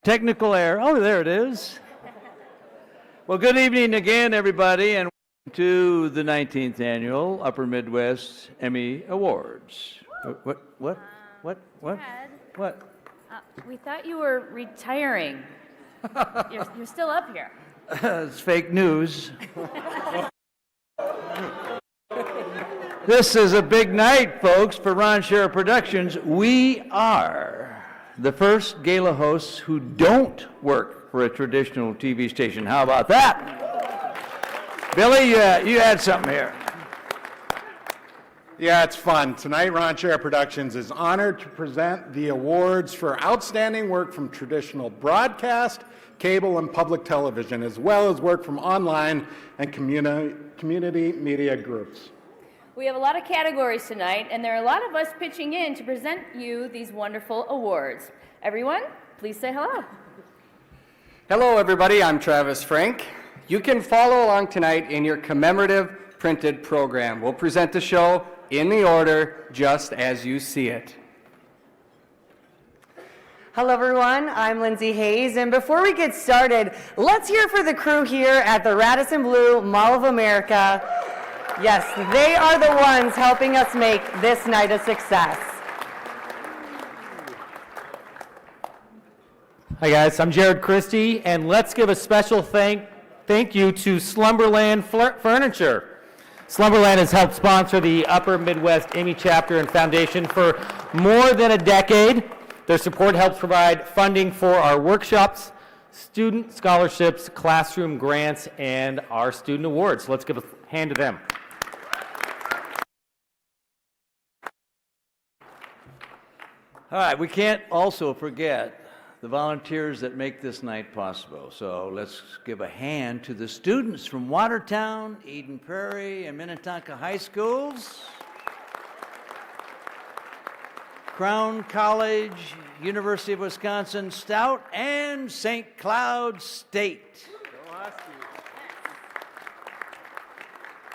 Technical error. Oh, there it is. Well, good evening again, everybody, and welcome to the 19th Annual Upper Midwest Emmy Awards. What? Dad, What? we thought you were retiring. You're still up here. It's fake news. This is a big night, folks, for Ron Scherer Productions. We are the first gala hosts who don't work for a traditional TV station. How about that? Billy, you had something here. Yeah, it's fun. Tonight, Ron Scherer Productions is honored to present the awards for outstanding work from traditional broadcast, cable, and public television, as well as work from online and community media groups. We have a lot of categories tonight, and there are a lot of us pitching in to present you these wonderful awards. Everyone, please say hello. Hello, everybody. I'm Travis Frank. You can follow along tonight in your commemorative printed program. We'll present the show in the order just as you see it. Hello everyone, I'm Lindsay Hayes, and before we get started, let's hear for the crew here at the Radisson Blu Mall of America. Yes, they are the ones helping us make this night a success. Hi guys, I'm Jared Christie, and let's give a special thank you to Slumberland Furniture. Slumberland has helped sponsor the Upper Midwest Emmy Chapter and Foundation for more than a decade. Their support helps provide funding for our workshops, student scholarships, classroom grants, and our student awards. Let's give a hand to them. All right, we can't also forget the volunteers that make this night possible. So let's give a hand to the students from Watertown, Eden Prairie, and Minnetonka High Schools, Crown College, University of Wisconsin Stout, and St. Cloud State.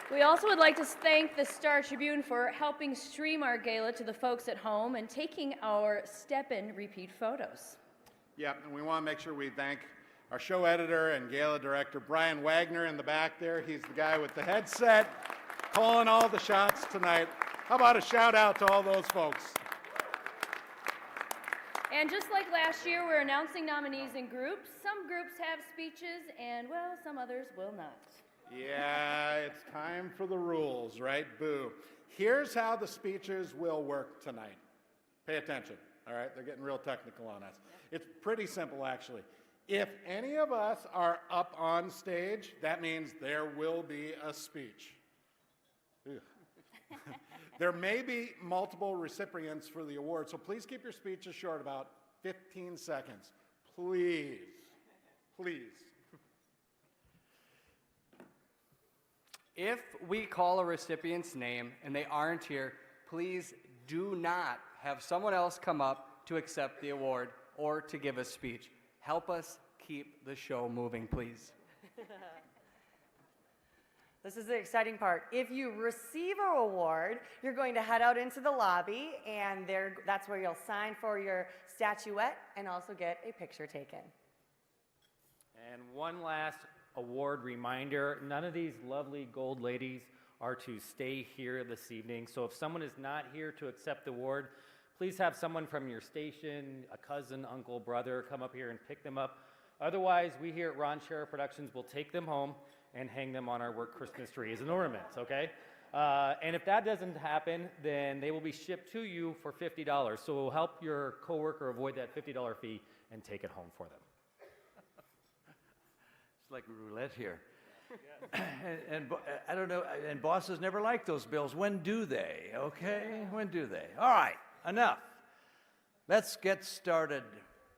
We also would like to thank the Star Tribune for helping stream our gala to the folks at home and taking our step-in repeat photos. Yep, and we want to make sure we thank our show editor and gala director, Brian Wagner, in the back there. He's the guy with the headset, calling all the shots tonight. How about a shout out to all those folks? And just like last year, we're announcing nominees in groups. Some groups have speeches, and, well, some others will not. Yeah, it's time for the rules, right? Boo. Here's how the speeches will work tonight. Pay attention, all right? They're getting real technical on us. It's pretty simple, actually. If any of us are up on stage, that means there will be a speech. There may be multiple recipients for the award, so please keep your speeches short, about 15 seconds. Please, please. If we call a recipient's name and they aren't here, please do not have someone else come up to accept the award or to give a speech. Help us keep the show moving, please. This is the exciting part. If you receive an award, you're going to head out into the lobby, and that's where you'll sign for your statuette and also get a picture taken. And one last award reminder, none of these lovely gold ladies are to stay here this evening. So if someone is not here to accept the award, please have someone from your station, a cousin, uncle, brother, come up here and pick them up. Otherwise, we here at Ron Scherer Productions will take them home and hang them on our work Christmas tree as an ornament, okay? And if that doesn't happen, then they will be shipped to you for $50. So we'll help your coworker avoid that $50 fee and take it home for them. It's like roulette here. and I don't know, and bosses never like those bills. When do they, okay? When do they? All right, enough. Let's get started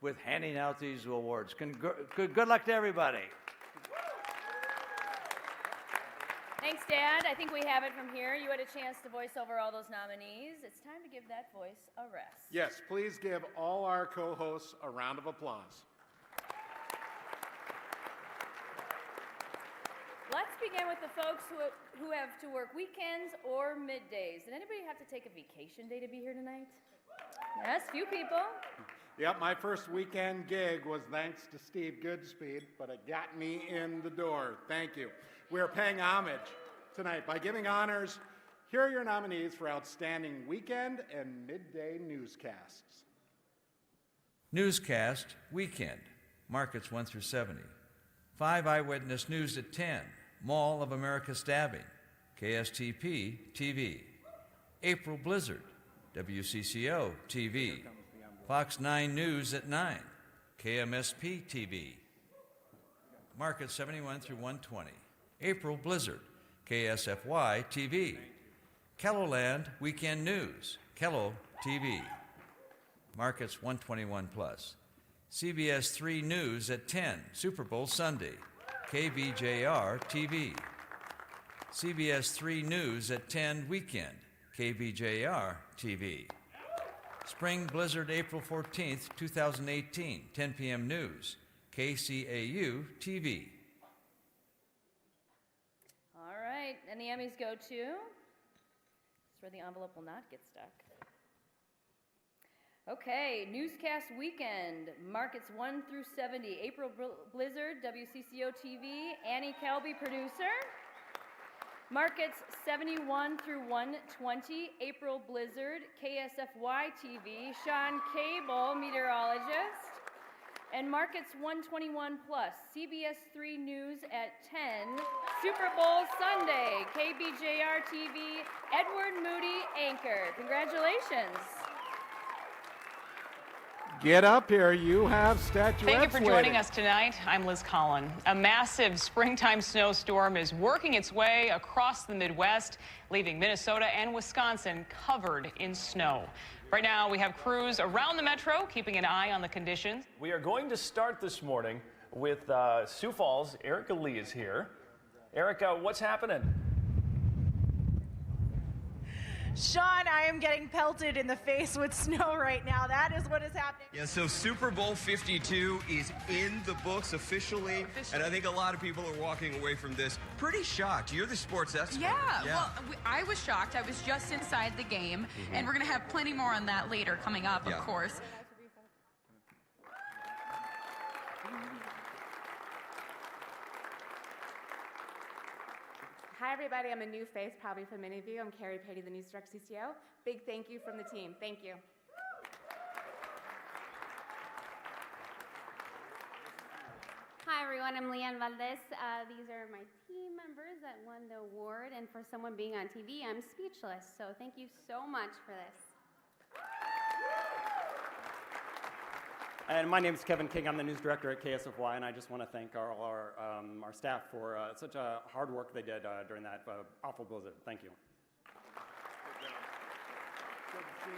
with handing out these awards. Good luck to everybody. Thanks, Dad. I think we have it from here. You had a chance to voice over all those nominees. It's time to give that voice a rest. Yes, please give all our co-hosts a round of applause. Let's begin with the folks who have to work weekends or middays. Did anybody have to take a vacation day to be here tonight? Yes, few people. Yep, my first weekend gig was thanks to Steve Goodspeed, but it got me in the door. Thank you. We are paying homage tonight by giving honors. Here are your nominees for Outstanding Weekend and Midday Newscasts. Newscast Weekend, markets 1 through 70. 5 Eyewitness News at 10, Mall of America stabbing, KSTP TV. April Blizzard, WCCO TV. Fox 9 News at 9, KMSP TV. Market 71 through 120. April Blizzard, KSFY TV. Kelloland Weekend News, Kello TV. Markets 121 plus. CBS 3 News at 10, Super Bowl Sunday, KBJR TV. CBS 3 News at 10 Weekend, KBJR TV. Spring Blizzard April 14th, 2018, 10 p.m. News, KCAU TV. All right, and the Emmys go to, it's where the envelope will not get stuck. Okay, Newscast Weekend, markets 1 through 70. April Blizzard, WCCO TV, Annie Calby, producer. Markets 71 through 120. April Blizzard, KSFY TV, Sean Cable, meteorologist. And markets 121 plus, CBS 3 News at 10, Super Bowl Sunday, KBJR TV, Edward Moody, anchor. Congratulations. Get up here, you have statuettes Thank you for joining waiting. us tonight. I'm Liz Collin. A massive springtime snowstorm is working its way across the Midwest, leaving Minnesota and Wisconsin covered in snow. Right now, we have crews around the metro keeping an eye on the conditions. We are going to start this morning with Sioux Falls. Erica Lee is here. Erica, what's happening? Sean, I am getting pelted in the face with snow right now. That is what is happening. Yeah, so Super Bowl 52 is in the books officially, and I think a lot of people are walking away from this pretty shocked. You're the sports expert. Well, I was shocked. I was just inside the game, and we're going to have plenty more on that later coming up, of course. Hi, everybody. I'm a new face, probably for many of you. I'm Carrie Patey, the News Director CCO. Big thank you from the team. Thank you. Hi, everyone. I'm Leanne Valdez. These are my team members that won the award, and for someone being on TV, I'm speechless. So thank you so much for this. And my name is Kevin King. I'm the news director at KSFY, and I just want to thank our staff for such a hard work they did during that awful blizzard. Thank you. Good to see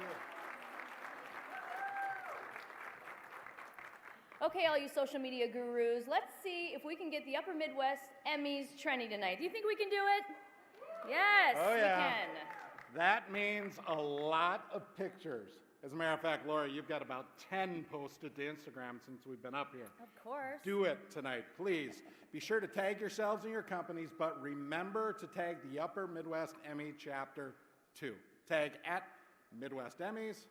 you. Okay, all you social media gurus, let's see if we can get the Upper Midwest Emmys trending tonight. Do you think we can do it? Yes, Oh, yeah. we can. That means a lot of pictures. As a matter of fact, Laura, you've got about 10 posted to Instagram since we've been up here. Of course. Do it tonight, please. Be sure to tag yourselves and your companies, but remember to tag the Upper Midwest Emmy Chapter 2. Tag at Midwest Emmys.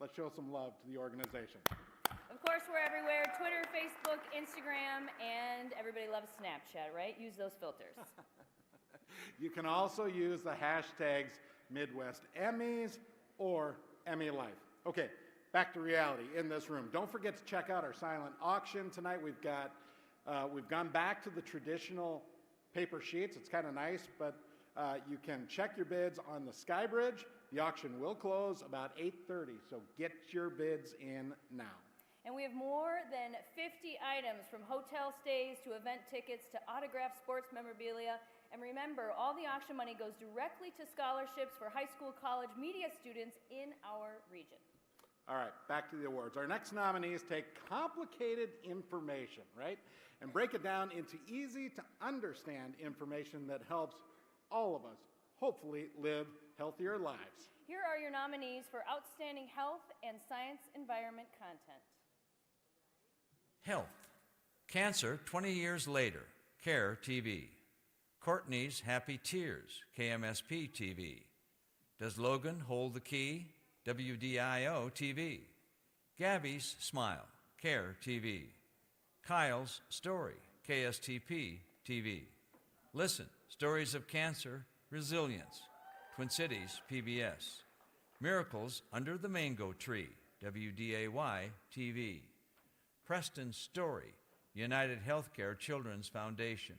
Let's show some love to the organization. Of course, we're everywhere. Twitter, Facebook, Instagram, and everybody loves Snapchat, right? Use those filters. You can also use the hashtags Midwest Emmys or Emmy Life. Okay, back to reality in this room. Don't forget to check out our silent auction tonight. We've gone back to the traditional paper sheets. It's kind of nice, but you can check your bids on the Sky Bridge. The auction will close about 8:30, so get your bids in now. And we have more than 50 items, from hotel stays to event tickets to autographed sports memorabilia. And remember, all the auction money goes directly to scholarships for high school, college, media students in our region. All right, back to the awards. Our next nominees take complicated information, right, and break it down into easy to understand information that helps all of us hopefully live healthier lives. Here are your nominees for Outstanding Health and Science Environment Content. Health. Cancer 20 years later, CARE TV. Courtney's Happy Tears, KMSP TV. Does Logan hold the key? WDIO TV. Gabby's Smile, CARE TV. Kyle's Story, KSTP TV. Listen, Stories of Cancer, Resilience, Twin Cities PBS. Miracles Under the Mango Tree, WDAY TV. Preston's Story, United Healthcare Children's Foundation.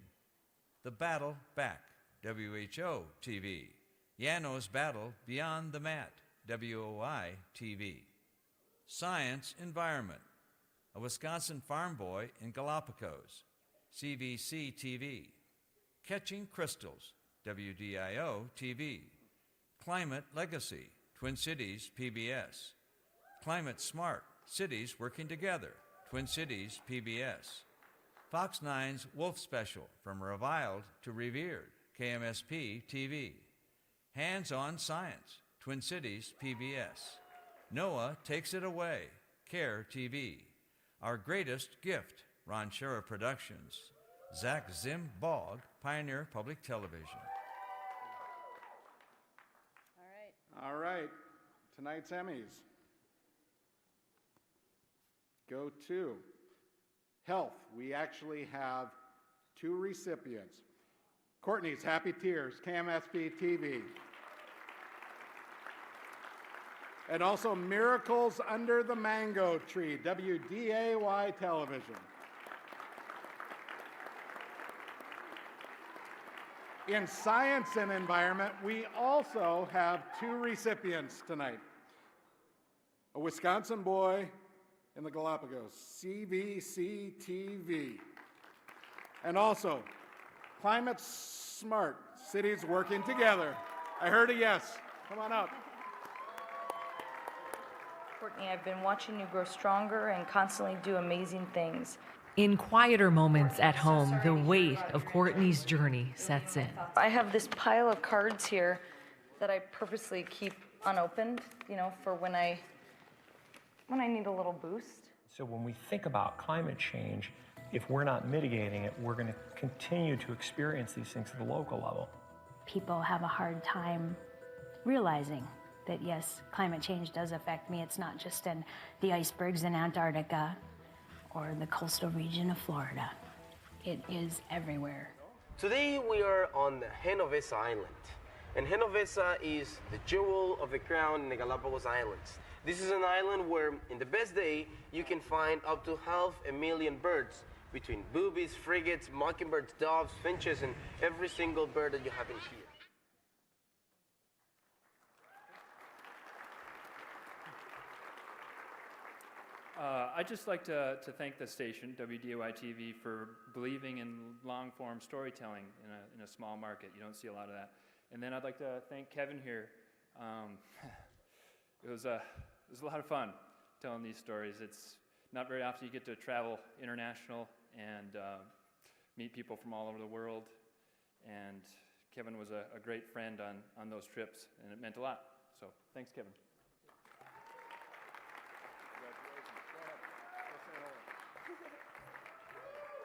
The Battle Back, WHO TV. Yano's Battle Beyond the Mat, WOI TV. Science Environment, a Wisconsin farm boy in Galapagos, CVC TV. Catching Crystals, WDIO TV. Climate Legacy, Twin Cities PBS. Climate Smart, Cities Working Together, Twin Cities PBS. Fox 9's Wolf Special, From Reviled to Revered, KMSP TV. Hands-on Science, Twin Cities PBS. Noah Takes It Away, CARE TV. Our Greatest Gift, Ron Shera Productions. Zach Zimbog, Pioneer Public Television. All right, tonight's Emmys go to Health. We actually have 2 recipients. Courtney's Happy Tears, KMSP TV. And also Miracles Under the Mango Tree, WDAY Television. In Science and Environment, we also have 2 recipients tonight. A Wisconsin boy in the Galapagos, CVC TV. And also, Climate Smart, Cities Working Together. I heard a yes. Come on up. Courtney, I've been watching you grow stronger and constantly do amazing things. In quieter moments at home, the weight of Courtney's journey sets in. I have this pile of cards here that I purposely keep unopened, for when I need a little boost. So when we think about climate change, if we're not mitigating it, we're going to continue to experience these things at the local level. People have a hard time realizing that, yes, climate change does affect me. It's not just in the icebergs in Antarctica or the coastal region of Florida. It is everywhere. Today we are on Genovesa Island. And Genovesa is the jewel of the crown in the Galapagos Islands. This is an island where, in the best day, you can find up to 500,000 birds, between boobies, frigates, mockingbirds, doves, finches, and every single bird that you have in here. I'd just like to thank the station, WDOI TV, for believing in long-form storytelling in a small market. You don't see a lot of that. And then I'd like to thank Kevin here. It was a lot of fun telling these stories. It's not very often you get to travel international and meet people from all over the world. And Kevin was a great friend on those trips, and it meant a lot. So thanks, Kevin.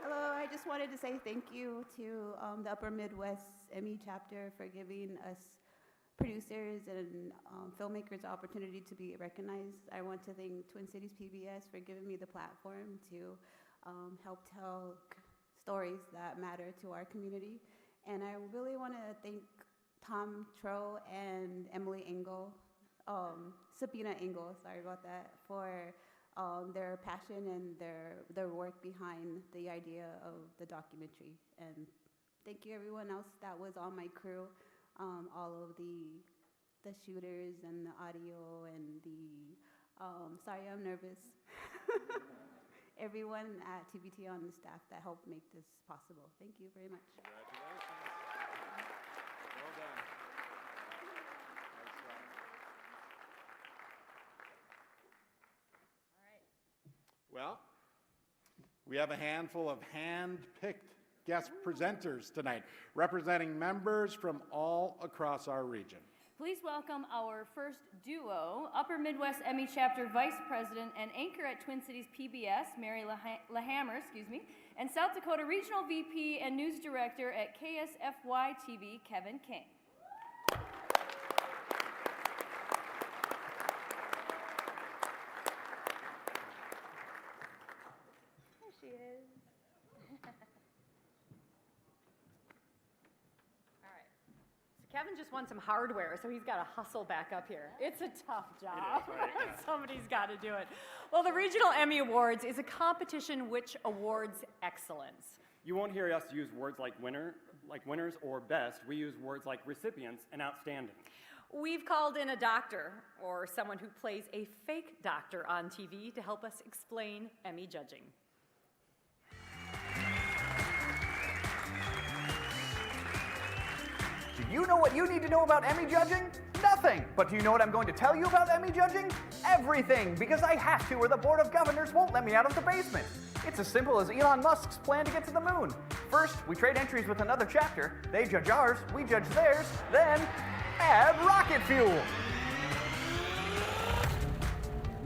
Hello, I just wanted to say thank you to the Upper Midwest Emmy chapter for giving us producers and filmmakers the opportunity to be recognized. I want to thank Twin Cities PBS for giving me the platform to help tell stories that matter to our community. And I really want to thank Tom Tro and Emily Engel, Sabina Engel, sorry about that, for their passion and their work behind the idea of the documentary. And thank you everyone else that was on my crew, all of the shooters and the audio and the, sorry I'm nervous, everyone at TVT on the staff that helped make this possible. Thank you very much. Congratulations. Well done. Nice job. Well, we have a handful of hand-picked guest presenters tonight, representing members from all across our region. Please welcome our first duo, Upper Midwest Emmy Chapter Vice President and anchor at Twin Cities PBS, Mary LaHammer, and South Dakota Regional VP and News Director at KSFY TV, Kevin King. is. All right. So Kevin just won some hardware, so he's got to hustle back up here. It's a tough job. It is, right, yeah. Somebody's got to do it. Well, the Regional Emmy Awards is a competition which awards excellence. You won't hear us use words like winners or best. We use words like recipients and outstanding. We've called in a doctor, or someone who plays a fake doctor on TV, to help us explain Emmy judging. Do you know what you need to know about Emmy judging? Nothing! But do you know what I'm going to tell you about Emmy judging? Everything! Because I have to, or the Board of Governors won't let me out of the basement. It's as simple as Elon Musk's plan to get to the moon. First, we trade entries with another chapter. They judge ours, we judge theirs, then add rocket fuel.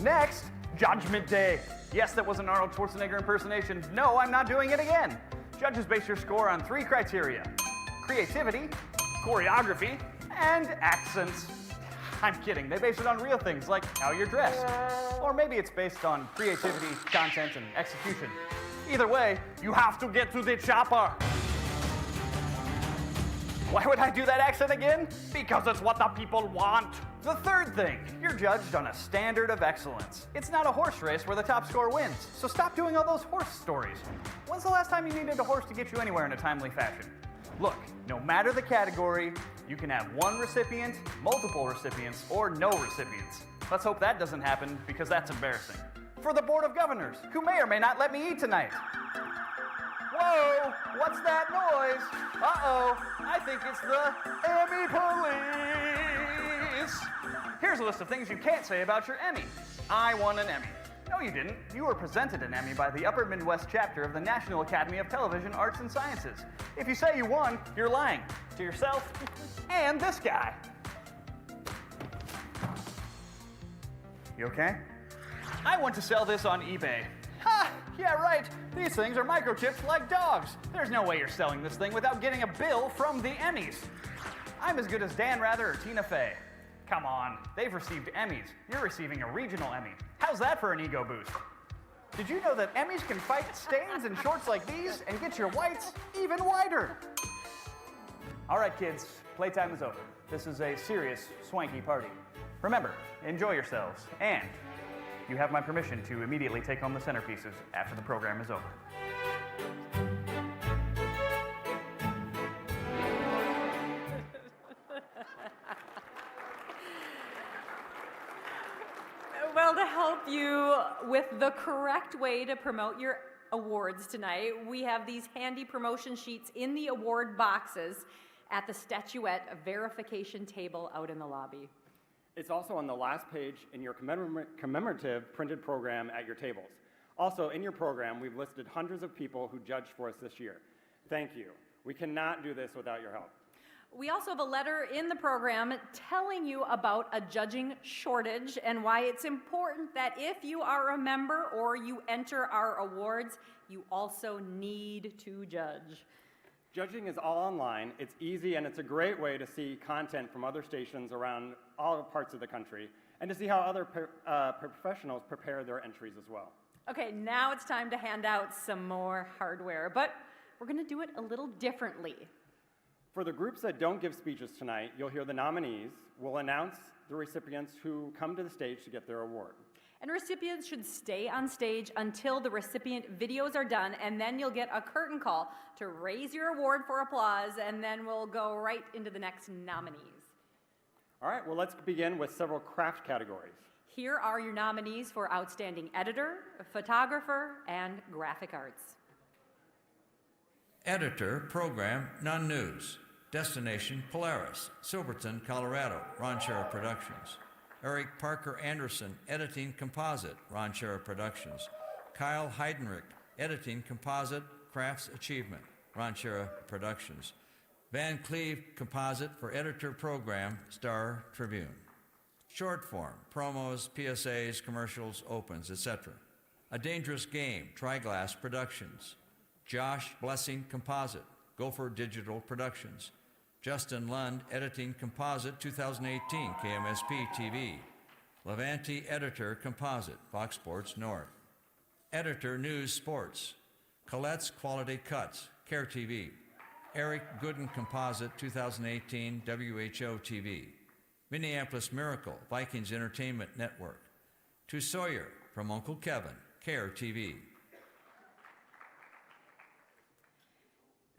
Next, Judgment Day. Yes, that was an Arnold Schwarzenegger impersonation. No, I'm not doing it again. Judges base your score on 3 criteria: creativity, choreography, and accents. I'm kidding. They base it on real things like how you're dressed. Or maybe it's based on creativity, content, and execution. Either way, you have to get to the chopper. Why would I do that accent again? Because it's what the people want. The third thing, you're judged on a standard of excellence. It's not a horse race where the top score wins, so stop doing all those horse stories. When's the last time you needed a horse to get you anywhere in a timely fashion? Look, no matter the category, you can have 1 recipient, multiple recipients, or no recipients. Let's hope that doesn't happen, because that's embarrassing. For the Board of Governors, who may or may not let me eat tonight. Whoa, what's that noise? Uh-oh, I think it's the Emmy police. Here's a list of things you can't say about your Emmy. I won an Emmy. No, you didn't. You were presented an Emmy by the Upper Midwest chapter of the National Academy of Television Arts and Sciences. If you say you won, you're lying to yourself and this guy. You okay? I want to sell this on eBay. Ha! Yeah, right. These things are microchipped like dogs. There's no way you're selling this thing without getting a bill from the Emmys. I'm as good as Dan Rather or Tina Fey. Come on, they've received Emmys. You're receiving a regional Emmy. How's that for an ego boost? Did you know that Emmys can fight stains in shorts like these and get your whites even whiter? All right, kids, playtime is over. This is a serious, swanky party. Remember, enjoy yourselves, and you have my permission to immediately take home the centerpieces after the program is over. Well, to help you with the correct way to promote your awards tonight, we have these handy promotion sheets in the award boxes at the statuette verification table out in the lobby. It's also on the last page in your commemorative printed program at your tables. Also, in your program, we've listed hundreds of people who judged for us this year. Thank you. We cannot do this without your help. We also have a letter in the program telling you about a judging shortage and why it's important that if you are a member or you enter our awards, you also need to judge. Judging is all online, it's easy, and it's a great way to see content from other stations around all parts of the country, and to see how other professionals prepare their entries as well. Okay, now it's time to hand out some more hardware, but we're going to do it a little differently. For the groups that don't give speeches tonight, you'll hear the nominees. We'll announce the recipients who come to the stage to get their award. And recipients should stay on stage until the recipient videos are done, and then you'll get a curtain call to raise your award for applause, and then we'll go right into the next nominees. All right, well, let's begin with several craft categories. Here are your nominees for Outstanding Editor, Photographer, and Graphic Arts. Editor, Program, Non-News. Destination, Polaris, Silverton, Colorado, Ron Shera Productions. Eric Parker Anderson, Editing Composite, Ron Shera Productions. Kyle Heidenreich, Editing Composite, Crafts Achievement, Ron Shera Productions. Van Cleve Composite for Editor Program, Star Tribune. Short form, promos, PSAs, commercials, opens, etc. A Dangerous Game, Triglass Productions. Josh Blessing Composite, Gopher Digital Productions. Justin Lund, Editing Composite, 2018, KMSP TV. Levanti Editor Composite, Fox Sports North. Editor News Sports, Colette's Quality Cuts, CARE TV. Eric Gooden Composite 2018 WHO TV. Minneapolis Miracle, Vikings Entertainment Network. To Sawyer from Uncle Kevin, CARE TV.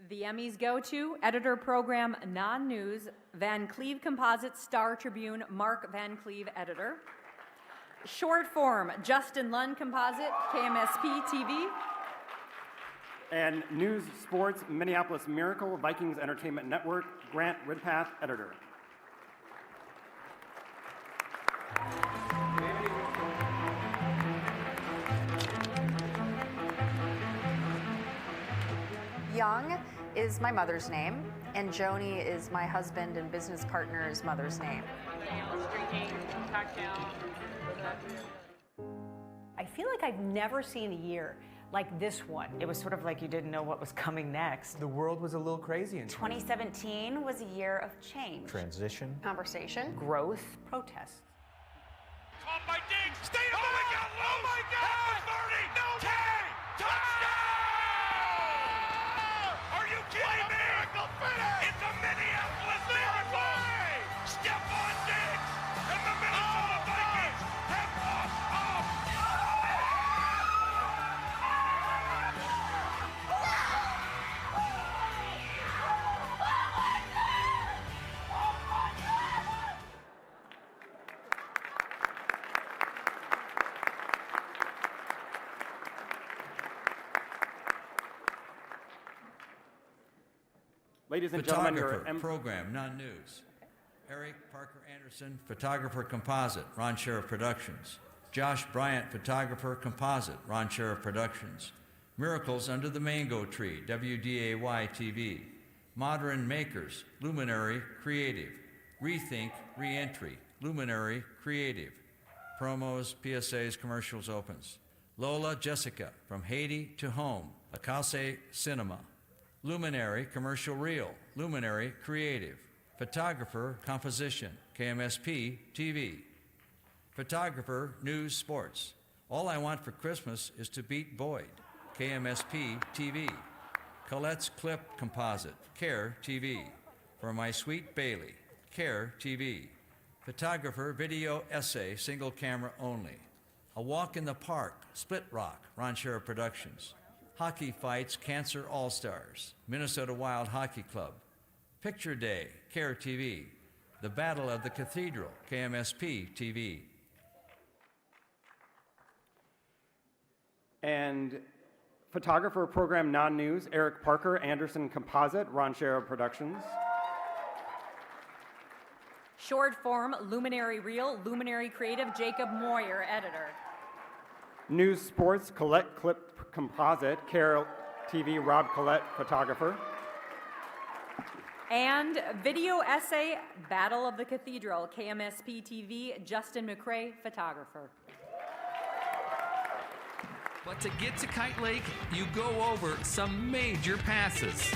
The Emmys go to Editor Program Non-News, Van Cleve Composite Star Tribune, Mark Van Cleve Editor. Short Form, Justin Lund Composite, KMSP TV. And News Sports Minneapolis Miracle Vikings Entertainment Network, Grant Ridpath, Editor. Young is my mother's name, and Joni is my husband and business partner's mother's name. I feel like I've never seen a year like this one. It was sort of like you didn't know what was coming next. The world was a little crazy in 2017 was a year of change. Transition. Conversation. Growth. Protest. Caught by Diggs. Stay up. Oh my God. Oh my God. Birdie. No tag. Touchdown. Are you kidding me? Miracle finish. It's a Minneapolis miracle. Stephon Diggs and the Minnesota Vikings have lost off. Ladies and gentlemen, your Photographer, program, non-news. Eric Parker Anderson, photographer, composite, Ron Sheriff Productions. Josh Bryant, photographer, composite, Ron Sheriff Productions. Miracles Under the Mango Tree, WDAY TV. Modern Makers, Luminary Creative. Rethink, Reentry, Luminary Creative. Promos, PSAs, commercials, opens. Lola Jessica, From Haiti to Home, Akase Cinema. Luminary Commercial Reel, Luminary Creative. Photographer Composition, KMSP TV. Photographer News Sports. All I Want for Christmas is to Beat Boyd, KMSP TV. Colette's Clip Composite, CARE TV. For My Sweet Bailey, CARE TV. Photographer Video Essay, Single Camera Only. A Walk in the Park, Split Rock, Ron Sheriff Productions. Hockey Fights, Cancer All-Stars, Minnesota Wild Hockey Club. Picture Day, CARE TV. The Battle of the Cathedral, KMSP TV. And photographer, program non-news, Eric Parker Anderson Composite, Ron Sheriff Productions. Short Form, Luminary Reel, Luminary Creative, Jacob Moyer, Editor. News Sports Colette Clip Composite, CARE TV, Rob Collette, photographer. And Video Essay, Battle of the Cathedral, KMSP TV, Justin McCrae, photographer. But to get to Kite Lake, you go over some major passes.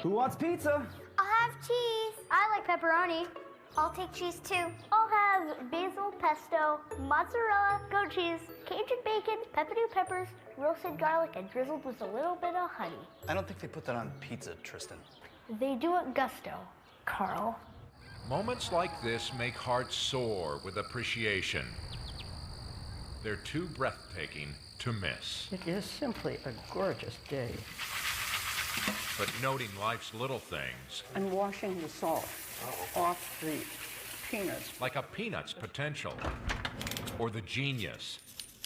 Who wants pizza? I'll have cheese. I like pepperoni. I'll take cheese too. I'll have basil, pesto, mozzarella, goat cheese, Cajun bacon, pepperoni peppers, roasted garlic, and drizzled with a little bit of honey. I don't think they put that on pizza, Tristan. They do it gusto, Carl. Moments like this make hearts soar with appreciation. They're too breathtaking to miss. It is simply a gorgeous day. But noting life's little things, And washing the salt off the peanuts. like a peanut's potential, or the genius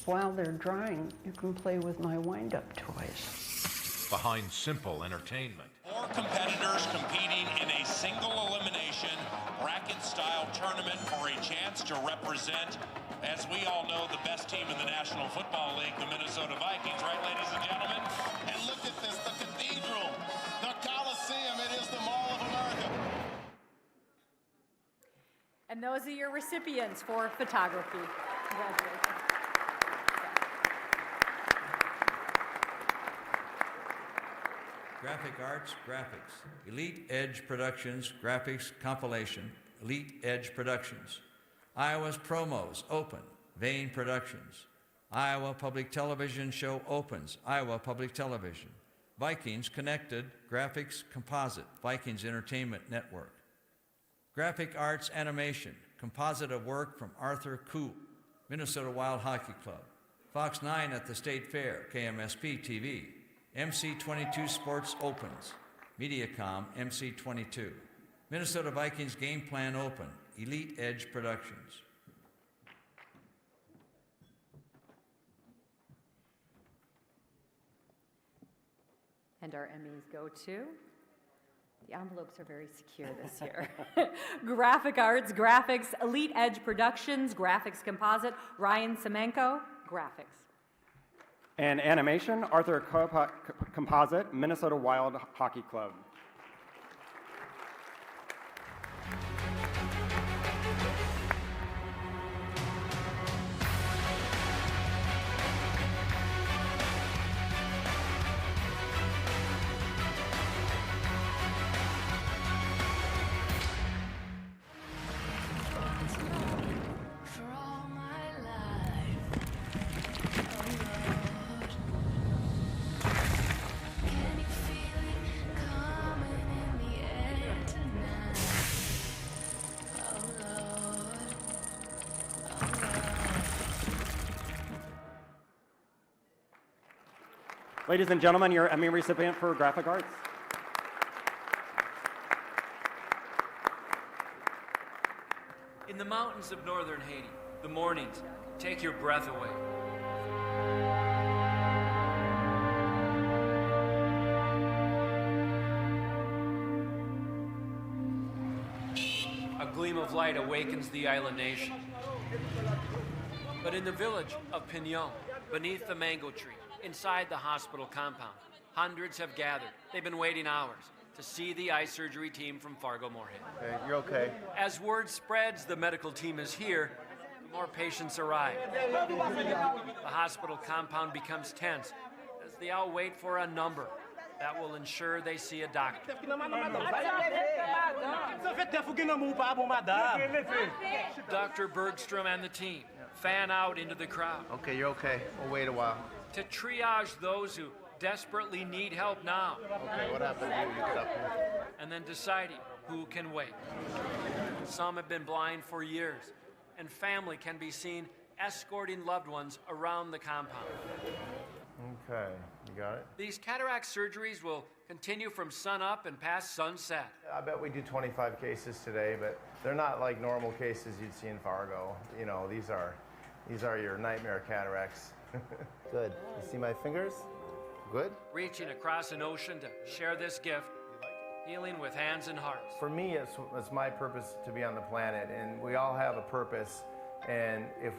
While they're drying, you can play with my wind-up toys. behind simple entertainment. 4 competitors competing in a single elimination bracket-style tournament for a chance to represent, as we all know, the best team in the National Football League, the Minnesota Vikings, right, ladies and gentlemen? And look at this, the cathedral, the Coliseum, it is the Mall of America. And those are your recipients for photography. Congratulations. Graphic Arts, Graphics. Elite Edge Productions, Graphics Compilation, Elite Edge Productions. Iowa's Promos, Open, Vane Productions. Iowa Public Television Show opens, Iowa Public Television. Vikings Connected, Graphics Composite, Vikings Entertainment Network. Graphic Arts Animation, composite of work from Arthur Koo, Minnesota Wild Hockey Club. Fox 9 at the State Fair, KMSP TV. MC22 Sports opens, Mediacom MC22. Minnesota Vikings Game Plan Open, Elite Edge Productions. And our Emmys go to, the envelopes are very secure this year. Graphic Arts, Graphics, Elite Edge Productions, Graphics Composite, Ryan Semenko, Graphics. And animation, Arthur Composite, Minnesota Wild Hockey Club. Ladies and gentlemen, your Emmy recipient for Graphic Arts. In the mountains of northern Haiti, the mornings take your breath away. A gleam of light awakens the island nation. But in the village of Pignon, beneath the mango tree, inside the hospital compound, hundreds have gathered. They've been waiting hours to see the eye surgery team from Fargo-Moorhead. Okay, you're okay. As word spreads the medical team is here, more patients arrive. The hospital compound becomes tense as they all wait for a number that will ensure they see a doctor. Dr. Bergstrom and the team fan out into the crowd. Okay, you're okay. We'll wait a while. To triage those who desperately need help now. Okay, what happened to you? You get up here. And then deciding who can wait. Some have been blind for years, and family can be seen escorting loved ones around the compound. Okay, you got it? These cataract surgeries will continue from sunup and past sunset. I bet we do 25 cases today, but they're not like normal cases you'd see in Fargo. You know, these are your nightmare cataracts. Good. You see my fingers? Good? Reaching across an ocean to share this gift, healing with hands and hearts. For me, it's my purpose to be on the planet, and we all have a purpose. And if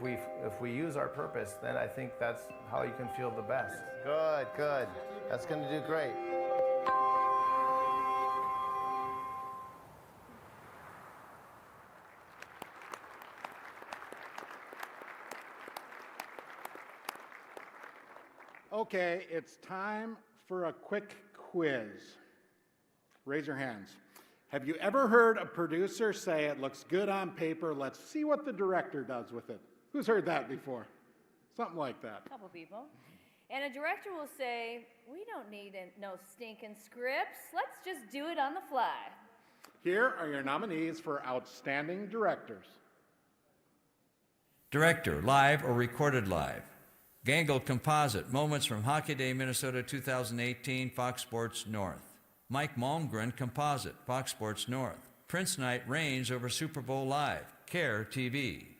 we use our purpose, then I think that's how you can feel the best. Good, good. That's going to do great. Okay, it's time for a quick quiz. Raise your hands. Have you ever heard a producer say, "It looks good on paper, let's see what the director does with it"? Who's heard that before? Something like that. A couple people. And a director will say, "We don't need no stinking scripts. Let's just do it on the fly." Here are your nominees for Outstanding Directors. Director, live or recorded live. Gangle Composite, Moments from Hockey Day, Minnesota 2018, Fox Sports North. Mike Malmgren Composite, Fox Sports North. Prince Night Reigns over Super Bowl Live, CARE TV.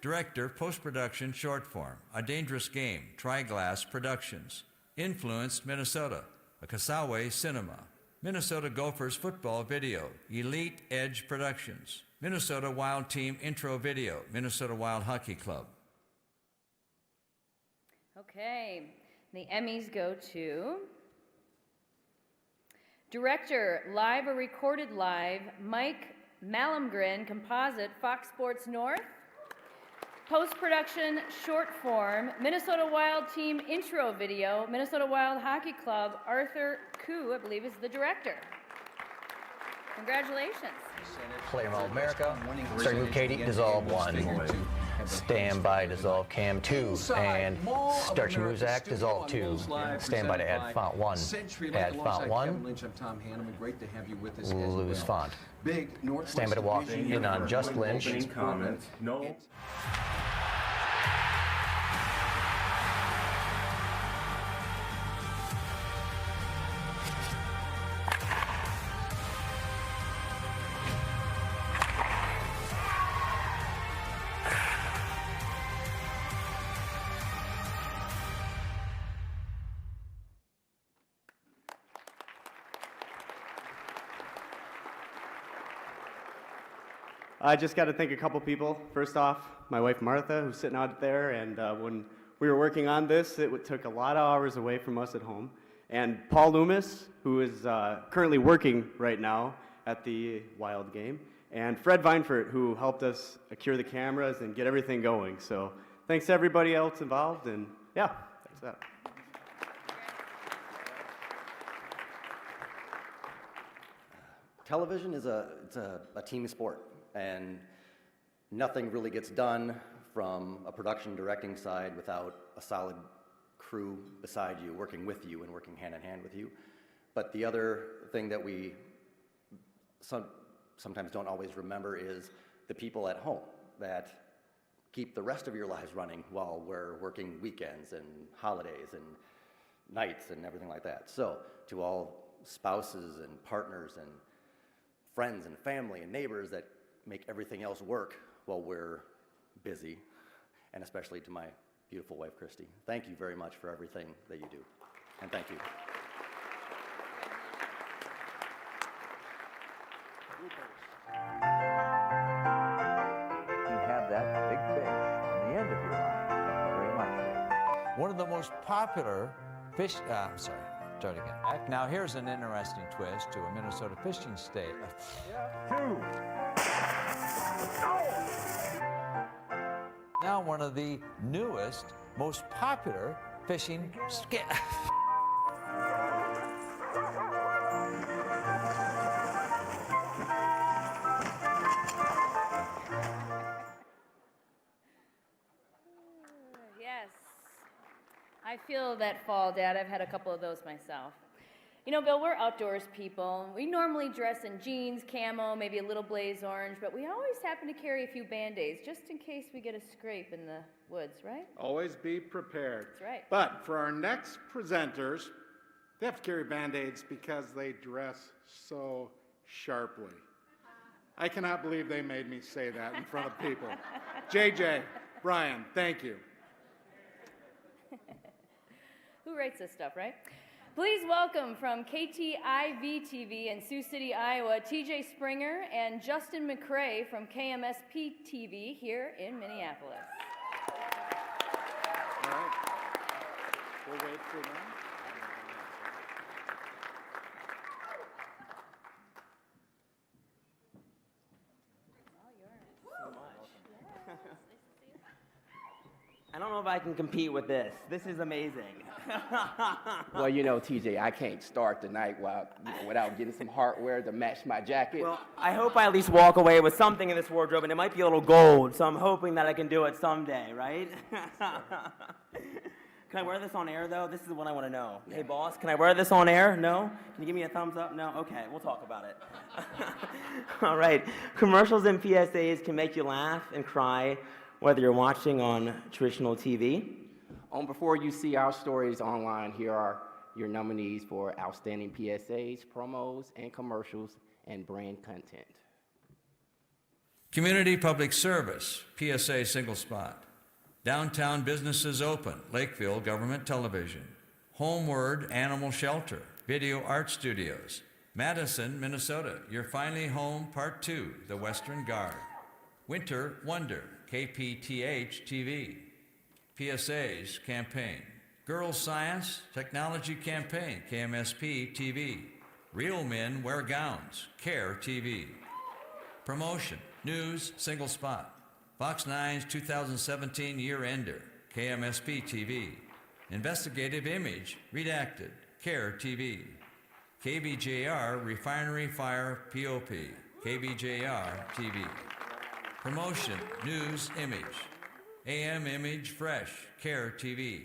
Director, Post-Production Short Form, A Dangerous Game, Triglass Productions. Influenced Minnesota, Akasawa Cinema. Minnesota Gophers Football Video, Elite Edge Productions. Minnesota Wild Team Intro Video, Minnesota Wild Hockey Club. Okay, the Emmys go to Director, live or recorded live, Mike Malmgren Composite, Fox Sports North. Post-production short form, Minnesota Wild team intro video, Minnesota Wild Hockey Club, Arthur Koo, I believe, is the director. Congratulations. Play All America, starting with Katie, Dissolve 1. Stand by, Dissolve Cam 2. And Start Your Moves Act, Dissolve 2. Stand by to add font 1. Add font 1. Lose font. Stand by to walk in on Just Lynch. No. I just got to thank a couple people. First off, my wife Martha, who's sitting out there, and when we were working on this, it took a lot of hours away from us at home. And Paul Loomis, who is currently working right now at the Wild game, and Fred Weinfurt, who helped us cure the cameras and get everything going. So thanks to everybody else involved, and yeah, thanks for that. Television is a team sport, and nothing really gets done from a production directing side without a solid crew beside you, working with you and working hand in hand with you. But the other thing that we sometimes don't always remember is the people at home that keep the rest of your lives running while we're working weekends and holidays and nights and everything like that. So to all spouses and partners and friends and family and neighbors that make everything else work while we're busy, and especially to my beautiful wife, Christy. Thank you very much for everything that you do, and thank you. You have that big fish on the end of your line. Thank you very much. One of the most popular fish, start again. Now here's an interesting twist to a Minnesota fishing state. Now one of the newest, most popular fishing Yes. I feel that fall, Dad. I've had a couple of those myself. You know, Bill, we're outdoors people. We normally dress in jeans, camo, maybe a little blaze orange, but we always happen to carry a few Band-Aids just in case we get a scrape in the woods, right? Always be prepared. That's right. But for our next presenters, they have to carry Band-Aids because they dress so sharply. I cannot believe they made me say that in front of people. JJ, Brian, thank you. Who writes this stuff, right? Please welcome from KTIV-TV in Sioux City, Iowa, TJ Springer and Justin McCrae from KMSP-TV here in Minneapolis. All right. We'll wait for them. I don't know if I can compete with this. This is amazing. Well, you know, TJ, I can't start the night without getting some hardware to match my jacket. Well, I hope I at least walk away with something in this wardrobe, and it might be a little gold, so I'm hoping that I can do it someday, right? Can I wear this on air, though? This is what I want to know. Hey, boss, can I wear this on air? No? Can you give me a thumbs up? No? Okay, we'll talk about it. All right. Commercials and PSAs can make you laugh and cry, whether you're watching on traditional TV. Before you see our stories online, here are your nominees for outstanding PSAs, promos, and commercials, and brand content. Community Public Service, PSA single spot. Downtown Businesses Open, Lakeville Government Television. Homeward Animal Shelter, Video Art Studios. Madison, Minnesota, You're Finally Home Part 2, The Western Guard. Winter Wonder, KPTH TV. PSA's campaign. Girls Science Technology Campaign, KMSP TV. Real Men Wear Gowns, CARE TV. Promotion, News Single Spot. Fox 9's 2017 year-ender, KMSP TV. Investigative Image, Redacted, CARE TV. KBJR, Refinery Fire POP, KBJR TV. Promotion, News Image. AM Image Fresh, CARE TV.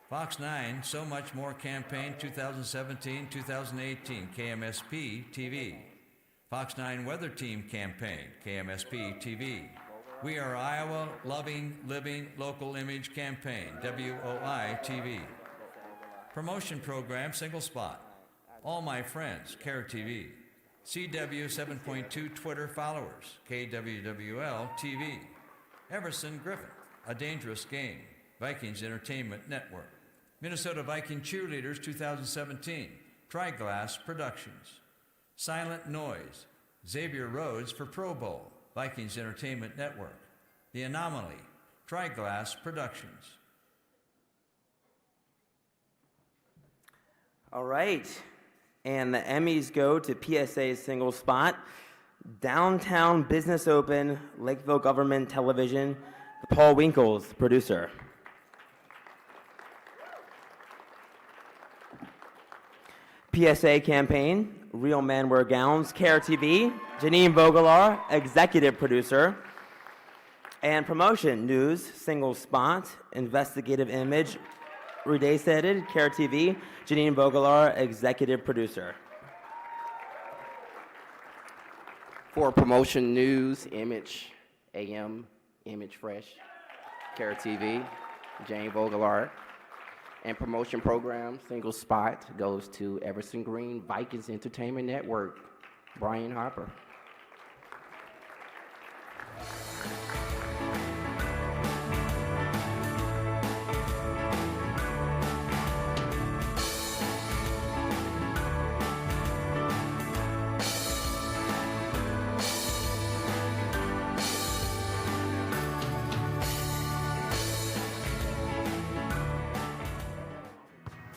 Fox 9, So Much More Campaign 2017-2018, KMSP TV. Fox 9 Weather Team Campaign, KMSP TV. We Are Iowa Loving Living Local Image Campaign, WOI TV. Promotion Program Single Spot. All My Friends, CARE TV. CW 7.2 Twitter followers, KWWL TV. Everson Griffin, A Dangerous Game, Vikings Entertainment Network. Minnesota Viking Cheerleaders 2017, Triglass Productions. Silent Noise, Xavier Rhodes for Pro Bowl, Vikings Entertainment Network. The Anomaly, Triglass Productions. All right. And the Emmys go to PSA's single spot, Downtown Business Open, Lakeville Government Television, Paul Winkles, producer. PSA campaign, Real Men Wear Gowns, CARE TV, Janine Vogelaar, executive producer. And promotion, news, single spot, investigative image, Redacted, CARE TV, Janine Vogelaar, executive producer. For promotion, news, image, AM, Image Fresh, CARE TV, Jane Vogelaar. And promotion program, single spot, goes to Everson Green Vikings Entertainment Network, Brian Harper.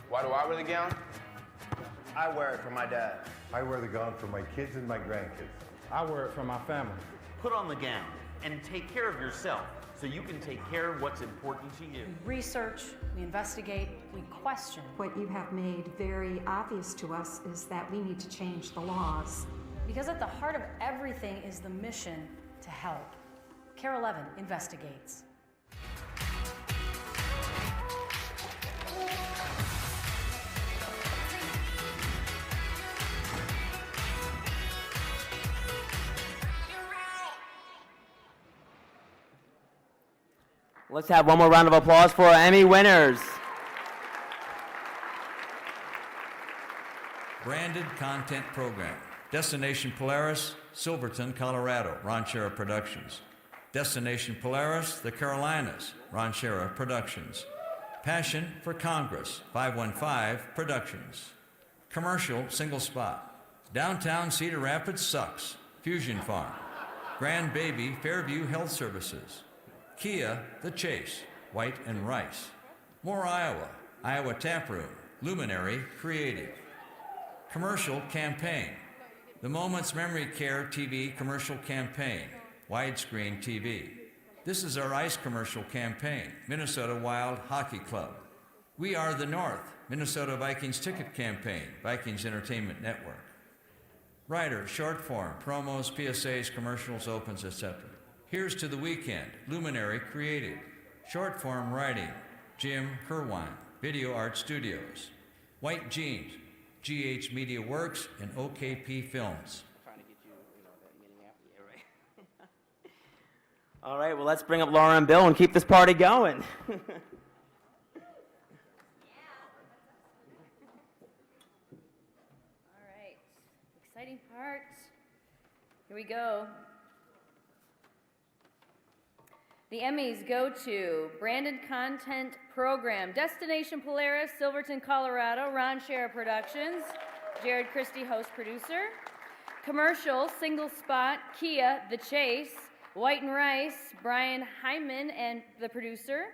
Why do I wear the gown? I wear it for my dad. I wear the gown for my kids and my grandkids. I wear it for my family. Put on the gown and take care of yourself so you can take care of what's important to you. We research, we investigate, we question. What you have made very obvious to us is that we need to change the laws. Because at the heart of everything is the mission to help. CARE 11 investigates. Let's have one more round of applause for our Emmy winners. Branded Content Program. Destination Polaris, Silverton, Colorado, Ranchera Productions. Destination Polaris, the Carolinas, Ranchera Productions. Passion for Congress, 515 Productions. Commercial Single Spot. Downtown Cedar Rapids Sucks, Fusion Farm. Grand Baby, Fairview Health Services. Kia, The Chase, White and Rice. More Iowa, Iowa Taproom, Luminary Creative. Commercial Campaign. The Moments Memory Care TV Commercial Campaign, Widescreen TV. This is our ice commercial campaign, Minnesota Wild Hockey Club. We Are the North, Minnesota Vikings Ticket Campaign, Vikings Entertainment Network. Writer, short form, promos, PSAs, commercials, opens, etc. Here's to the Weekend, Luminary Creative. Short form writing, Jim Kerwine, Video Art Studios. White Jeans, GH Media Works, and OKP Films. All right, well, let's bring up Laura and Bill and keep this party going. All right, exciting part. Here we go. The Emmys go to Branded Content Program, Destination Polaris, Silverton, Colorado, Ranchera Productions, Jared Christie, host producer. Commercial, Single Spot, Kia, The Chase, White and Rice, Brian Hyman and the producer.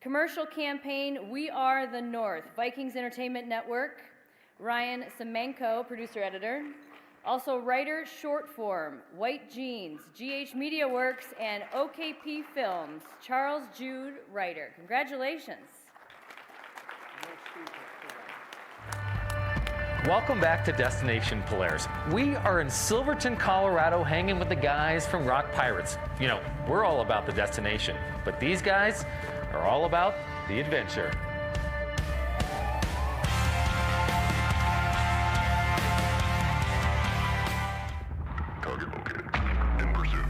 Commercial campaign, We Are the North, Vikings Entertainment Network, Ryan Semenko, producer editor. Also, writer, short form, White Jeans, GH Media Works, and OKP Films, Charles Jude Ryder. Congratulations. Welcome back to Destination Polaris. We are in Silverton, Colorado, hanging with the guys from Rock Pirates. You know, we're all about the destination, but these guys are all about the adventure. Target located. In pursuit.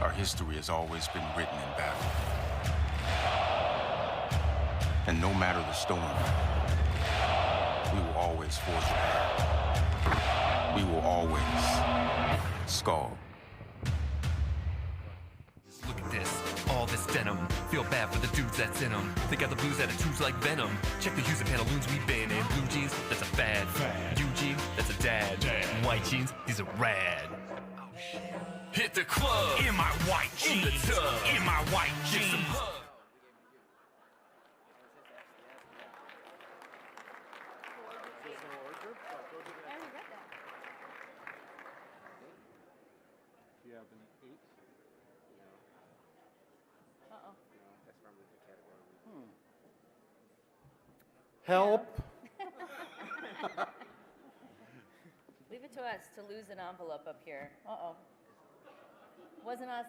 Our history has always been written in battle. And no matter the storm, we will always forge ahead. We will always scar. Look at this, all this denim. Feel bad for the dudes that's in them. They got the blues attitudes like venom. Check the hues and pantaloons we've been in. Blue jeans, that's a fad. Eugene, that's a dad. White jeans, these are rad. Oh shit. Hit the club in my white jeans. In the tub in my white jeans. Help. Leave it to us to lose an envelope up here. Uh-oh. Wasn't us.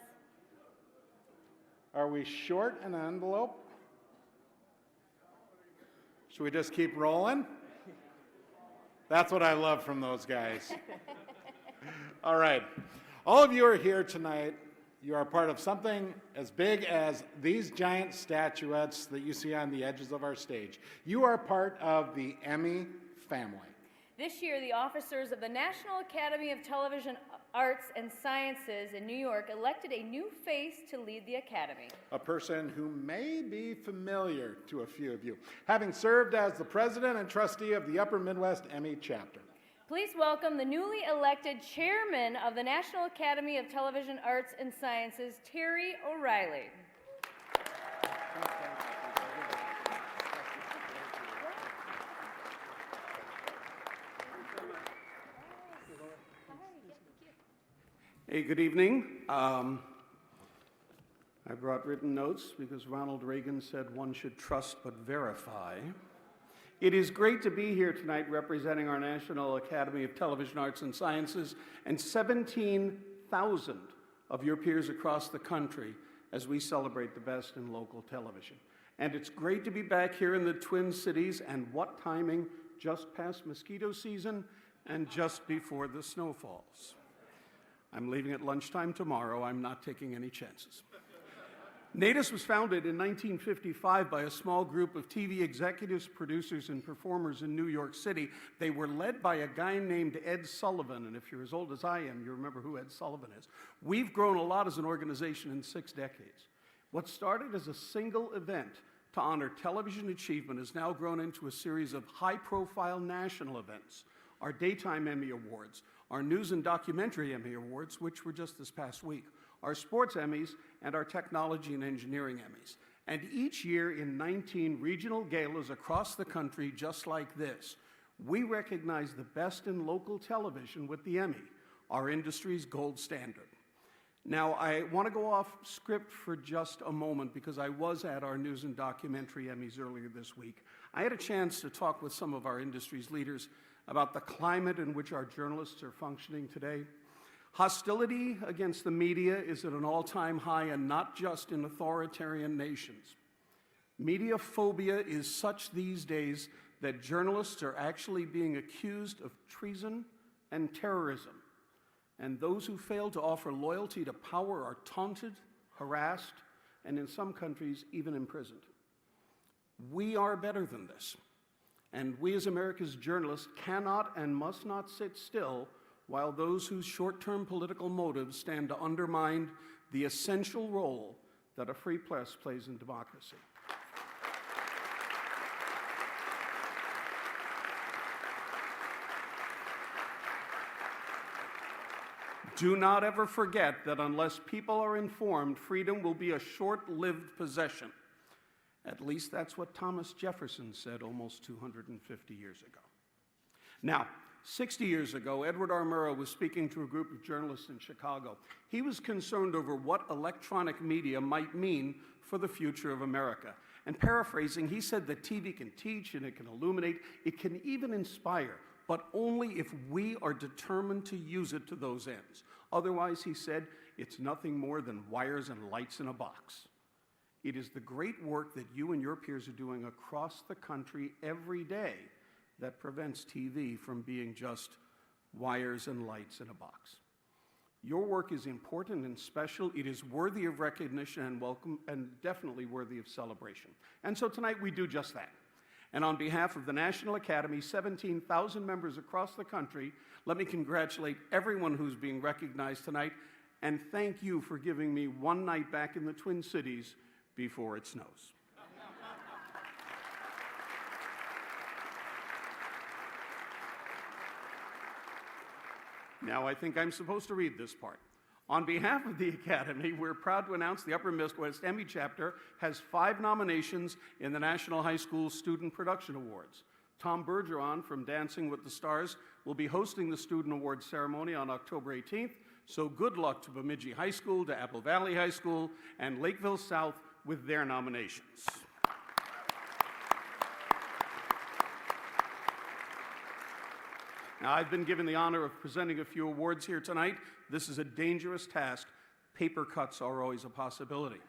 Are we short an envelope? Should we just keep rolling? That's what I love from those guys. All right. All of you are here tonight. You are part of something as big as these giant statuettes that you see on the edges of our stage. You are part of the Emmy family. This year, the officers of the National Academy of Television Arts and Sciences in New York elected a new face to lead the Academy. A person who may be familiar to a few of you, having served as the president and trustee of the Upper Midwest Emmy chapter. Please welcome the newly elected chairman of the National Academy of Television Arts and Sciences, Terry O'Reilly. Hey, good evening. I brought written notes because Ronald Reagan said one should trust but verify. It is great to be here tonight representing our National Academy of Television Arts and Sciences and 17,000 of your peers across the country as we celebrate the best in local television. And it's great to be back here in the Twin Cities, and what timing, just past mosquito season and just before the snow falls. I'm leaving at lunchtime tomorrow. I'm not taking any chances. Natus was founded in 1955 by a small group of TV executives, producers, and performers in New York City. They were led by a guy named Ed Sullivan, and if you're as old as I am, you remember who Ed Sullivan is. We've grown a lot as an organization in 6 decades. What started as a single event to honor television achievement has now grown into a series of high-profile national events. Our Daytime Emmy Awards, our News and Documentary Emmy Awards, which were just this past week, our Sports Emmys, and our Technology and Engineering Emmys. And each year in 19 regional galas across the country, just like this, we recognize the best in local television with the Emmy, our industry's gold standard. Now, I want to go off script for just a moment because I was at our News and Documentary Emmys earlier this week. I had a chance to talk with some of our industry's leaders about the climate in which our journalists are functioning today. Hostility against the media is at an all-time high, and not just in authoritarian nations. Media phobia is such these days that journalists are actually being accused of treason and terrorism. And those who fail to offer loyalty to power are taunted, harassed, and in some countries, even imprisoned. We are better than this. And we as America's journalists cannot and must not sit still while those whose short-term political motives stand to undermine the essential role that a free press plays in democracy. Do not ever forget that unless people are informed, freedom will be a short-lived possession. At least that's what Thomas Jefferson said almost 250 years ago. Now, 60 years ago, Edward R. Murrow was speaking to a group of journalists in Chicago. He was concerned over what electronic media might mean for the future of America. And paraphrasing, he said that TV can teach and it can illuminate, it can even inspire, but only if we are determined to use it to those ends. Otherwise, he said, it's nothing more than wires and lights in a box. It is the great work that you and your peers are doing across the country every day that prevents TV from being just wires and lights in a box. Your work is important and special. It is worthy of recognition and welcome, and definitely worthy of celebration. And so tonight we do just that. And on behalf of the National Academy, 17,000 members across the country, let me congratulate everyone who's being recognized tonight, and thank you for giving me one night back in the Twin Cities before it snows. Now I think I'm supposed to read this part. On behalf of the Academy, we're proud to announce the Upper Midwest Emmy chapter has 5 nominations in the National High School Student Production Awards. Tom Bergeron from Dancing with the Stars will be hosting the Student Awards ceremony on October 18th, so good luck to Bemidji High School, to Apple Valley High School, and Lakeville South with their nominations. Now, I've been given the honor of presenting a few awards here tonight. This is a dangerous task. Paper cuts are always a possibility.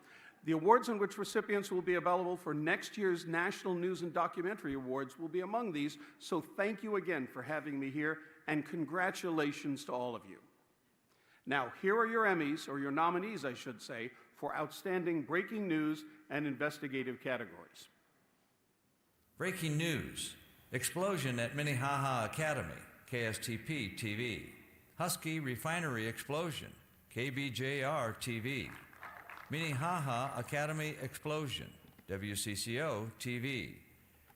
The awards in which recipients will be available for next year's National News and Documentary Awards will be among these, so thank you again for having me here, and congratulations to all of you. Now, here are your Emmys, or your nominees, I should say, for outstanding breaking news and investigative categories. Breaking news. Explosion at Minnehaha Academy, KSTP TV. Husky Refinery Explosion, KBJR TV. Minnehaha Academy Explosion, WCCO TV.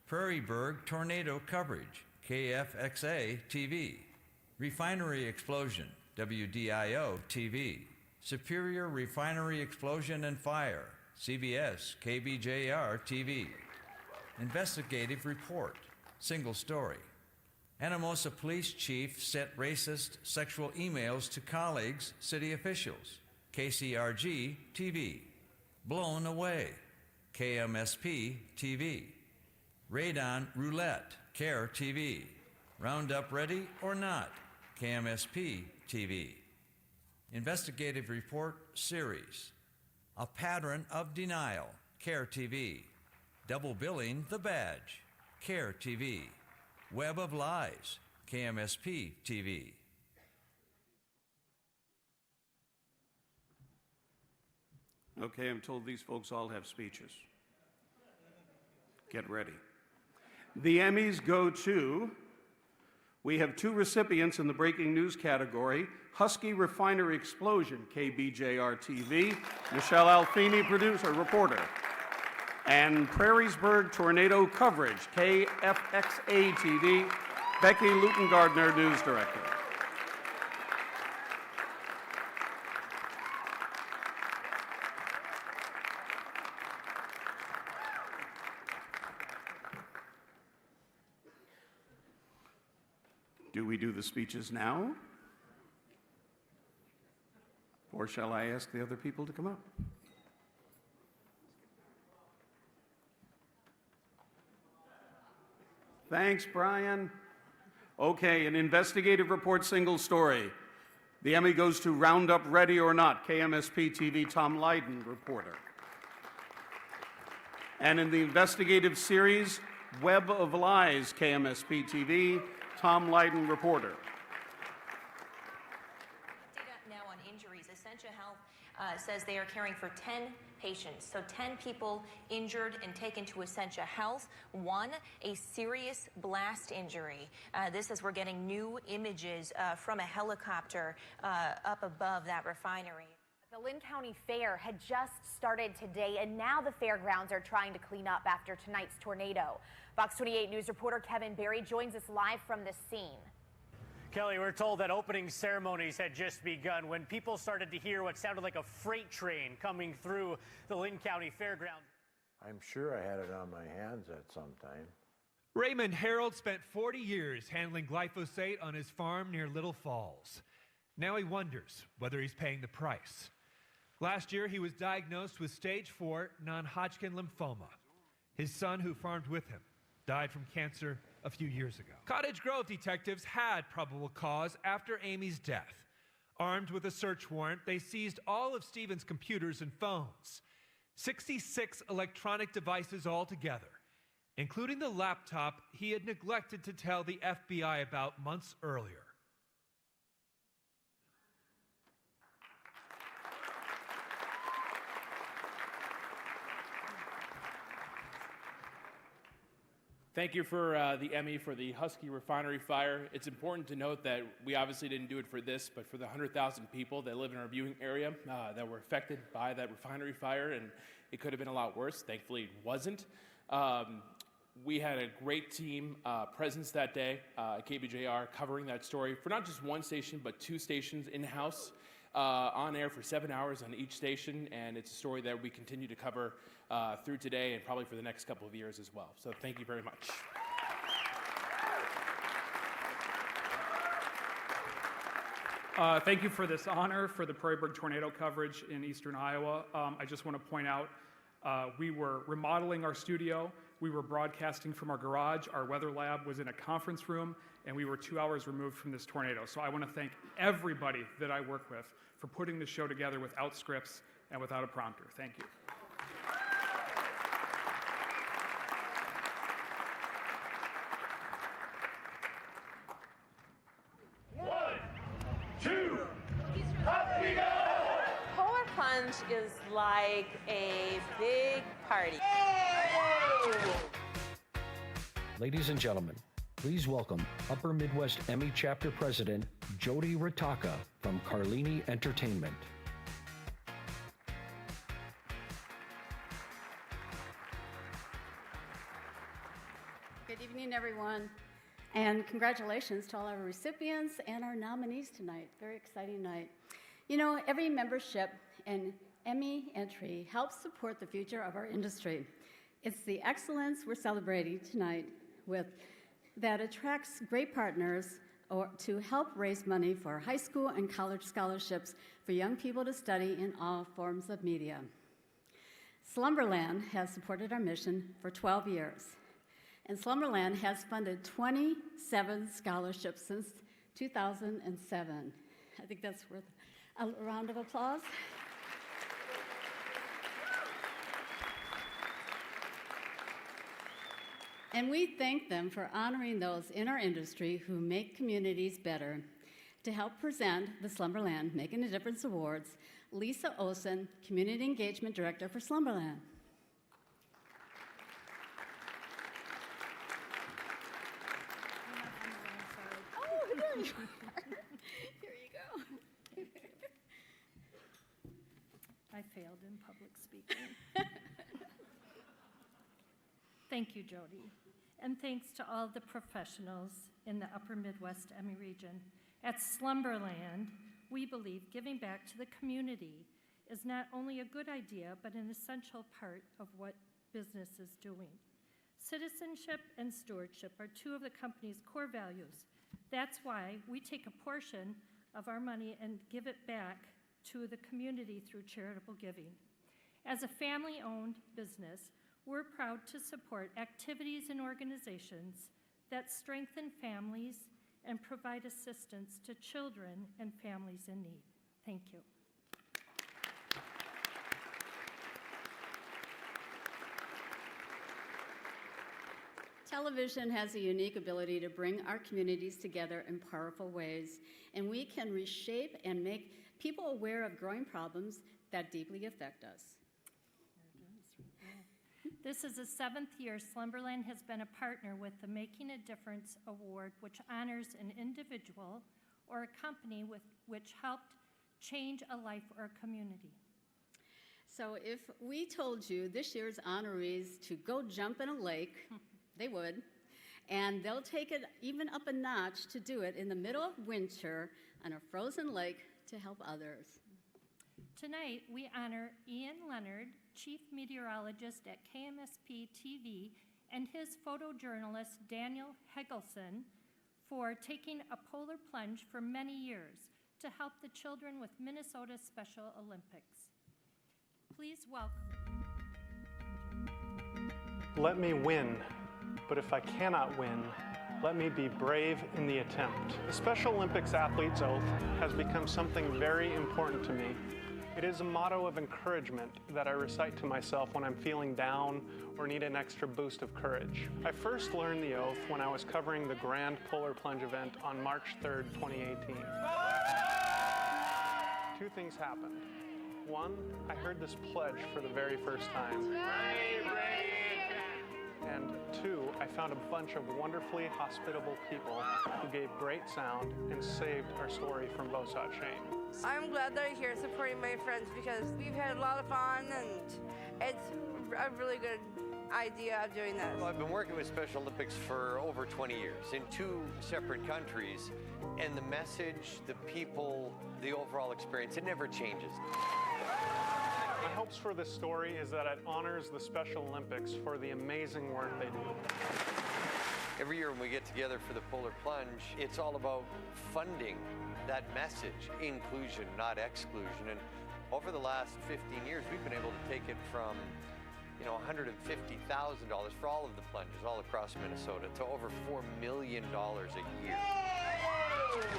Prairieburg Tornado Coverage, KFXA TV. Refinery Explosion, WDIO TV. Superior Refinery Explosion and Fire, CBS KBJR TV. Investigative Report, single story. Anamosa Police Chief sent racist sexual emails to colleagues, city officials, KCRG TV. Blown Away, KMSP TV. Radon Roulette, CARE TV. Roundup Ready or Not, KMSP TV. Investigative Report Series. A Pattern of Denial, CARE TV. Double Billing the Badge, CARE TV. Web of Lies, KMSP TV. Okay, I'm told these folks all have speeches. Get ready. The Emmys go to, we have 2 recipients in the breaking news category. Husky Refinery Explosion, KBJR TV. Michelle Alfini, reporter. And Prairieburg Tornado Coverage, KFXA TV. Becky Lutengardner, news director. Do we do the speeches now? Or shall I ask the other people to come up? Thanks, Brian. Okay, an investigative report, single story. The Emmy goes to Roundup Ready or Not, KMSP TV, Tom Lydon, reporter. And in the investigative series, Web of Lies, KMSP TV, Tom Lydon, reporter. Data now on injuries. Essentia Health says they are caring for 10 patients. So 10 people injured and taken to Essentia Health. 1, a serious blast injury. This is, we're getting new images from a helicopter up above that refinery. The Lynn County Fair had just started today, and now the fairgrounds are trying to clean up after tonight's tornado. Fox 28 News reporter Kevin Barry joins us live from the scene. Kelly, we're told that opening ceremonies had just begun when people started to hear what sounded like a freight train coming through the Lynn County Fairground. I'm sure I had it on my hands at some time. Raymond Harold spent 40 years handling glyphosate on his farm near Little Falls. Now he wonders whether he's paying the price. Last year, he was diagnosed with stage 4 non-Hodgkin lymphoma. His son, who farmed with him, died from cancer a few years ago. Cottage Grove detectives had probable cause after Amy's death. Armed with a search warrant, they seized all of Stephen's computers and phones, 66 electronic devices altogether, including the laptop he had neglected to tell the FBI about months earlier. Thank you for the Emmy for the Husky refinery fire. It's important to note that we obviously didn't do it for this, but for the 100,000 people that live in our viewing area that were affected by that refinery fire, and it could have been a lot worse. Thankfully, it wasn't. We had a great team presence that day at KBJR covering that story for not just one station, but 2 stations in-house, on air for 7 hours on each station, and it's a story that we continue to cover through today and probably for the next couple of years as well. So thank you very much. Thank you for this honor for the Prairieburg tornado coverage in eastern Iowa. I just want to point out we were remodeling our studio. We were broadcasting from our garage. Our weather lab was in a conference room, and we were 2 hours removed from this tornado. So I want to thank everybody that I work with for putting the show together without scripts and without a prompter. Thank you. Polar Plunge is like a big party. Ladies and gentlemen, please welcome Upper Midwest Emmy Chapter President Jody Ritaka from Carlini Entertainment. Good evening, everyone, and congratulations to all our recipients and our nominees tonight. Very exciting night. You know, every membership and Emmy entry helps support the future of our industry. It's the excellence we're celebrating tonight with that attracts great partners to help raise money for high school and college scholarships for young people to study in all forms of media. Slumberland has supported our mission for 12 years, and Slumberland has funded 27 scholarships since 2007. I think that's worth a round of applause. And we thank them for honoring those in our industry who make communities better. To help present the Slumberland Making a Difference Awards, Lisa Olson, Community Engagement Director for Slumberland. Oh, there you are. Here you go. I failed in public speaking. Thank you, Jody. And thanks to all the professionals in the Upper Midwest Emmy region. At Slumberland, we believe giving back to the community is not only a good idea, but an essential part of what business is doing. Citizenship and stewardship are 2 of the company's core values. That's why we take a portion of our money and give it back to the community through charitable giving. As a family-owned business, we're proud to support activities and organizations that strengthen families and provide assistance to children and families in need. Thank you. Television has a unique ability to bring our communities together in powerful ways, and we can reshape and make people aware of growing problems that deeply affect us. This is the 7th year Slumberland has been a partner with the Making a Difference Award, which honors an individual or a company which helped change a life or a community. So if we told you this year's honorees to go jump in a lake, they would, and they'll take it even up a notch to do it in the middle of winter on a frozen lake to help others. Tonight, we honor Ian Leonard, Chief Meteorologist at KMSP TV, and his photojournalist, Daniel Hegelson, for taking a polar plunge for many years to help the children with Minnesota's Special Olympics. Please welcome. Let me win, but if I cannot win, let me be brave in the attempt. The Special Olympics athlete's oath has become something very important to me. It is a motto of encouragement that I recite to myself when I'm feeling down or need an extra boost of courage. I first learned the oath when I was covering the Grand Polar Plunge event on March 3rd, 2018. Two things happened. One, I heard this pledge for the very first time. And two, I found a bunch of wonderfully hospitable people who gave great sound and saved our story from Bosat shame. I'm glad that I'm here supporting my friends because we've had a lot of fun and it's a really good idea of doing this. Well, I've been working with Special Olympics for over 20 years in 2 separate countries, and the message, the people, the overall experience, it never changes. My hopes for this story is that it honors the Special Olympics for the amazing work they do. Every year when we get together for the Polar Plunge, it's all about funding that message, inclusion, not exclusion. And over the last 15 years, we've been able to take it from, $150,000 for all of the plunges all across Minnesota to over $4 million a year.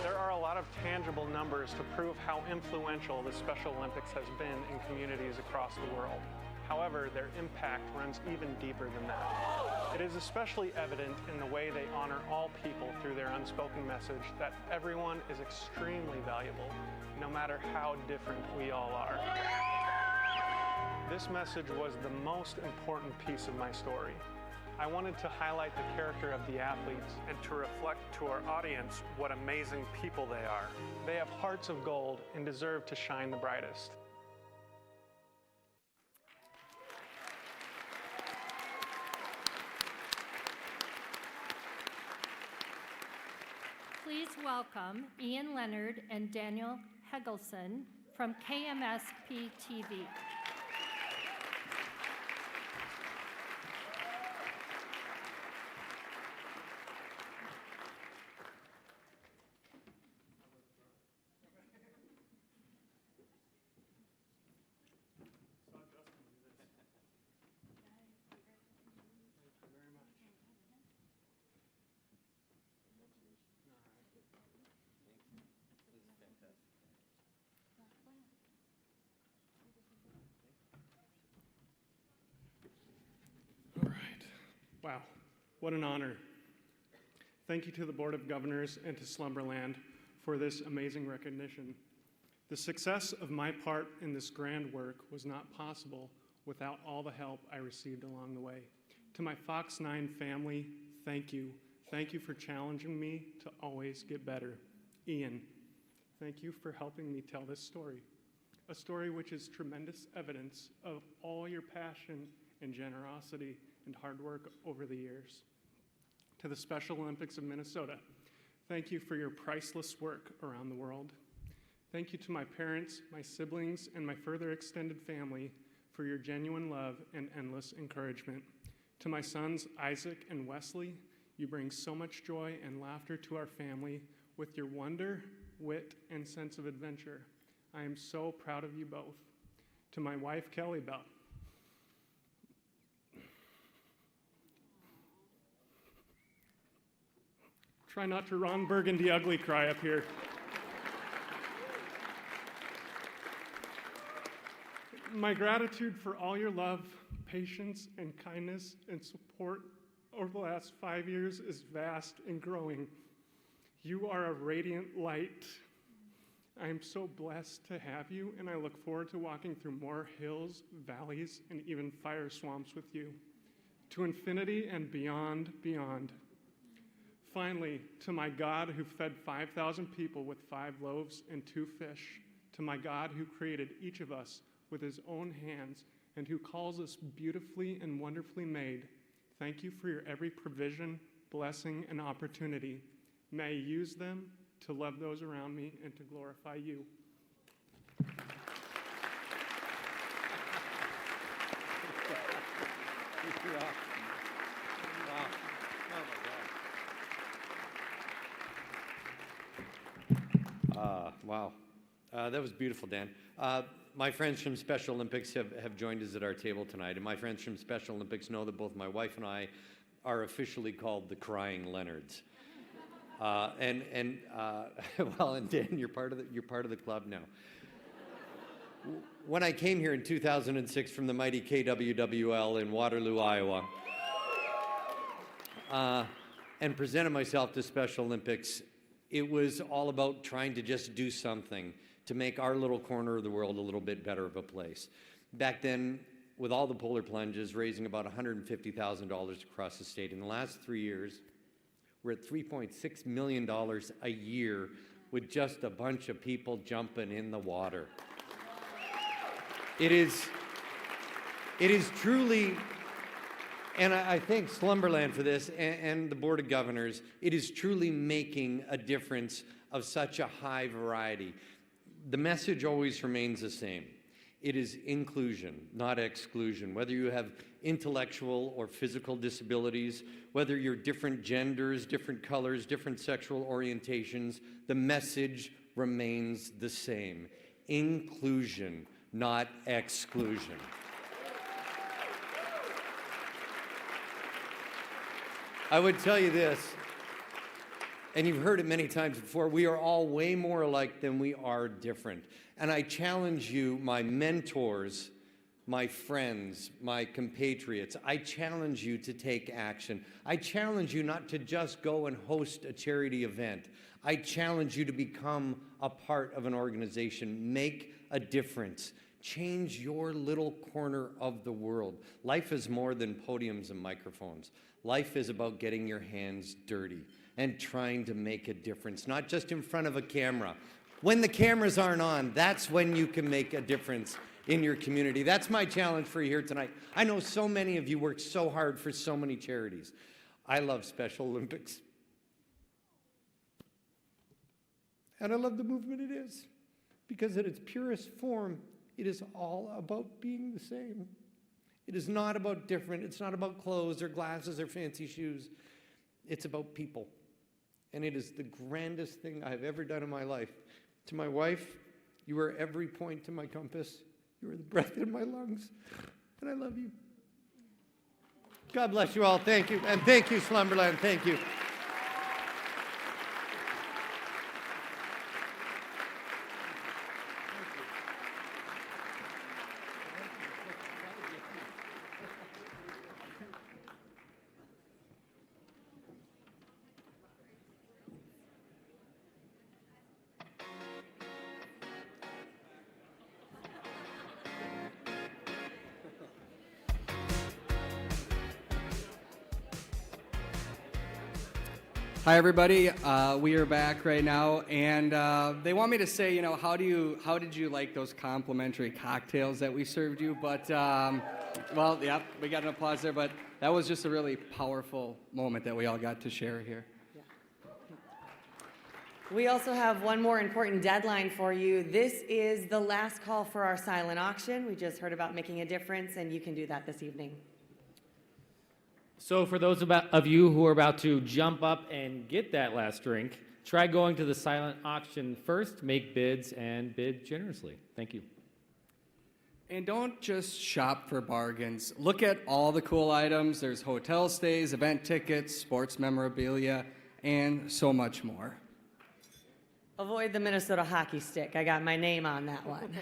There are a lot of tangible numbers to prove how influential the Special Olympics has been in communities across the world. However, their impact runs even deeper than that. It is especially evident in the way they honor all people through their unspoken message that everyone is extremely valuable, no matter how different we all are. This message was the most important piece of my story. I wanted to highlight the character of the athletes and to reflect to our audience what amazing people they are. They have hearts of gold and deserve to shine the brightest. Please welcome Ian Leonard and Daniel Hegelson from KMSP TV. Wow, what an honor. Thank you to the Board of Governors and to Slumberland for this amazing recognition. The success of my part in this grand work was not possible without all the help I received along the way. To my Fox 9 family, thank you. Thank you for challenging me to always get better. Ian, thank you for helping me tell this story, a story which is tremendous evidence of all your passion and generosity and hard work over the years. To the Special Olympics of Minnesota, thank you for your priceless work around the world. Thank you to my parents, my siblings, and my further extended family for your genuine love and endless encouragement. To my sons, Isaac and Wesley, you bring so much joy and laughter to our family with your wonder, wit, and sense of adventure. I am so proud of you both. To my wife, Kelly Bell, try not to Ron Burgundy ugly cry up here. My gratitude for all your love, patience, and kindness and support over the last 5 years is vast and growing. You are a radiant light. I am so blessed to have you, and I look forward to walking through more hills, valleys, and even fire swamps with you. To infinity and beyond, beyond. Finally, to my God who fed 5,000 people with 5 loaves and 2 fish, to my God who created each of us with his own hands and who calls us beautifully and wonderfully made, thank you for your every provision, blessing, and opportunity. May I use them to love those around me and to glorify you. Wow. That was beautiful, Dan. My friends from Special Olympics have joined us at our table tonight, and my friends from Special Olympics know that both my wife and I are officially called the Crying Leonards. Well, and Dan, you're part of the club now. When I came here in 2006 from the mighty KWWL in Waterloo, Iowa, and presented myself to Special Olympics, it was all about trying to just do something to make our little corner of the world a little bit better of a place. Back then, with all the polar plunges, raising about $150,000 across the state. In the last 3 years, we're at $3.6 million a year with just a bunch of people jumping in the water. It is truly, and I thank Slumberland for this and the Board of Governors, it is truly making a difference of such a high variety. The message always remains the same. It is inclusion, not exclusion. Whether you have intellectual or physical disabilities, whether you're different genders, different colors, different sexual orientations, the message remains the same. Inclusion, not exclusion. I would tell you this, and you've heard it many times before, we are all way more alike than we are different. And I challenge you, my mentors, my friends, my compatriots, I challenge you to take action. I challenge you not to just go and host a charity event. I challenge you to become a part of an organization. Make a difference. Change your little corner of the world. Life is more than podiums and microphones. Life is about getting your hands dirty and trying to make a difference, not just in front of a camera. When the cameras aren't on, that's when you can make a difference in your community. That's my challenge for you here tonight. I know so many of you work so hard for so many charities. I love Special Olympics. And I love the movement it is, because at its purest form, it is all about being the same. It is not about different. It's not about clothes or glasses or fancy shoes. It's about people. And it is the grandest thing I've ever done in my life. To my wife, you are every point to my compass. You are the breath in my lungs. And I love you. God bless you all. Thank you. And thank you, Slumberland. Thank you. Hi, everybody. We are back right now, and they want me to say, you know, how did you like those complimentary cocktails that we served you? But, well, yeah, we got an applause there, but that was just a really powerful moment that we all got to share here. We also have one more important deadline for you. This is the last call for our silent auction. We just heard about making a difference, and you can do that this evening. So for those of you who are about to jump up and get that last drink, try going to the silent auction first, make bids, and bid generously. Thank you. And don't just shop for bargains. Look at all the cool items. There's hotel stays, event tickets, sports memorabilia, and so much more. Avoid the Minnesota hockey stick. I got my name on that one.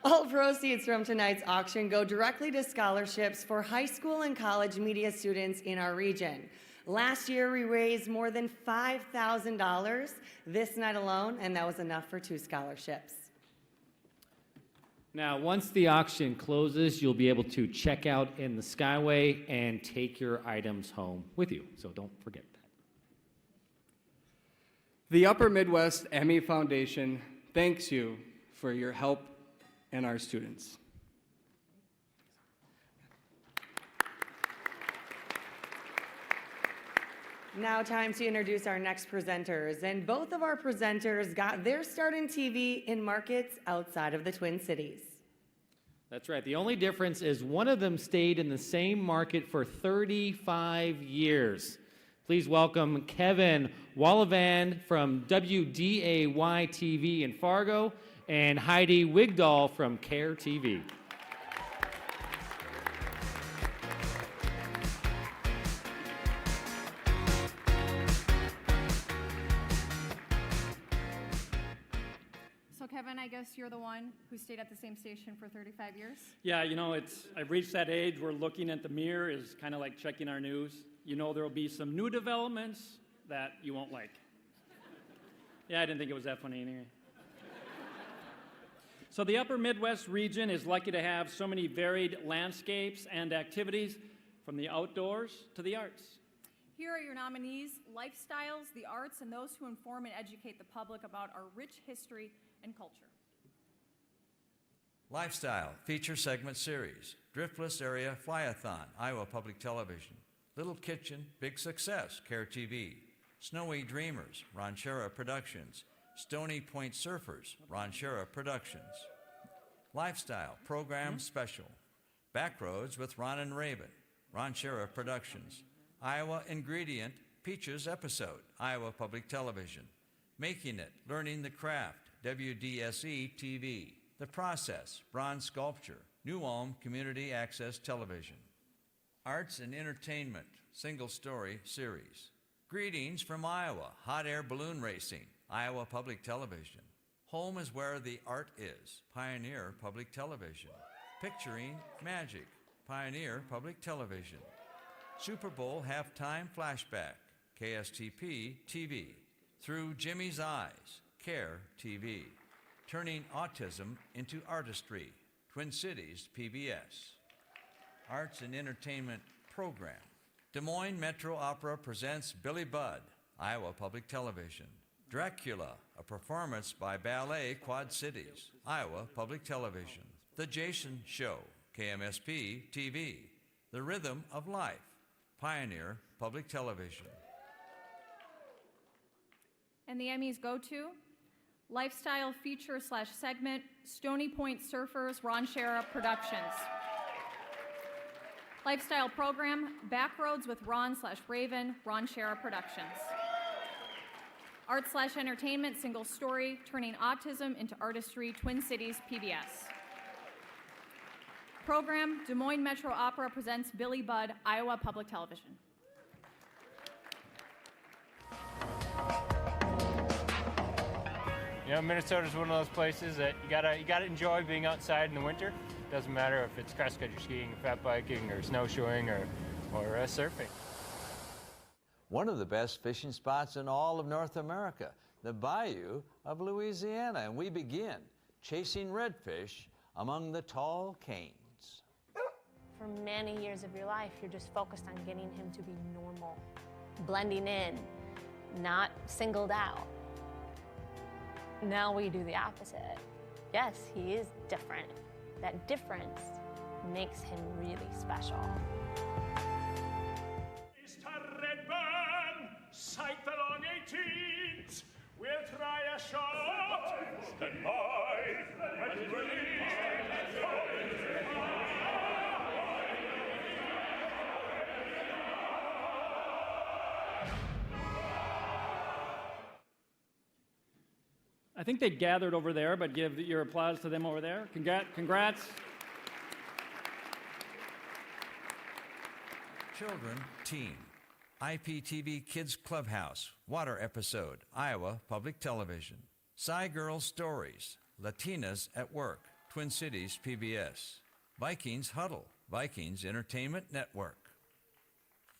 All proceeds from tonight's auction go directly to scholarships for high school and college media students in our region. Last year, we raised more than $5,000 this night alone, and that was enough for 2 scholarships. Now, once the auction closes, you'll be able to check out in the Skyway and take your items home with you, so don't forget that. The Upper Midwest Emmy Foundation thanks you for your help and our students. Now time to introduce our next presenters. And both of our presenters got their start in TV in markets outside of the Twin Cities. That's right. The only difference is one of them stayed in the same market for 35 years. Please welcome Kevin Wallivan from WDAY TV in Fargo and Heidi Wigdahl from CARE TV. So Kevin, I guess you're the one who stayed at the same station for 35 years? Yeah, you know, I've reached that age where looking at the mirror is kind of like checking our news. You know there will be some new developments that you won't like. Yeah, I didn't think it was that funny anyway. So the Upper Midwest region is lucky to have so many varied landscapes and activities, from the outdoors to the arts. Here are your nominees: lifestyles, the arts, and those who inform and educate the public about our rich history and culture. Lifestyle feature segment series, Driftless Area Flyathon, Iowa Public Television. Little Kitchen, Big Success, CARE TV. Snowy Dreamers, Ranchera Productions. Stony Point Surfers, Ranchera Productions. Lifestyle Program Special, Backroads with Ron and Raven, Ranchera Productions. Iowa Ingredient Peaches Episode, Iowa Public Television. Making It, Learning the Craft, WDSE TV. The Process, Bronze Sculpture, New Ulm Community Access Television. Arts and Entertainment, Single Story Series. Greetings from Iowa, Hot Air Balloon Racing, Iowa Public Television. Home is where the art is, Pioneer Public Television. Picturing Magic, Pioneer Public Television. Super Bowl Halftime Flashback, KSTP TV. Through Jimmy's Eyes, CARE TV. Turning Autism into Artistry, Twin Cities PBS. Arts and Entertainment Program. Des Moines Metro Opera presents Billy Budd, Iowa Public Television. Dracula, a performance by Ballet Quad Cities, Iowa Public Television. The Jason Show, KMSP TV. The Rhythm of Life, Pioneer Public Television. And the Emmys go to Lifestyle Feature / Segment, Stony Point Surfers, Ranchera Productions. Lifestyle Program, Backroads with Ron / Raven, Ranchera Productions. Art / Entertainment, Single Story, Turning Autism into Artistry, Twin Cities PBS. Program, Des Moines Metro Opera presents Billy Budd, Iowa Public Television. You know, Minnesota's one of those places that you gotta enjoy being outside in the winter. Doesn't matter if it's cross-country skiing, or fat biking, or snowshoeing, or surfing. One of the best fishing spots in all of North America, the Bayou of Louisiana, and we begin chasing redfish among the tall canes. For many years of your life, you're just focused on getting him to be normal, blending in, not singled out. Now we do the opposite. Yes, he is different. That difference makes him really special. Mr. Redburn, sight the long 18th. We'll try a shot. Stand by and release. I think they gathered over there, but give your applause to them over there. Congrats. Children, Teen, IPTV Kids Clubhouse, Water Episode, Iowa Public Television. Psy Girls Stories, Latinas at Work, Twin Cities PBS. Vikings Huddle, Vikings Entertainment Network.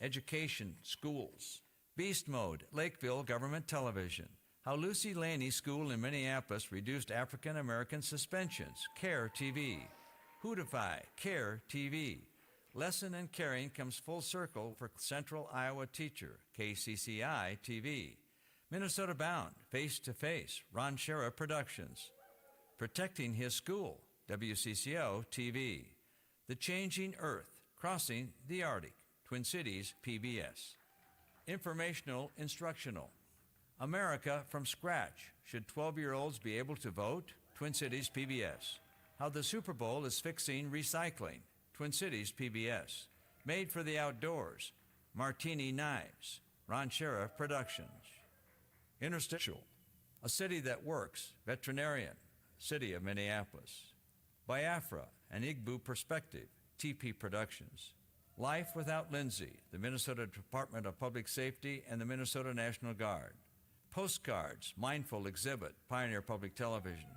Education, Schools, Beast Mode, Lakeville Government Television. How Lucy Laney School in Minneapolis reduced African American suspensions, CARE TV. Hootify, CARE TV. Lesson and Caring comes full circle for Central Iowa Teacher, KCCI TV. Minnesota Bound, Face to Face, Ranchera Productions. Protecting His School, WCCO TV. The Changing Earth, Crossing the Arctic, Twin Cities PBS. Informational Instructional. America from Scratch. Should 12-year-olds be able to vote? Twin Cities PBS. How the Super Bowl is Fixing Recycling, Twin Cities PBS. Made for the Outdoors, Martini Knives, Ranchera Productions. Interstitial, A City That Works, Veterinarian, City of Minneapolis. Biafra, An Igbo Perspective, TP Productions. Life Without Lindsay, the Minnesota Department of Public Safety and the Minnesota National Guard. Postcards, Mindful Exhibit, Pioneer Public Television.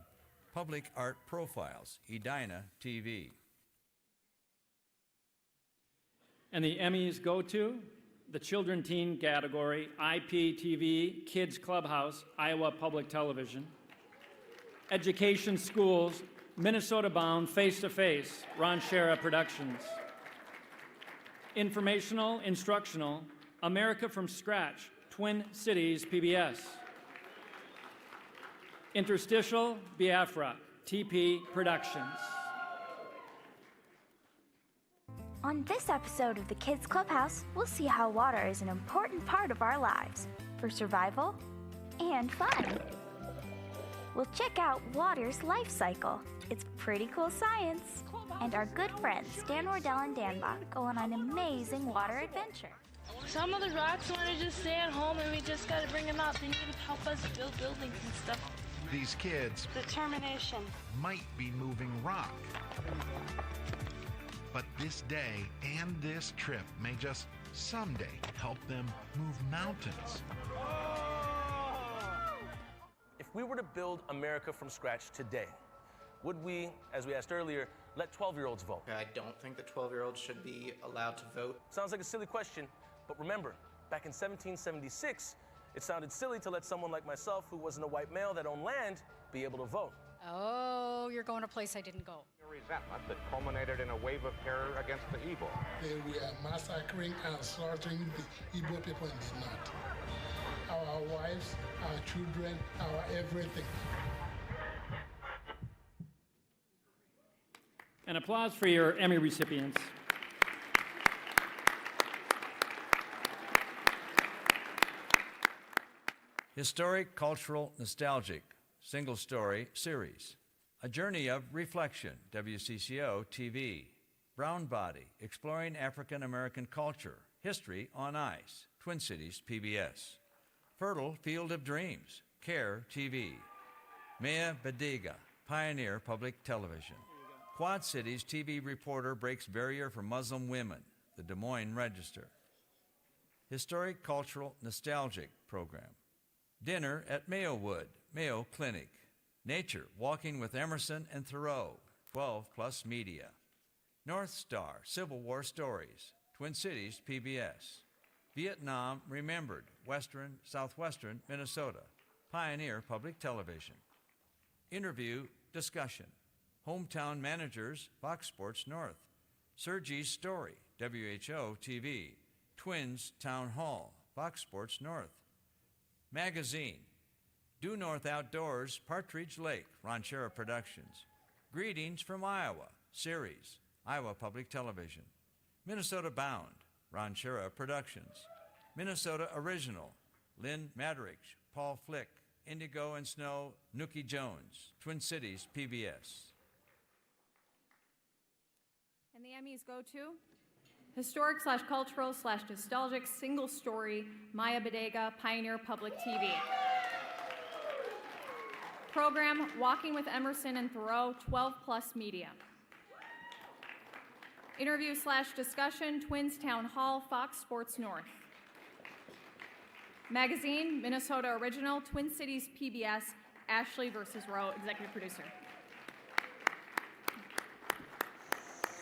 Public Art Profiles, Edina TV. And the Emmys go to the Children Teen category, IPTV, Kids Clubhouse, Iowa Public Television. Education Schools, Minnesota Bound, Face to Face, Ranchera Productions. Informational, Instructional, America from Scratch, Twin Cities PBS. Interstitial, Biafra, TP Productions. On this episode of the Kids Clubhouse, we'll see how water is an important part of our lives for survival and fun. We'll check out water's life cycle. It's pretty cool science. And our good friends, Dan Wardell and Dan Bach, go on an amazing water adventure. Some of the rocks want to just stay at home and we just got to bring them out. They need to help us build buildings and stuff. These kids Determination. might be moving rock. But this day and this trip may just someday help them move mountains. If we were to build America from scratch today, would we, as we asked earlier, let 12-year-olds vote? I don't think that 12-year-olds should be allowed to vote. Sounds like a silly question, but remember, back in 1776, it sounded silly to let someone like myself, who wasn't a white male that owned land, be able to vote. Oh, you're going to a place I didn't go. Resentment that culminated in a wave of terror against the Igbo. They were massacring and slaughtering the Igbo people, and did not. Our wives, our children, our everything. An applause for your Emmy recipients. Historic, Cultural, Nostalgic, Single Story Series. A Journey of Reflection, WCCO TV. Brown Body, Exploring African American Culture, History on Ice, Twin Cities PBS. Fertile Field of Dreams, CARE TV. Maya Badega, Pioneer Public Television. Quad Cities TV reporter breaks barrier for Muslim women, the Des Moines Register. Historic, Cultural, Nostalgic program. Dinner at Mayowood, Mayo Clinic. Nature, Walking with Emerson and Thoreau, 12+ Media. North Star, Civil War Stories, Twin Cities PBS. Vietnam Remembered, Western, Southwestern Minnesota, Pioneer Public Television. Interview, Discussion. Hometown Managers, Fox Sports North. Sergie's Story, WHO TV. Twins Town Hall, Fox Sports North. Magazine, Due North Outdoors, Partridge Lake, Ranchera Productions. Greetings from Iowa, series, Iowa Public Television. Minnesota Bound, Ranchera Productions. Minnesota Original, Lynn Madrich, Paul Flick, Indigo and Snow, Nookie Jones, Twin Cities PBS. And the Emmys go to Historic/Cultural/Nostalgic Single Story, Maya Bodega, Pioneer Public TV. Program, Walking with Emerson and Thoreau, 12+ Media. Interview/discussion, Twins Town Hall, Fox Sports North. Magazine, Minnesota Original, Twin Cities PBS, Ashley versus Rowe, executive producer.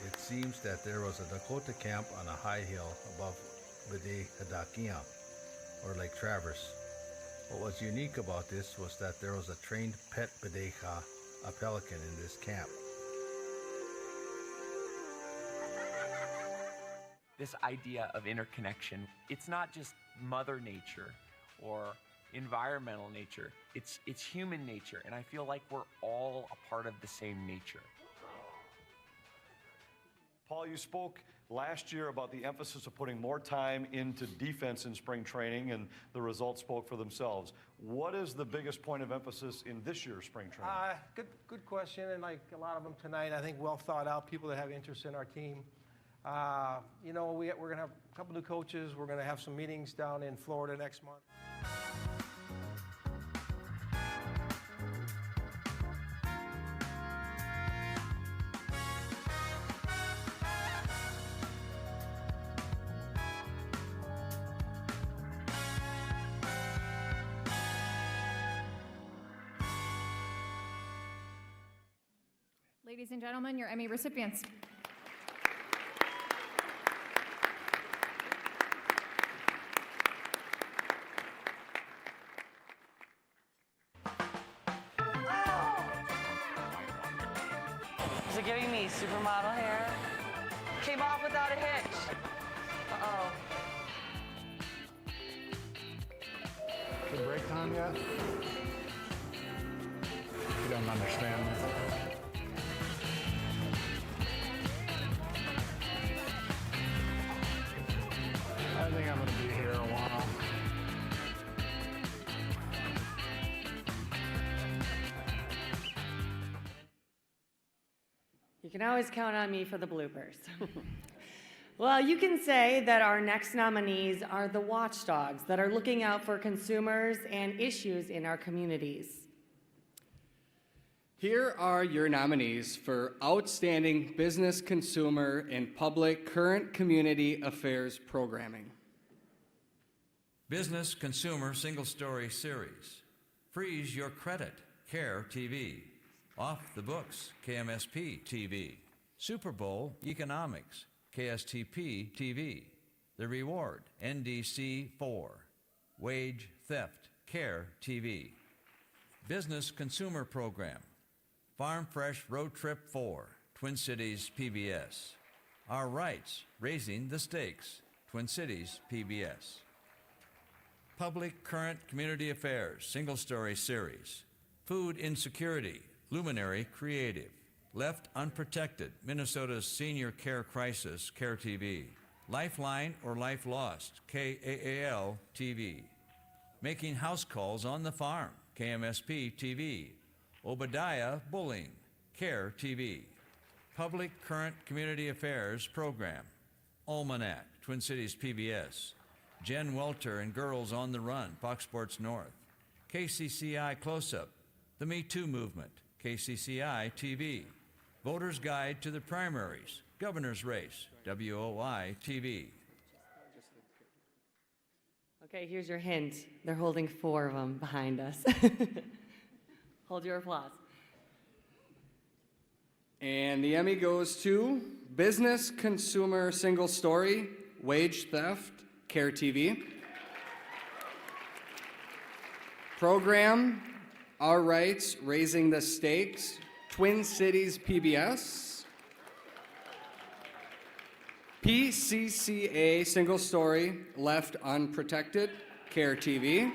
It seems that there was a Dakota camp on a high hill above Bide Hadakia, or Lake Traverse. What was unique about this was that there was a trained pet Bideha, a pelican, in this camp. This idea of interconnection, it's not just Mother Nature or environmental nature. It's human nature, and I feel like we're all a part of the same nature. Paul, you spoke last year about the emphasis of putting more time into defense in spring training, and the results spoke for themselves. What is the biggest point of emphasis in this year's spring training? Good question, and like a lot of them tonight, I think well thought out, people that have interest in our team. You know, we're going to have a couple new coaches. We're going to have some meetings down in Florida next month. Ladies and gentlemen, your Emmy recipients. Is it giving me supermodel hair? Came off without a hitch. Uh-oh. Is it break time yet? You don't understand this. I think I'm going to be here a while. You can always count on me for the bloopers. Well, you can say that our next nominees are the watchdogs that are looking out for consumers and issues in our communities. Here are your nominees for Outstanding Business, Consumer, and Public Current Community Affairs Programming. Business Consumer Single Story Series. Freeze Your Credit, CARE TV. Off the Books, KMSP TV. Super Bowl Economics, KSTP TV. The Reward, NDC 4. Wage Theft, CARE TV. Business Consumer Program. Farm Fresh Road Trip 4, Twin Cities PBS. Our Rights, Raising the Stakes, Twin Cities PBS. Public Current Community Affairs, Single Story Series. Food Insecurity, Luminary Creative. Left Unprotected, Minnesota's Senior Care Crisis, CARE TV. Lifeline or Life Lost, KAAL TV. Making House Calls on the Farm, KMSP TV. Obadiah Bullying, CARE TV. Public Current Community Affairs Program. Almanac, Twin Cities PBS. Jen Welter and Girls on the Run, Fox Sports North. KCCI Close-Up, The Me Too Movement, KCCI TV. Voters Guide to the Primaries, Governor's Race, WOI TV. Okay, here's your hint. They're holding 4 of them behind us. Hold your applause. And the Emmy goes to Business Consumer Single Story, Wage Theft, CARE TV. Program, Our Rights, Raising the Stakes, Twin Cities PBS. PCCA Single Story, Left Unprotected, CARE TV.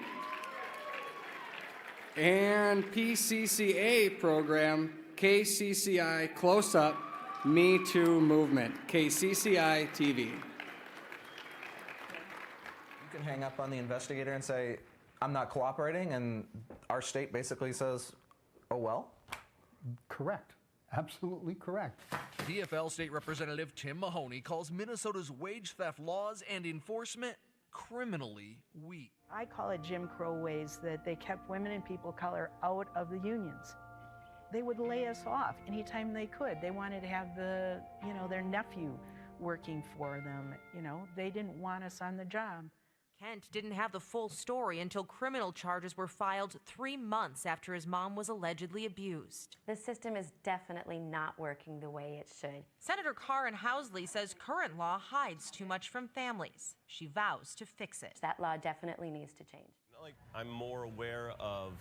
And PCCA program, KCCI Close-Up, Me Too Movement, KCCI TV. You can hang up on the investigator and say, I'm not cooperating, and our state basically says, oh well? Correct. Absolutely correct. DFL State Representative Tim Mahoney calls Minnesota's wage theft laws and enforcement criminally weak. I call it Jim Crow ways that they kept women and people of color out of the unions. They would lay us off anytime they could. They wanted to have their nephew working for them. They didn't want us on the job. Kent didn't have the full story until criminal charges were filed 3 months after his mom was allegedly abused. The system is definitely not working the way it should. Senator Karen Housley says current law hides too much from families. She vows to fix it. That law definitely needs to change. I'm more aware of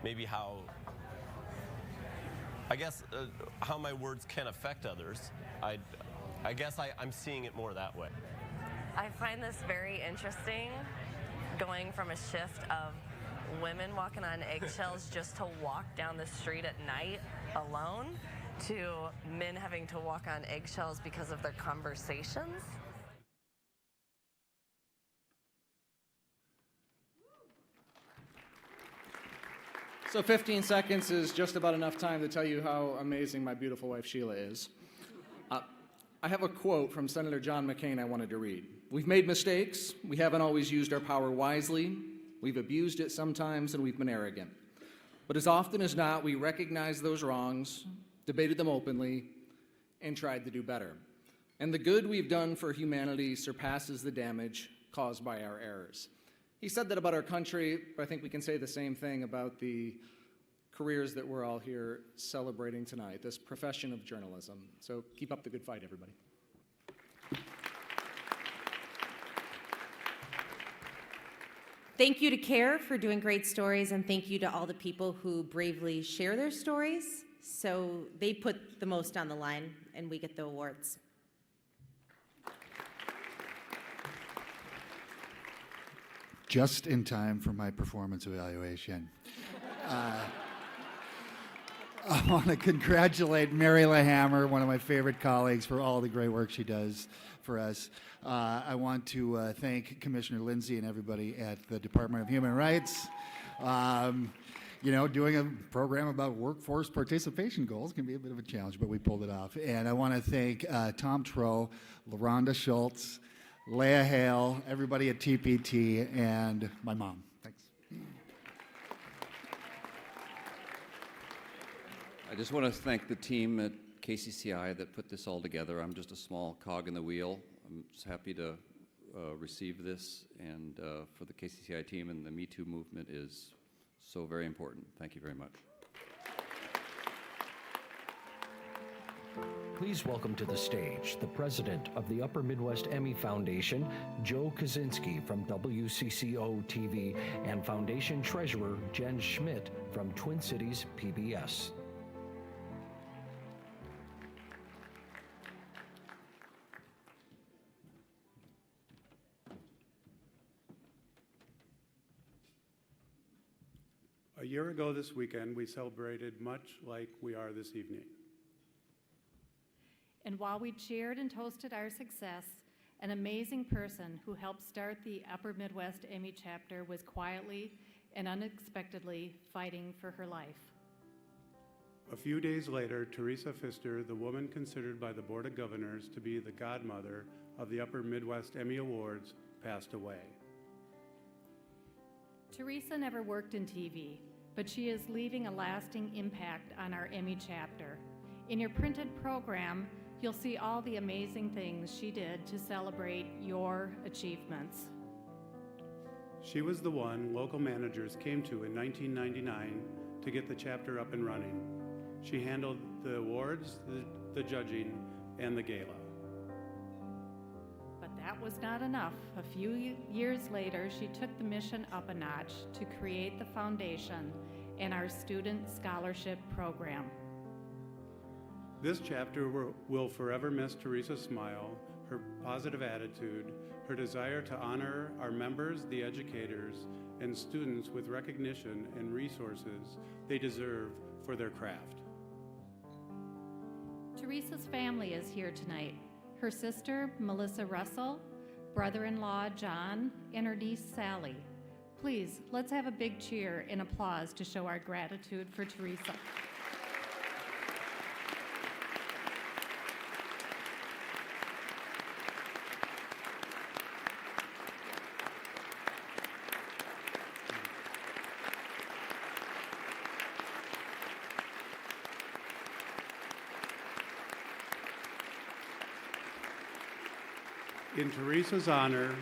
maybe how my words can affect others. I guess I'm seeing it more that way. I find this very interesting, going from a shift of women walking on eggshells just to walk down the street at night alone to men having to walk on eggshells because of their conversations. So 15 seconds is just about enough time to tell you how amazing my beautiful wife Sheila is. I have a quote from Senator John McCain I wanted to read. We've made mistakes. We haven't always used our power wisely. We've abused it sometimes, and we've been arrogant. But as often as not, we recognized those wrongs, debated them openly, and tried to do better. And the good we've done for humanity surpasses the damage caused by our errors. He said that about our country, but I think we can say the same thing about the careers that we're all here celebrating tonight, this profession of journalism. So keep up the good fight, everybody. Thank you to CARE for doing great stories, and thank you to all the people who bravely share their stories. So they put the most on the line, and we get the awards. Just in time for my performance evaluation. I want to congratulate Mary LaHammer, one of my favorite colleagues, for all the great work she does for us. I want to thank Commissioner Lindsay and everybody at the Department of Human Rights. You know, doing a program about workforce participation goals can be a bit of a challenge, but we pulled it off. And I want to thank Tom Troe, LaRonda Schultz, Leah Hale, everybody at TPT, and my mom. Thanks. I just want to thank the team at KCCI that put this all together. I'm just a small cog in the wheel. I'm just happy to receive this, and for the KCCI team, and the Me Too movement is so very important. Thank you very much. Please welcome to the stage the president of the Upper Midwest Emmy Foundation, Joe Kaczynski from WCCO TV, and foundation treasurer Jen Schmidt from Twin Cities PBS. A year ago this weekend, we celebrated much like we are this evening. And while we cheered and toasted our success, an amazing person who helped start the Upper Midwest Emmy chapter was quietly and unexpectedly fighting for her life. A few days later, Teresa Pfister, the woman considered by the Board of Governors to be the godmother of the Upper Midwest Emmy Awards, passed away. Teresa never worked in TV, but she is leaving a lasting impact on our Emmy chapter. In your printed program, you'll see all the amazing things she did to celebrate your achievements. She was the one local managers came to in 1999 to get the chapter up and running. She handled the awards, the judging, and the gala. But that was not enough. A few years later, she took the mission up a notch to create the foundation and our student scholarship program. This chapter will forever miss Teresa's smile, her positive attitude, her desire to honor our members, the educators, and students with recognition and resources they deserve for their craft. Teresa's family is here tonight. Her sister, Melissa Russell, brother-in-law, John, and her niece, Sally. Please, let's have a big cheer and applause to show our gratitude for Teresa. In Teresa's honor,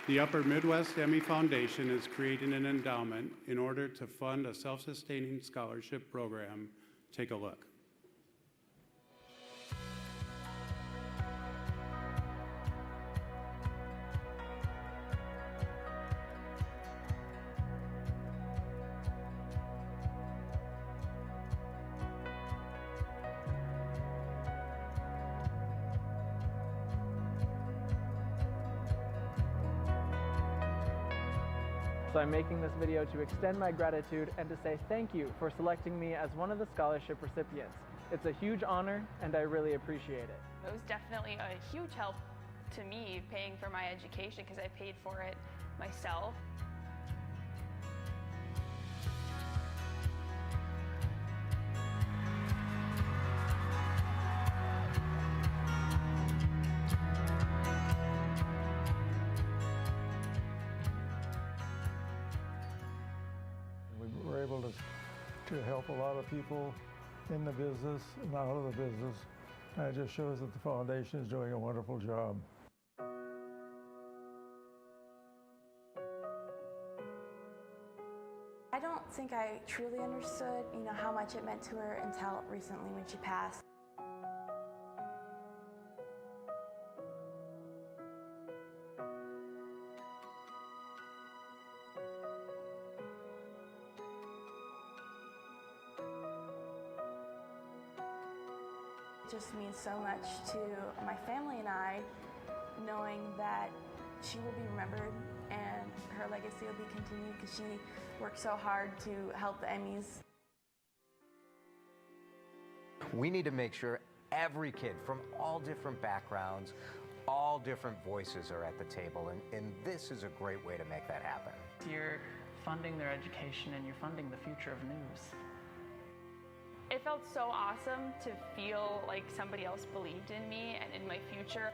the Upper Midwest Emmy Foundation is creating an endowment in order to fund a self-sustaining scholarship program. Take a look. So I'm making this video to extend my gratitude and to say thank you for selecting me as one of the scholarship recipients. It's a huge honor, and I really appreciate it. It was definitely a huge help to me paying for my education because I paid for it myself. We were able to help a lot of people in the business and out of the business. And it just shows that the foundation is doing a wonderful job. I don't think I truly understood, how much it meant to her until recently when she passed. It just means so much to my family and I, knowing that she will be remembered and her legacy will be continued because she worked so hard to help the Emmys. We need to make sure every kid from all different backgrounds, all different voices are at the table, and this is a great way to make that happen. You're funding their education and you're funding the future of news. It felt so awesome to feel like somebody else believed in me and in my future.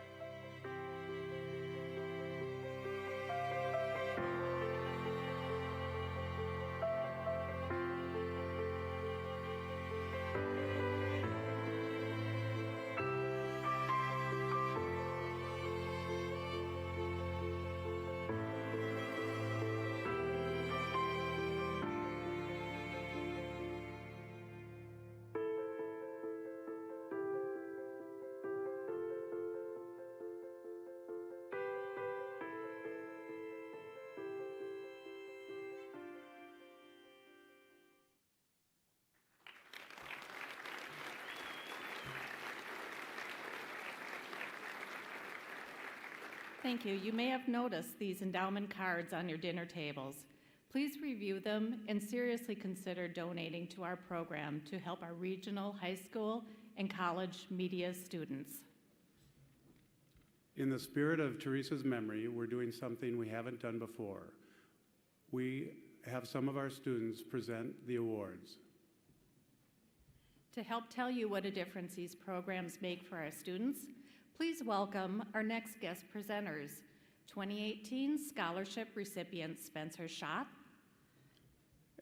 Thank you. You may have noticed these endowment cards on your dinner tables. Please review them and seriously consider donating to our program to help our regional, high school, and college media students. In the spirit of Teresa's memory, we're doing something we haven't done before. We have some of our students present the awards. To help tell you what a difference these programs make for our students, please welcome our next guest presenters, 2018 scholarship recipient Spencer Schott.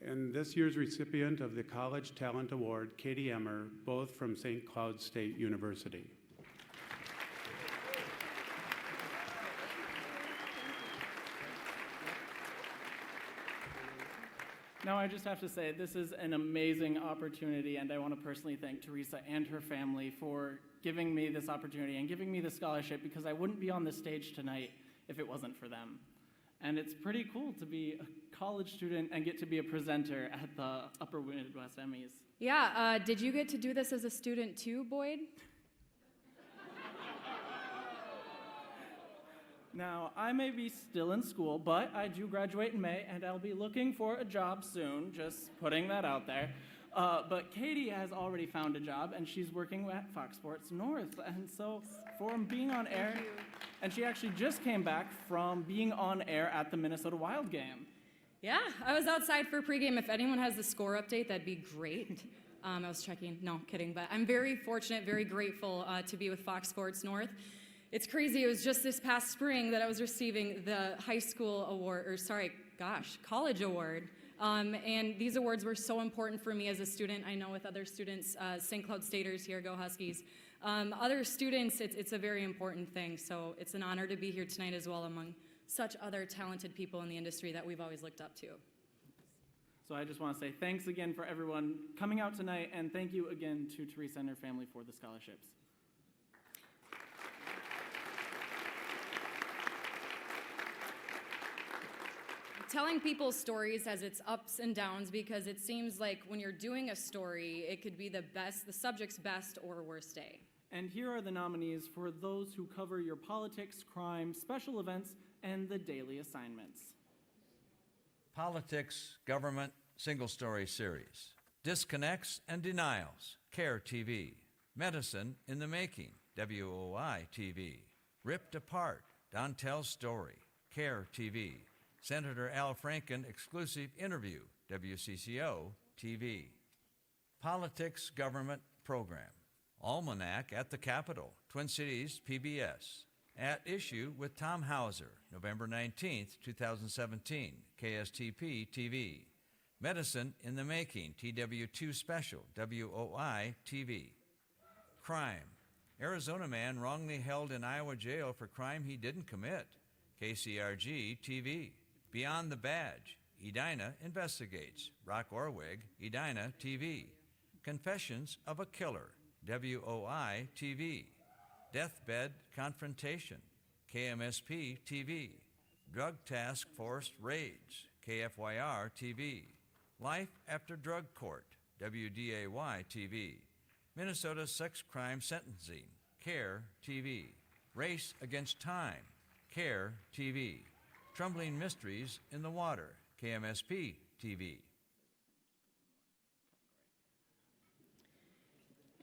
And this year's recipient of the College Talent Award, Katie Emmer, both from St. Cloud State University. Now I just have to say, this is an amazing opportunity, and I want to personally thank Teresa and her family for giving me this opportunity and giving me the scholarship, because I wouldn't be on this stage tonight if it wasn't for them. And it's pretty cool to be a college student and get to be a presenter at the Upper Midwest Emmys. Yeah, did you get to do this as a student too, Boyd? Now, I may be still in school, but I do graduate in May, and I'll be looking for a job soon, just putting that out there. But Katie has already found a job, and she's working at Fox Sports North. And so, from being on air, and she actually just came back from being on air at the Minnesota Wild game. Yeah, I was outside for pregame. If anyone has the score update, that'd be great. I was checking, no, kidding, but I'm very fortunate, very grateful to be with Fox Sports North. It's crazy, it was just this past spring that I was receiving the high school award, college award. And these awards were so important for me as a student. I know with other students, St. Cloud Staters here, go Huskies. Other students, it's a very important thing. So it's an honor to be here tonight as well among such other talented people in the industry that we've always looked up to. So I just want to say thanks again for everyone coming out tonight, and thank you again to Teresa and her family for the scholarships. Telling people's stories has its ups and downs, because it seems like when you're doing a story, it could be the subject's best or worst day. And here are the nominees for those who cover your politics, crime, special events, and the daily assignments. Politics, Government, Single Story Series. Disconnects and Denials, CARE TV. Medicine in the Making, WOI TV. Ripped Apart, Dontel's Story, CARE TV. Senator Al Franken exclusive interview, WCCO TV. Politics, Government Program. Almanac at the Capitol, Twin Cities PBS. At Issue with Tom Hauser, November 19th, 2017, KSTP TV. Medicine in the Making, TW2 Special, WOI TV. Crime. Arizona man wrongly held in Iowa jail for crime he didn't commit, KCRG TV. Beyond the Badge, Edina Investigates, Rock Orwig, Edina TV. Confessions of a Killer, WOI TV. Deathbed Confrontation, KMSP TV. Drug Task Force Raids, KFYR TV. Life After Drug Court, WDAY TV. Minnesota Sex Crime Sentencing, CARE TV. Race Against Time, CARE TV. Trembling Mysteries in the Water, KMSP TV.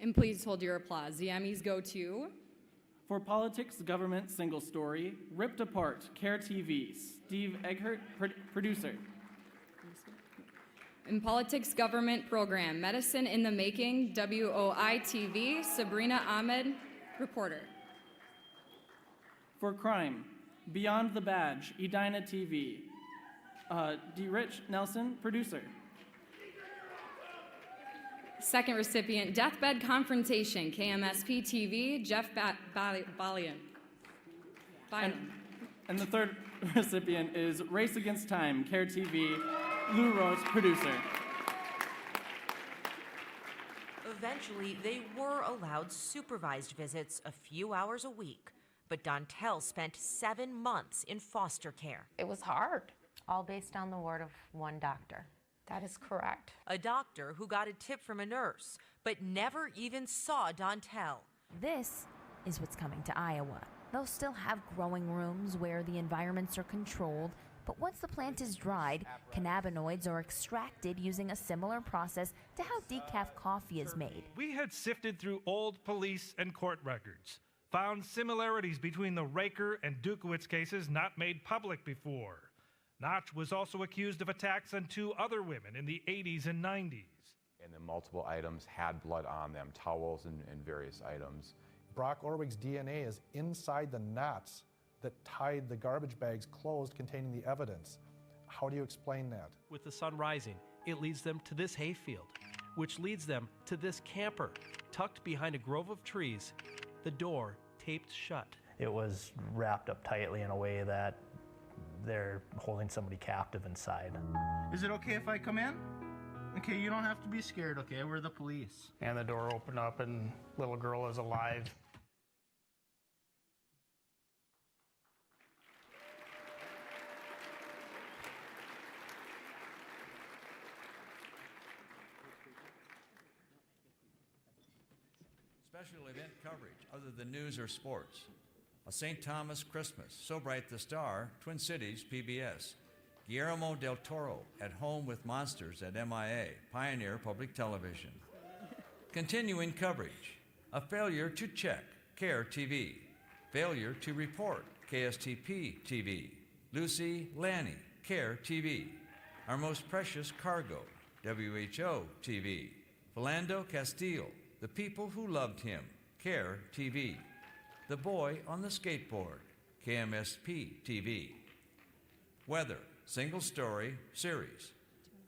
And please hold your applause. The Emmys go to... For Politics, Government, Single Story, Ripped Apart, CARE TV, Steve Eggert, producer. In Politics, Government Program, Medicine in the Making, WOI TV, Sabrina Ahmed, reporter. For Crime, Beyond the Badge, Edina TV, D. Rich Nelson, producer. Second recipient, Deathbed Confrontation, KMSP TV, Jeff Balian. And the third recipient is Race Against Time, CARE TV, Lou Rose, producer. Eventually, they were allowed supervised visits a few hours a week, but Dontel spent 7 months in foster care. It was hard, all based on the word of one doctor. That is correct. A doctor who got a tip from a nurse, but never even saw Dontel. This is what's coming to Iowa. They'll still have growing rooms where the environments are controlled, but once the plant is dried, cannabinoids are extracted using a similar process to how decaf coffee is made. We had sifted through old police and court records, found similarities between the Raker and Dukowitz cases not made public before. Notch was also accused of attacks on 2 other women in the 80s and 90s. And the multiple items had blood on them, towels and various items. Brock Orwig's DNA is inside the knots that tied the garbage bags closed containing the evidence. How do you explain that? With the sun rising, it leads them to this hayfield, which leads them to this camper, tucked behind a grove of trees, the door taped shut. It was wrapped up tightly in a way that they're holding somebody captive inside. Is it okay if I come in? Okay, you don't have to be scared, okay? We're the police. And the door opened up and little girl is alive. Special event coverage other than news or sports. A St. Thomas Christmas, So Bright the Star, Twin Cities PBS. Guillermo del Toro at home with monsters at MIA, Pioneer Public Television. Continuing coverage. A failure to check, CARE TV. Failure to report, KSTP TV. Lucy Lanny, CARE TV. Our Most Precious Cargo, WHO TV. Philando Castile, The People Who Loved Him, CARE TV. The Boy on the Skateboard, KMSP TV. Weather, Single Story Series.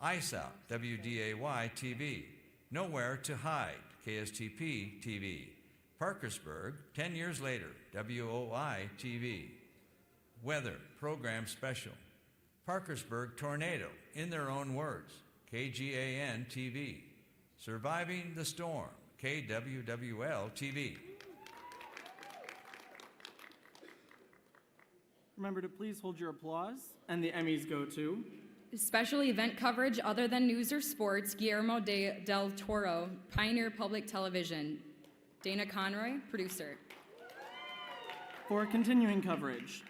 Ice Out, WDAY TV. Nowhere to Hide, KSTP TV. Parkersburg, 10 years later, WOI TV. Weather, Program Special. Parkersburg Tornado, in their own words, KGAN TV. Surviving the Storm, KWWL TV. Remember to please hold your applause, and the Emmys go to... Special event coverage other than news or sports, Guillermo del Toro, Pioneer Public Television. Dana Conroy, producer. For continuing coverage,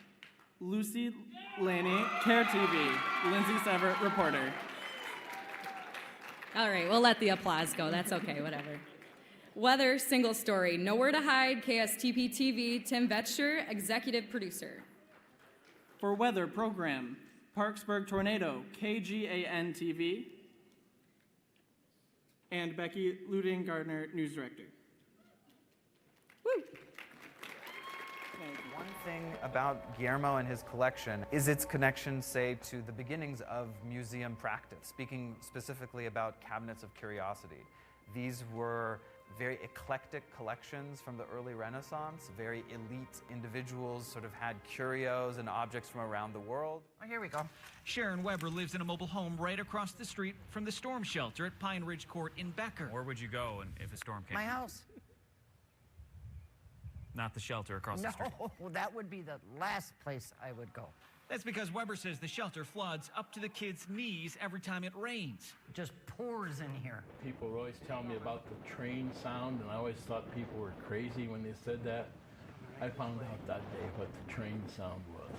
Lucy Laney, Care TV. Lindsay Severt, reporter. All right, we'll let the applause go. That's okay, whatever. Weather, single story. Nowhere to Hide, KSTP TV. Tim Vetcher, executive producer. For weather program, Parksburg Tornado, KGAN TV. And Becky Luding Gardner, news director. Woo! One thing about Guillermo and his collection is its connection, say, to the beginnings of museum practice, speaking specifically about cabinets of curiosity. These were very eclectic collections from the early Renaissance. Very elite individuals sort of had curios and objects from around the world. Oh, here we go. Sharon Weber lives in a mobile home right across the street from the storm shelter at Pine Ridge Court in Becker. Where would you go if a storm came? My house. Not the shelter across the street. No, that would be the last place I would go. That's because Weber says the shelter floods up to the kids' knees every time it rains. It just pours in here. People would always tell me about the train sound, and I always thought people were crazy when they said that. I found out that day what the train sound was.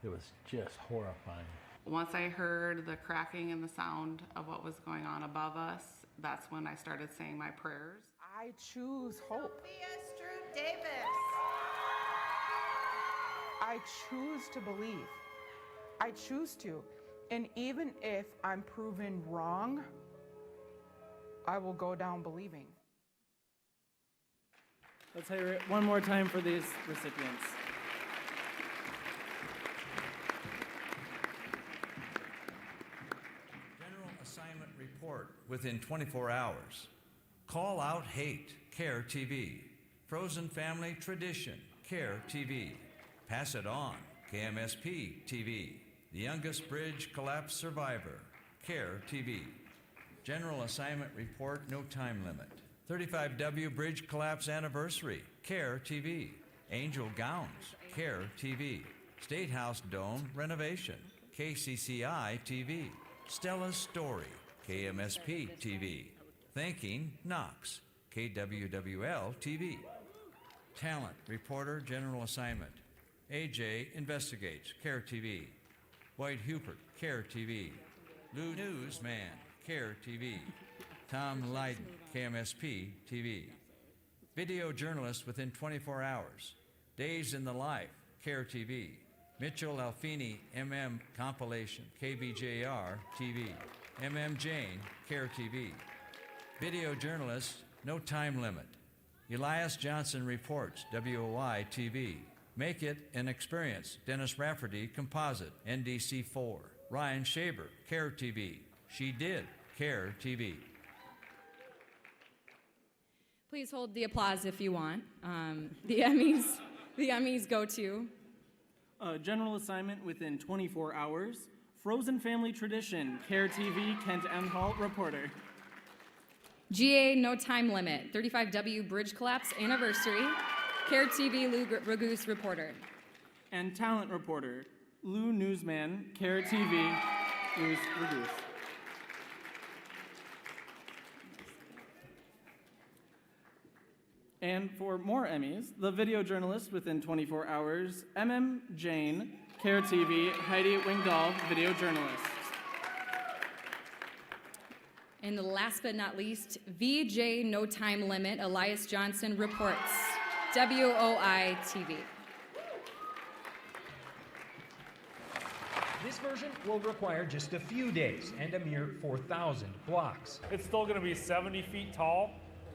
It was just horrifying. Once I heard the cracking and the sound of what was going on above us, that's when I started saying my prayers. I choose hope. Davis. I choose to believe. I choose to. And even if I'm proven wrong, I will go down believing. Let's hear it one more time for these recipients. General assignment report within 24 hours. Call out hate, Care TV. Frozen family tradition, Care TV. Pass it on, KMSP TV. The youngest bridge collapse survivor, Care TV. General assignment report, no time limit. 35W bridge collapse anniversary, Care TV. Angel gowns, Care TV. State House dome renovation, KCCI TV. Stella's story, KMSP TV. Thinking Knox, KWWL TV. Talent reporter, general assignment. AJ investigates, Care TV. White Hubert, Care TV. Lou Newsman, Care TV. Tom Lydon, KMSP TV. Video journalist within 24 hours. Days in the Life, Care TV. Mitchell Alfini, MM compilation, KBJR TV. MM Jane, Care TV. Video journalist, no time limit. Elias Johnson reports, WOI TV. Make it an experience, Dennis Rafferty composite, NDC4. Ryan Shaber, Care TV. She did, Care TV. Please hold the applause if you want. The Emmys go to. General assignment within 24 hours. Frozen family tradition, Care TV, Kent M. Hall, reporter. GA no time limit. 35W bridge collapse anniversary. Care TV Lou Ragoose, reporter. And talent reporter, Lou Newsman, Care TV, Lou Ragoose. And for more Emmys, the video journalist within 24 hours, MM Jane, Care TV, Heidi Wingdahl, video journalist. And last but not least, VJ no time limit, Elias Johnson reports, WOI TV. This version will require just a few days and a mere 4,000 blocks. It's still going to be 70 feet tall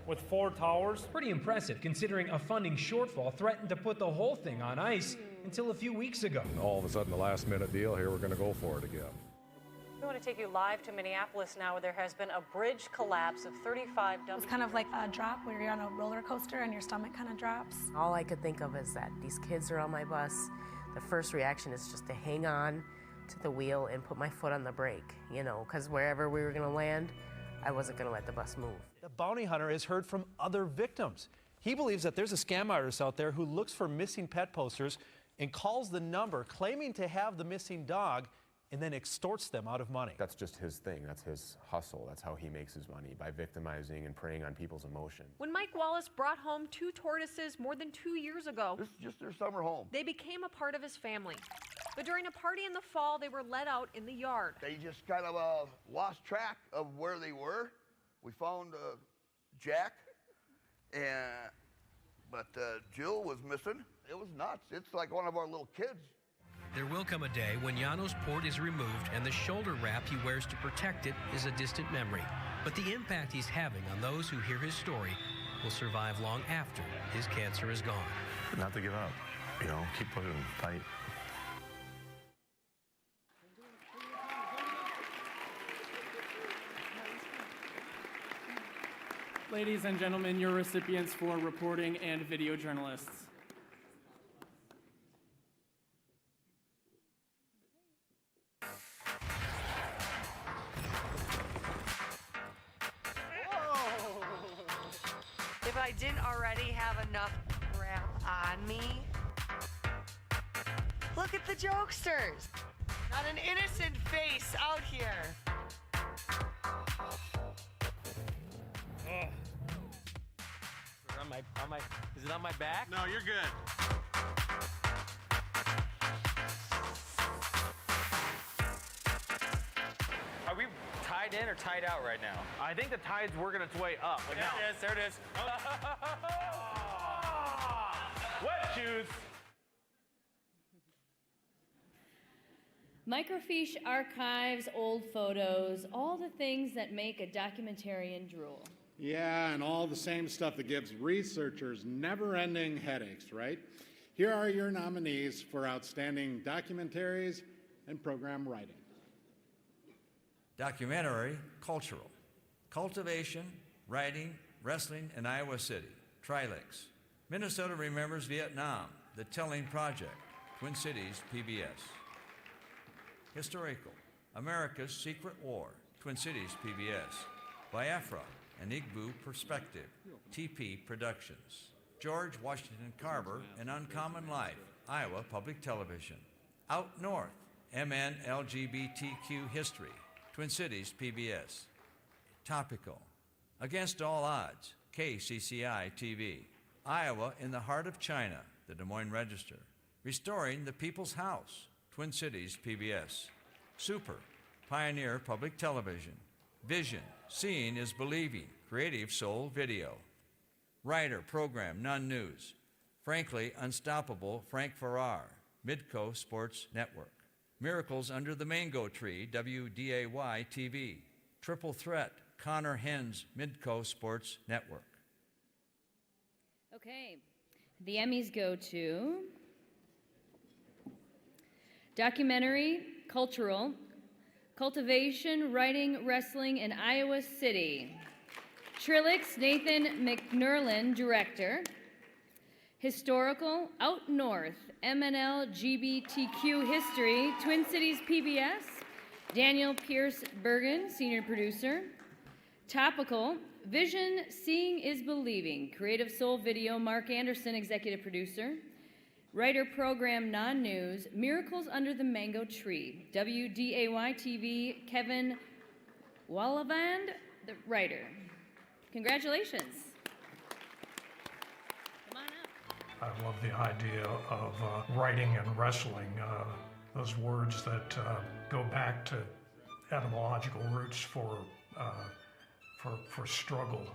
with 4 towers. Pretty impressive considering a funding shortfall threatened to put the whole thing on ice until a few weeks ago. All of a sudden, the last minute deal here, we're going to go for it again. We want to take you live to Minneapolis now, where there has been a bridge collapse of 35. It's kind of like a drop where you're on a roller coaster and your stomach kind of drops. All I could think of is that these kids are on my bus. The first reaction is just to hang on to the wheel and put my foot on the brake, you know, because wherever we were going to land, I wasn't going to let the bus move. The bounty hunter has heard from other victims. He believes that there's a scam artist out there who looks for missing pet posters and calls the number claiming to have the missing dog and then extorts them out of money. That's just his thing. That's his hustle. That's how he makes his money, by victimizing and preying on people's emotion. When Mike Wallace brought home 2 tortoises more than 2 years ago, this is just their summer home. They became a part of his family. But during a party in the fall, they were let out in the yard. They just kind of lost track of where they were. We found Jack, but Jill was missing. It was nuts. It's like one of our little kids. There will come a day when Yano's port is removed and the shoulder wrap he wears to protect it is a distant memory. But the impact he's having on those who hear his story will survive long after his cancer is gone. Not to give up, keep pushing tight. Ladies and gentlemen, your recipients for reporting and video journalists. If I didn't already have enough crap on me, look at the jokesters. Not an innocent face out here. Is it on my back? No, you're good. Are we tied in or tied out right now? I think the tide's working its way up. But now. There it is. Wet shoes. Microfiche archives old photos, all the things that make a documentarian drool. Yeah, and all the same stuff that gives researchers never-ending headaches, right? Here are your nominees for outstanding documentaries and program writing. Documentary, cultural. Cultivation, writing, wrestling in Iowa City. Trilix. Minnesota Remembers Vietnam, The Telling Project. Twin Cities, PBS. Historical. America's Secret War. Twin Cities, PBS. Biafra, an Igbo Perspective. TP Productions. George Washington Carver, An Uncommon Life. Iowa Public Television. Out North, MN LGBTQ History. Twin Cities, PBS. Topical. Against All Odds, KCCI TV. Iowa in the Heart of China, The Des Moines Register. Restoring the People's House, Twin Cities, PBS. Super, Pioneer Public Television. Vision, Seeing is Believing, Creative Soul Video. Writer, Program, None News. Frankly Unstoppable, Frank Farrar, Midco Sports Network. Miracles Under the Mango Tree, WDAY TV. Triple Threat, Connor Hens, Midco Sports Network. Okay, the Emmys go to documentary, cultural, cultivation, writing, wrestling in Iowa City. Trilix, Nathan McNerlin, director. Historical, Out North, MNL GBTQ History, Twin Cities PBS. Daniel Pierce Bergen, senior producer. Topical, Vision, Seeing is Believing, Creative Soul Video, Mark Anderson, executive producer. Writer program, non-news, Miracles Under the Mango Tree, WDAY TV, Kevin Wallavand, the writer. Congratulations. Come on up. I love the idea of writing and wrestling, those words that go back to etymological roots for struggle.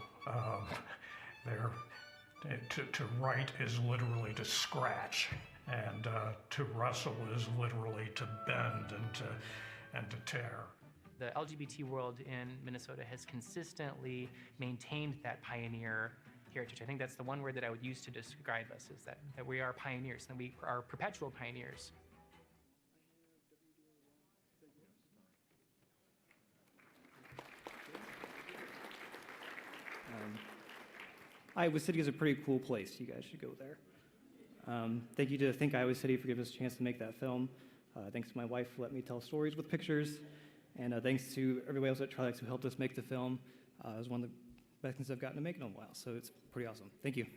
To write is literally to scratch, and to wrestle is literally to bend and to tear. The LGBT world in Minnesota has consistently maintained that pioneer heritage. I think that's the one word that I would use to describe us, is that we are pioneers, and we are perpetual pioneers. Iowa City is a pretty cool place. You guys should go there. Thank you to Think Iowa City for giving us a chance to make that film. Thanks to my wife for letting me tell stories with pictures. And thanks to everybody else at Trilix who helped us make the film. It was one of the best things I've gotten to make in a while, so it's pretty awesome. Thank you.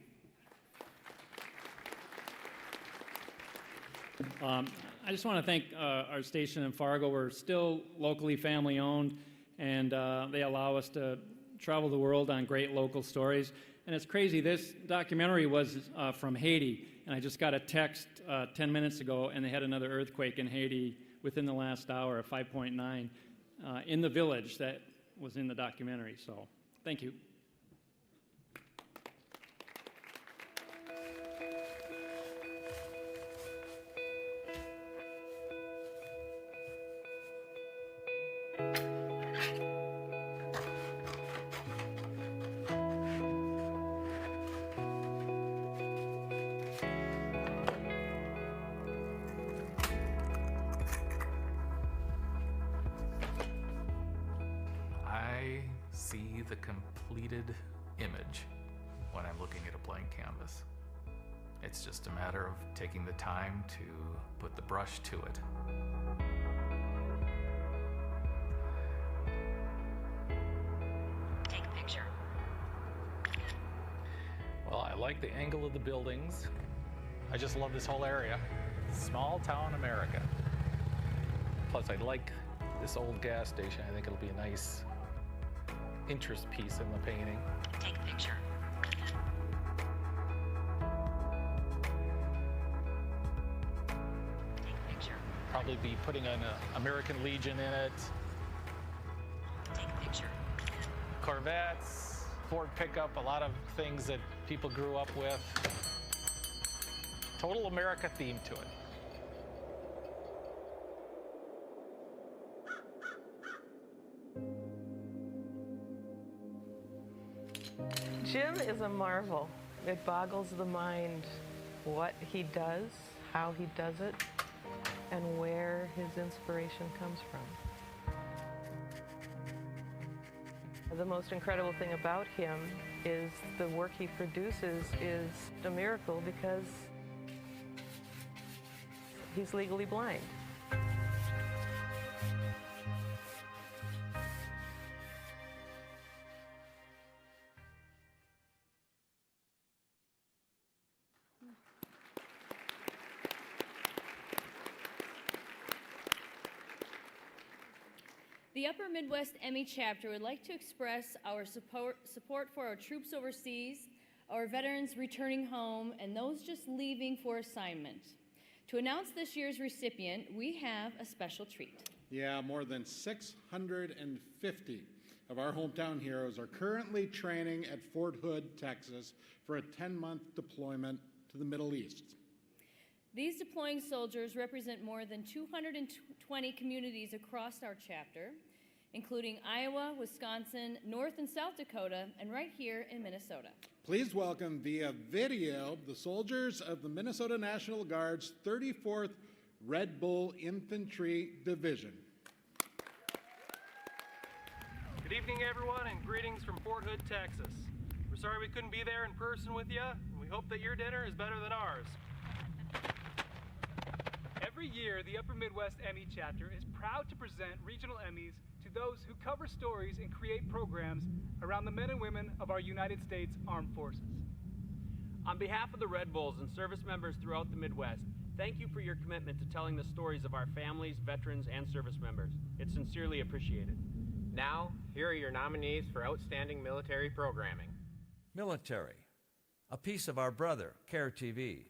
I just want to thank our station in Fargo. We're still locally family owned, and they allow us to travel the world on great local stories. And it's crazy, this documentary was from Haiti, and I just got a text 10 minutes ago, and they had another earthquake in Haiti within the last hour, of 5.9, in the village that was in the documentary. So, thank you. I see the completed image when I'm looking at a blank canvas. It's just a matter of taking the time to put the brush to it. Take a picture. Well, I like the angle of the buildings. I just love this whole area. Small town America. Plus, I like this old gas station. I think it'll be a nice interest piece in the painting. Take a picture. Take a picture. Probably be putting an American Legion in it. Take a picture. Corvettes, Ford pickup, a lot of things that people grew up with. Total America theme to it. Jim is a marvel. It boggles the mind what he does, how he does it, and where his inspiration comes from. The most incredible thing about him is the work he produces is a miracle because he's legally blind. The Upper Midwest Emmy chapter would like to express our support for our troops overseas, our veterans returning home, and those just leaving for assignment. To announce this year's recipient, we have a special treat. Yeah, more than 650 of our hometown heroes are currently training at Fort Hood, Texas, for a 10-month deployment to the Middle East. These deploying soldiers represent more than 220 communities across our chapter, including Iowa, Wisconsin, North and South Dakota, and right here in Minnesota. Please welcome via video the soldiers of the Minnesota National Guard's 34th Red Bull Infantry Division. Good evening, everyone, and greetings from Fort Hood, Texas. We're sorry we couldn't be there in person with you, and we hope that your dinner is better than ours. Every year, the Upper Midwest Emmy chapter is proud to present regional Emmys to those who cover stories and create programs around the men and women of our United States Armed Forces. On behalf of the Red Bulls and service members throughout the Midwest, thank you for your commitment to telling the stories of our families, veterans, and service members. It's sincerely appreciated. Now, here are your nominees for Outstanding Military Programming. Military, A Piece of Our Brother, CARE TV.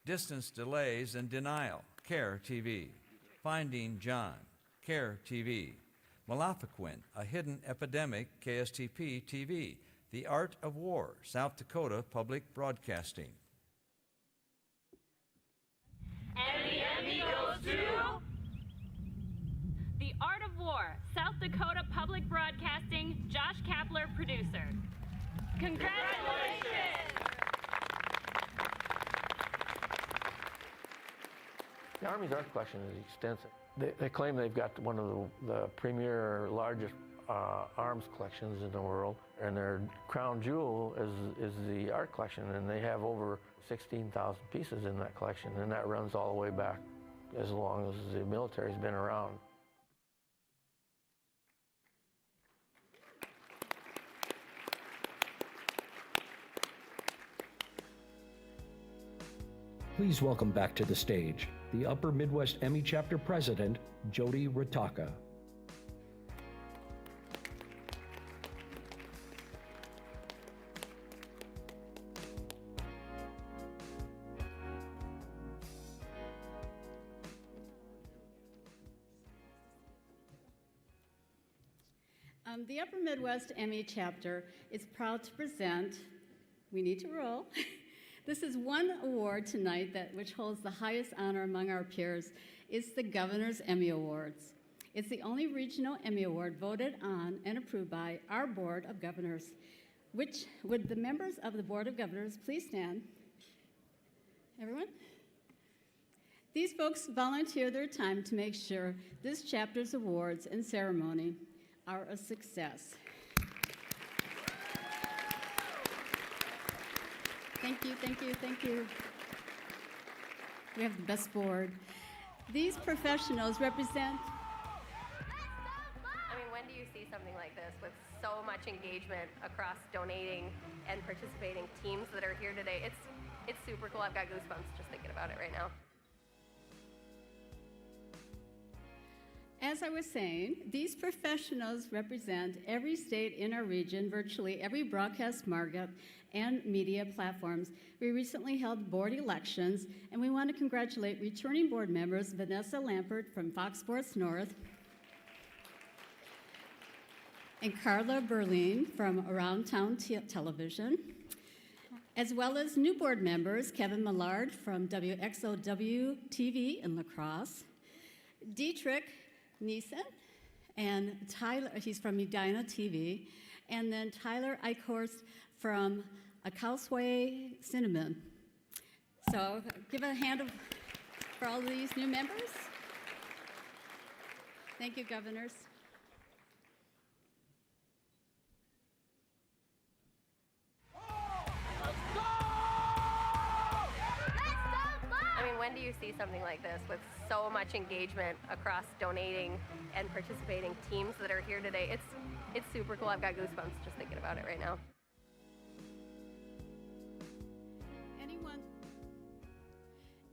Distance Delays and Denial, CARE TV. Finding John, CARE TV. Malefiquent, A Hidden Epidemic, KSTP TV. The Art of War, South Dakota Public Broadcasting. And the Emmy goes to The Art of War, South Dakota Public Broadcasting, Josh Kapler, producer. Congratulations! The Army's art collection is extensive. They claim they've got one of the premier, largest arms collections in the world, and their crown jewel is the art collection, and they have over 16,000 pieces in that collection, and that runs all the way back as long as the military's been around. Please welcome back to the stage the Upper Midwest Emmy Chapter President, Jody Ritaka. The Upper Midwest Emmy Chapter is proud to present, we need to roll. This is one award tonight which holds the highest honor among our peers. It's the Governor's Emmy Awards. It's the only regional Emmy Award voted on and approved by our Board of Governors. Would the members of the Board of Governors please stand? Everyone? These folks volunteer their time to make sure this chapter's awards and ceremony are a success. Thank you, thank you, thank you. We have the best board. These professionals represent... I mean, when do you see something like this with so much engagement across donating and participating teams that are here today? It's super cool. I've got goosebumps just thinking about it right now. As I was saying, these professionals represent every state in our region, virtually every broadcast market and media platforms. We recently held board elections, and we want to congratulate returning board members Vanessa Lampert from Fox Sports North and Carla Berlin from Around Town Television, as well as new board members Kevin Millard from WXOW TV in La Crosse, Dietrich Neeson, and Tyler, he's from Medina TV, and then Tyler Eichhorst from Causeway Cinnamon. So give a hand for all of these new members. Thank you, governors. I mean, when do you see something like this with so much engagement across donating and participating teams that are here today? It's super cool. I've got goosebumps just thinking about it right now.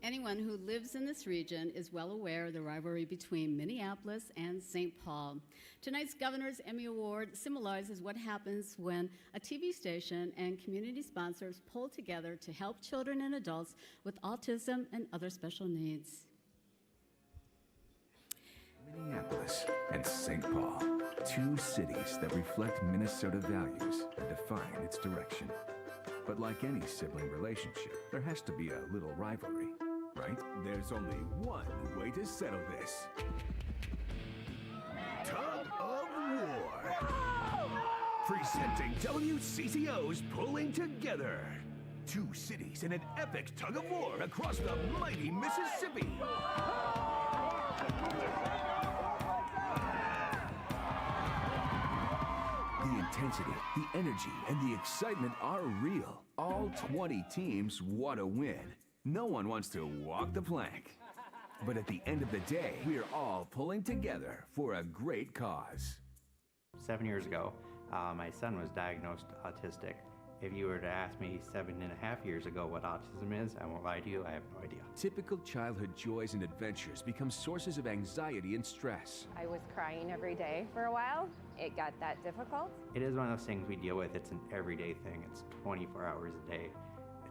Anyone who lives in this region is well aware of the rivalry between Minneapolis and St. Paul. Tonight's Governor's Emmy Award symbolizes what happens when a TV station and community sponsors pull together to help children and adults with autism and other special needs. Minneapolis and St. Paul, two cities that reflect Minnesota values and define its direction. But like any sibling relationship, there has to be a little rivalry. Right? There's only one way to settle this. Tug of War. Presenting WCCO's Pulling Together. Two cities in an epic tug of war across the mighty Mississippi. The intensity, the energy, and the excitement are real. All 20 teams want to win. No one wants to walk the plank. But at the end of the day, we are all pulling together for a great cause. 7 years ago, my son was diagnosed autistic. If you were to ask me 7.5 years ago what autism is, I won't lie to you, I have no idea. Typical childhood joys and adventures become sources of anxiety and stress. I was crying every day for a while. It got that difficult. It is one of those things we deal with. It's an everyday thing. It's 24 hours a day.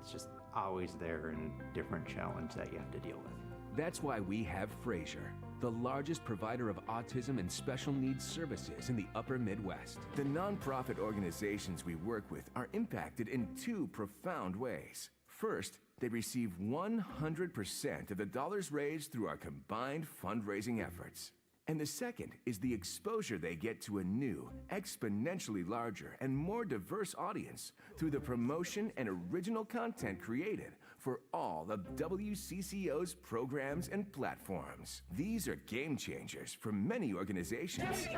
It's just always there and a different challenge that you have to deal with. That's why we have Fraser, the largest provider of autism and special needs services in the Upper Midwest. The nonprofit organizations we work with are impacted in two profound ways. First, they receive 100% of the dollars raised through our combined fundraising efforts. And the second is the exposure they get to a new, exponentially larger, and more diverse audience through the promotion and original content created for all of WCCO's programs and platforms. These are game changers for many organizations.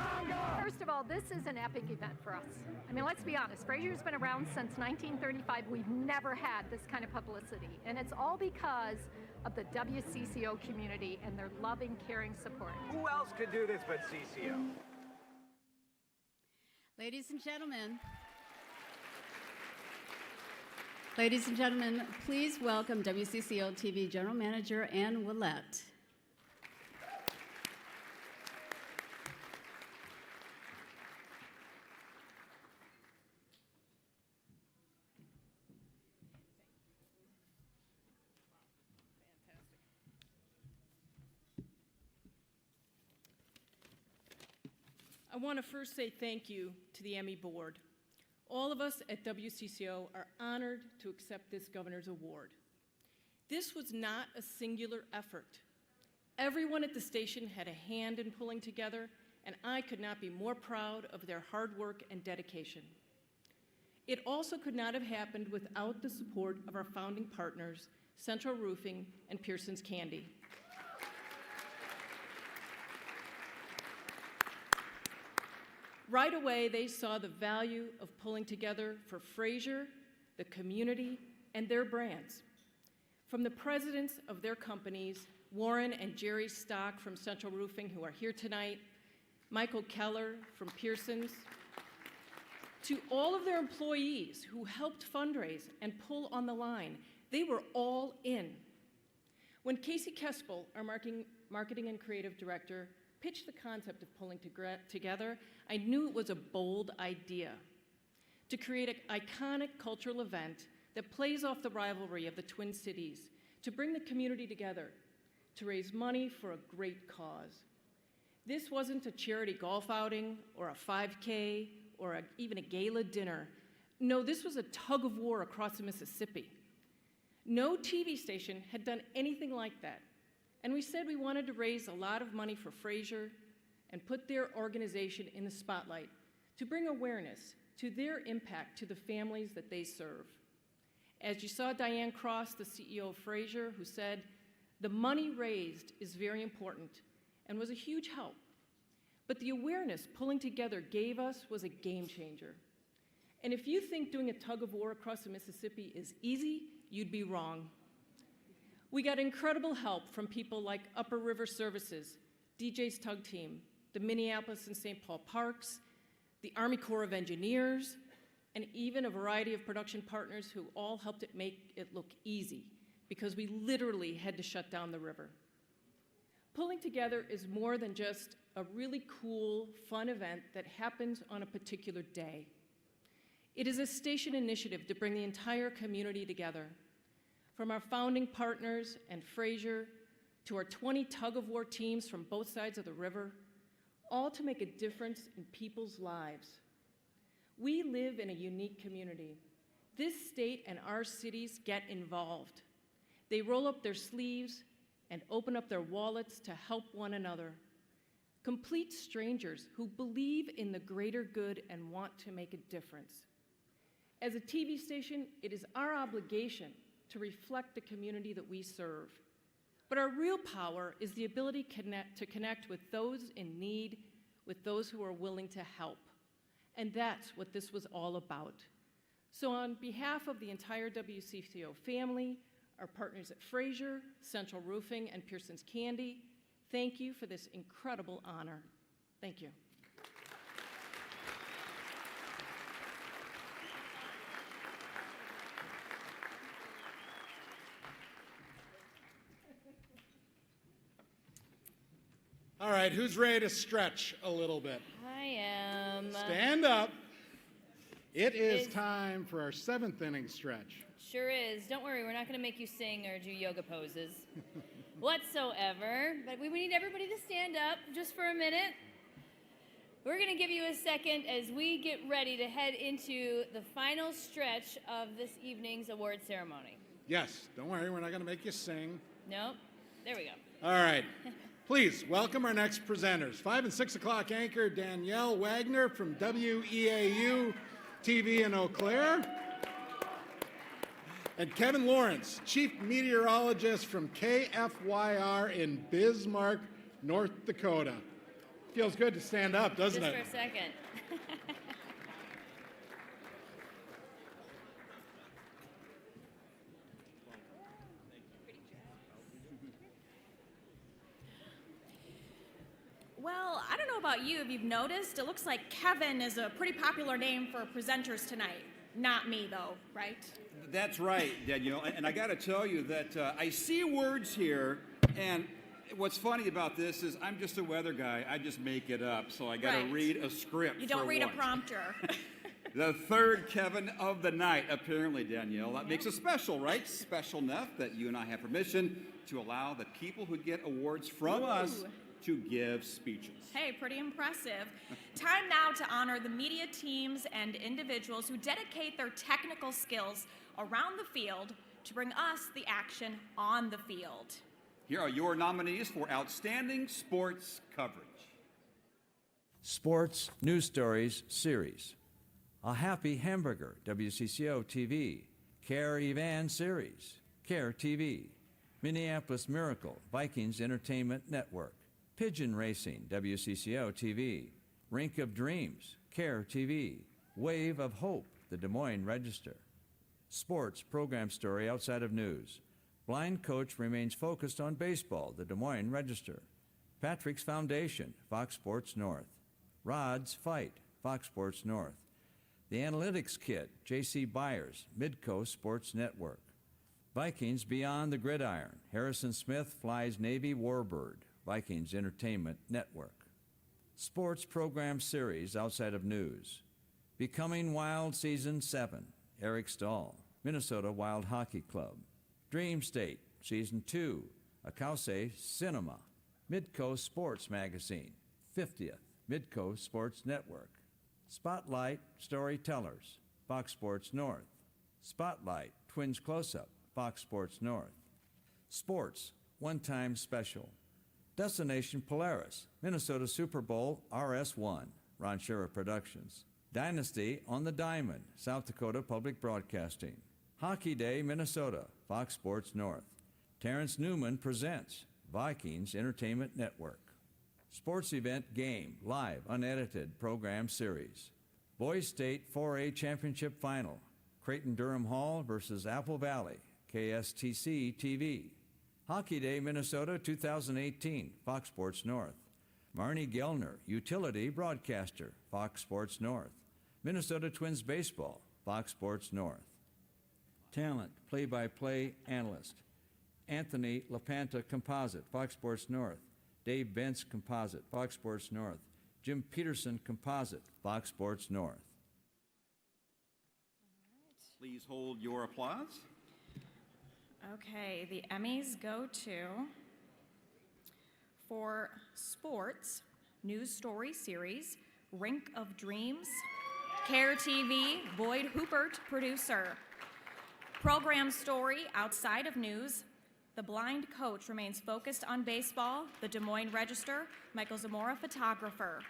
First of all, this is an epic event for us. I mean, let's be honest, Fraser's been around since 1935. We've never had this kind of publicity, and it's all because of the WCCO community and their loving, caring support. Who else could do this but CCO? Ladies and gentlemen, Ladies and gentlemen, please welcome WCCO TV General Manager Ann Willette. I want to first say thank you to the Emmy Board. All of us at WCCO are honored to accept this Governor's Award. This was not a singular effort. Everyone at the station had a hand in pulling together, and I could not be more proud of their hard work and dedication. It also could not have happened without the support of our founding partners, Central Roofing and Pearson's Candy. Right away, they saw the value of pulling together for Fraser, the community, and their brands. From the presidents of their companies, Warren and Jerry Stock from Central Roofing, who are here tonight, Michael Keller from Pearson's, to all of their employees who helped fundraise and pull on the line, they were all in. When Casey Kespel, our marketing and creative director, pitched the concept of pulling together, I knew it was a bold idea to create an iconic cultural event that plays off the rivalry of the Twin Cities, to bring the community together, to raise money for a great cause. This wasn't a charity golf outing or a 5K or even a gala dinner. No, this was a tug of war across the Mississippi. No TV station had done anything like that. And we said we wanted to raise a lot of money for Fraser and put their organization in the spotlight to bring awareness to their impact to the families that they serve. As you saw Diane Cross, the CEO of Fraser, who said, the money raised is very important and was a huge help. But the awareness pulling together gave us was a game changer. And if you think doing a tug of war across the Mississippi is easy, you'd be wrong. We got incredible help from people like Upper River Services, DJ's Tug Team, the Minneapolis and St. Paul Parks, the Army Corps of Engineers, and even a variety of production partners who all helped it make it look easy because we literally had to shut down the river. Pulling together is more than just a really cool, fun event that happens on a particular day. It is a station initiative to bring the entire community together. From our founding partners and Fraser to our 20 tug-of-war teams from both sides of the river, all to make a difference in people's lives. We live in a unique community. This state and our cities get involved. They roll up their sleeves and open up their wallets to help one another. Complete strangers who believe in the greater good and want to make a difference. As a TV station, it is our obligation to reflect the community that we serve. But our real power is the ability to connect with those in need, with those who are willing to help. And that's what this was all about. So on behalf of the entire WCCO family, our partners at Fraser, Central Roofing, and Pearson's Candy, thank you for this incredible honor. Thank you. All right, who's ready to stretch a little bit? I am. Stand up. It is time for our 7th inning stretch. Sure is. Don't worry, we're not going to make you sing or do yoga poses whatsoever. But we need everybody to stand up just for a minute. We're going to give you a second as we get ready to head into the final stretch of this evening's award ceremony. Yes, don't worry, we're not going to make you sing. Nope. There we go. All right. Please welcome our next presenters. 5 and 6 o'clock anchor Danielle Wagner from WEAU TV in Eau Claire. And Kevin Lawrence, Chief Meteorologist from KFYR in Bismarck, North Dakota. Feels good to stand up, doesn't it? Just for a second. Well, I don't know about you, if you've noticed, it looks like Kevin is a pretty popular name for presenters tonight. Not me, though, right? That's right, Danielle. And I got to tell you that I see words here, and what's funny about this is I'm just a weather guy. I just make it up, so I got to read a script. You don't read once. a prompter. The third Kevin of the night, apparently, Danielle. That makes it special, right? Special enough that you and I have permission to allow the people who get awards from us to give speeches. Hey, pretty impressive. Time now to honor the media teams and individuals who dedicate their technical skills around the field to bring us the action on the field. Here are your nominees for Outstanding Sports Coverage. Sports News Stories Series. A Happy Hamburger, WCCO TV. Care Evan Series, Care TV. Minneapolis Miracle, Vikings Entertainment Network. Pigeon Racing, WCCO TV. Rink of Dreams, Care TV. Wave of Hope, the Des Moines Register. Sports Program Story Outside of News. Blind Coach remains focused on baseball, the Des Moines Register. Patrick's Foundation, Fox Sports North. Rod's Fight, Fox Sports North. The Analytics Kit, J.C. Byers, Midcoast Sports Network. Vikings Beyond the Gridiron, Harrison Smith Flies Navy Warbird, Vikings Entertainment Network. Sports Program Series Outside of News. Becoming Wild Season 7, Eric Stahl, Minnesota Wild Hockey Club. Dream State, Season 2, Akause Cinema, Midcoast Sports Magazine, 50th, Midcoast Sports Network. Spotlight Storytellers, Fox Sports North. Spotlight Twins Close-Up, Fox Sports North. Sports One-Time Special. Destination Polaris, Minnesota Super Bowl RS1, Ron Scherer Productions. Dynasty on the Diamond, South Dakota Public Broadcasting. Hockey Day, Minnesota, Fox Sports North. Terrence Newman Presents, Vikings Entertainment Network. Sports Event Game, live, unedited program series. Boys State 4A Championship Final, Creighton-Durham Hall versus Apple Valley, KSTC TV. Hockey Day, Minnesota 2018, Fox Sports North. Marnie Gellner, Utility Broadcaster, Fox Sports North. Minnesota Twins Baseball, Fox Sports North. Talent, play-by-play analyst. Anthony LaPanta Composite, Fox Sports North. Dave Bentz Composite, Fox Sports North. Jim Peterson Composite, Fox Sports North. Please hold your applause. Okay, the Emmys go to, for Sports News Story Series, Rink of Dreams, Care TV, Boyd Hoopert, producer. Program Story Outside of News, The Blind Coach remains focused on baseball, the Des Moines Register, Michael Zamora, photographer.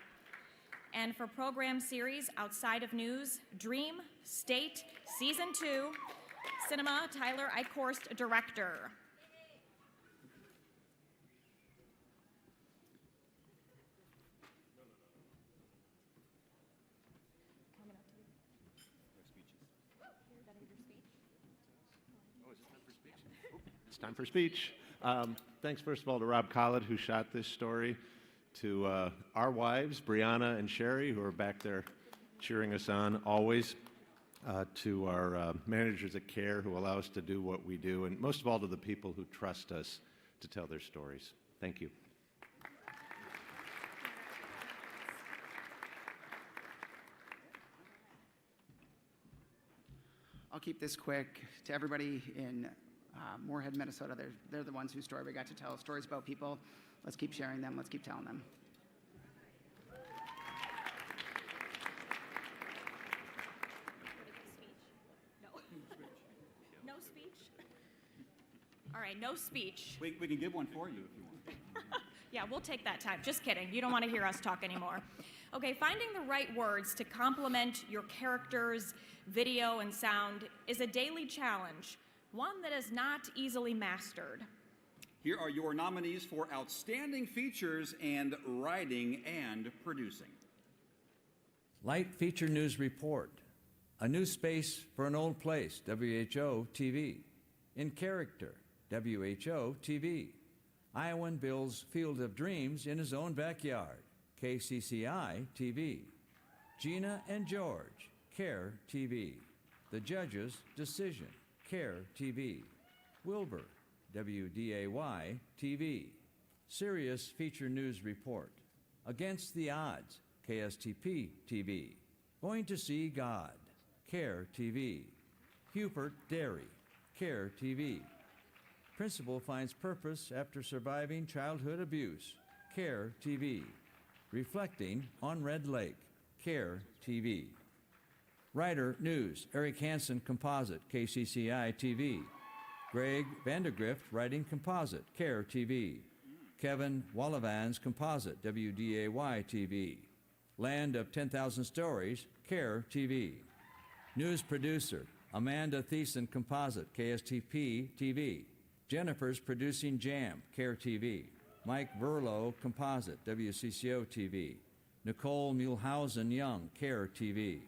And for program series Outside of News, Dream State Season 2, Cinema, Tyler Eichhorst, director. It's time for speech. Thanks, first of all, to Rob Collett, who shot this story, to our wives, Brianna and Sherry, who are back there cheering us on always, to our managers at CARE, who allow us to do what we do, and most of all to the people who trust us to tell their stories. Thank you. I'll keep this quick. To everybody in Moorhead, Minnesota, they're the ones whose story we got to tell. Stories about people. Let's keep sharing them. Let's keep telling them. No speech? All right, no speech. We can give one for you if you want. Yeah, we'll take that time. Just kidding. You don't want to hear us talk anymore. Okay, finding the right words to complement your characters' video and sound is a daily challenge, one that is not easily mastered. Here are your nominees for Outstanding Features and Writing and Producing. Light Feature News Report. A New Space for an Old Place, WHO TV. In Character, WHO TV. Iowan builds Field of Dreams in his own backyard, KCCI TV. Gina and George, CARE TV. The Judge's Decision, CARE TV. Wilbur, WDAY TV. Sirius Feature News Report. Against the Odds, KSTP TV. Going to See God, CARE TV. Hubert Dairy, CARE TV. Principal finds purpose after surviving childhood abuse, CARE TV. Reflecting on Red Lake, CARE TV. Writer News, Eric Hansen Composite, KCCI TV. Greg Vandergrift Writing Composite, CARE TV. Kevin Wallavans Composite, WDAY TV. Land of 10,000 Stories, CARE TV. News Producer, Amanda Thiessen Composite, KSTP TV. Jennifer's Producing Jam, CARE TV. Mike Verlo Composite, WCCO TV. Nicole Mulhausen Young, CARE TV.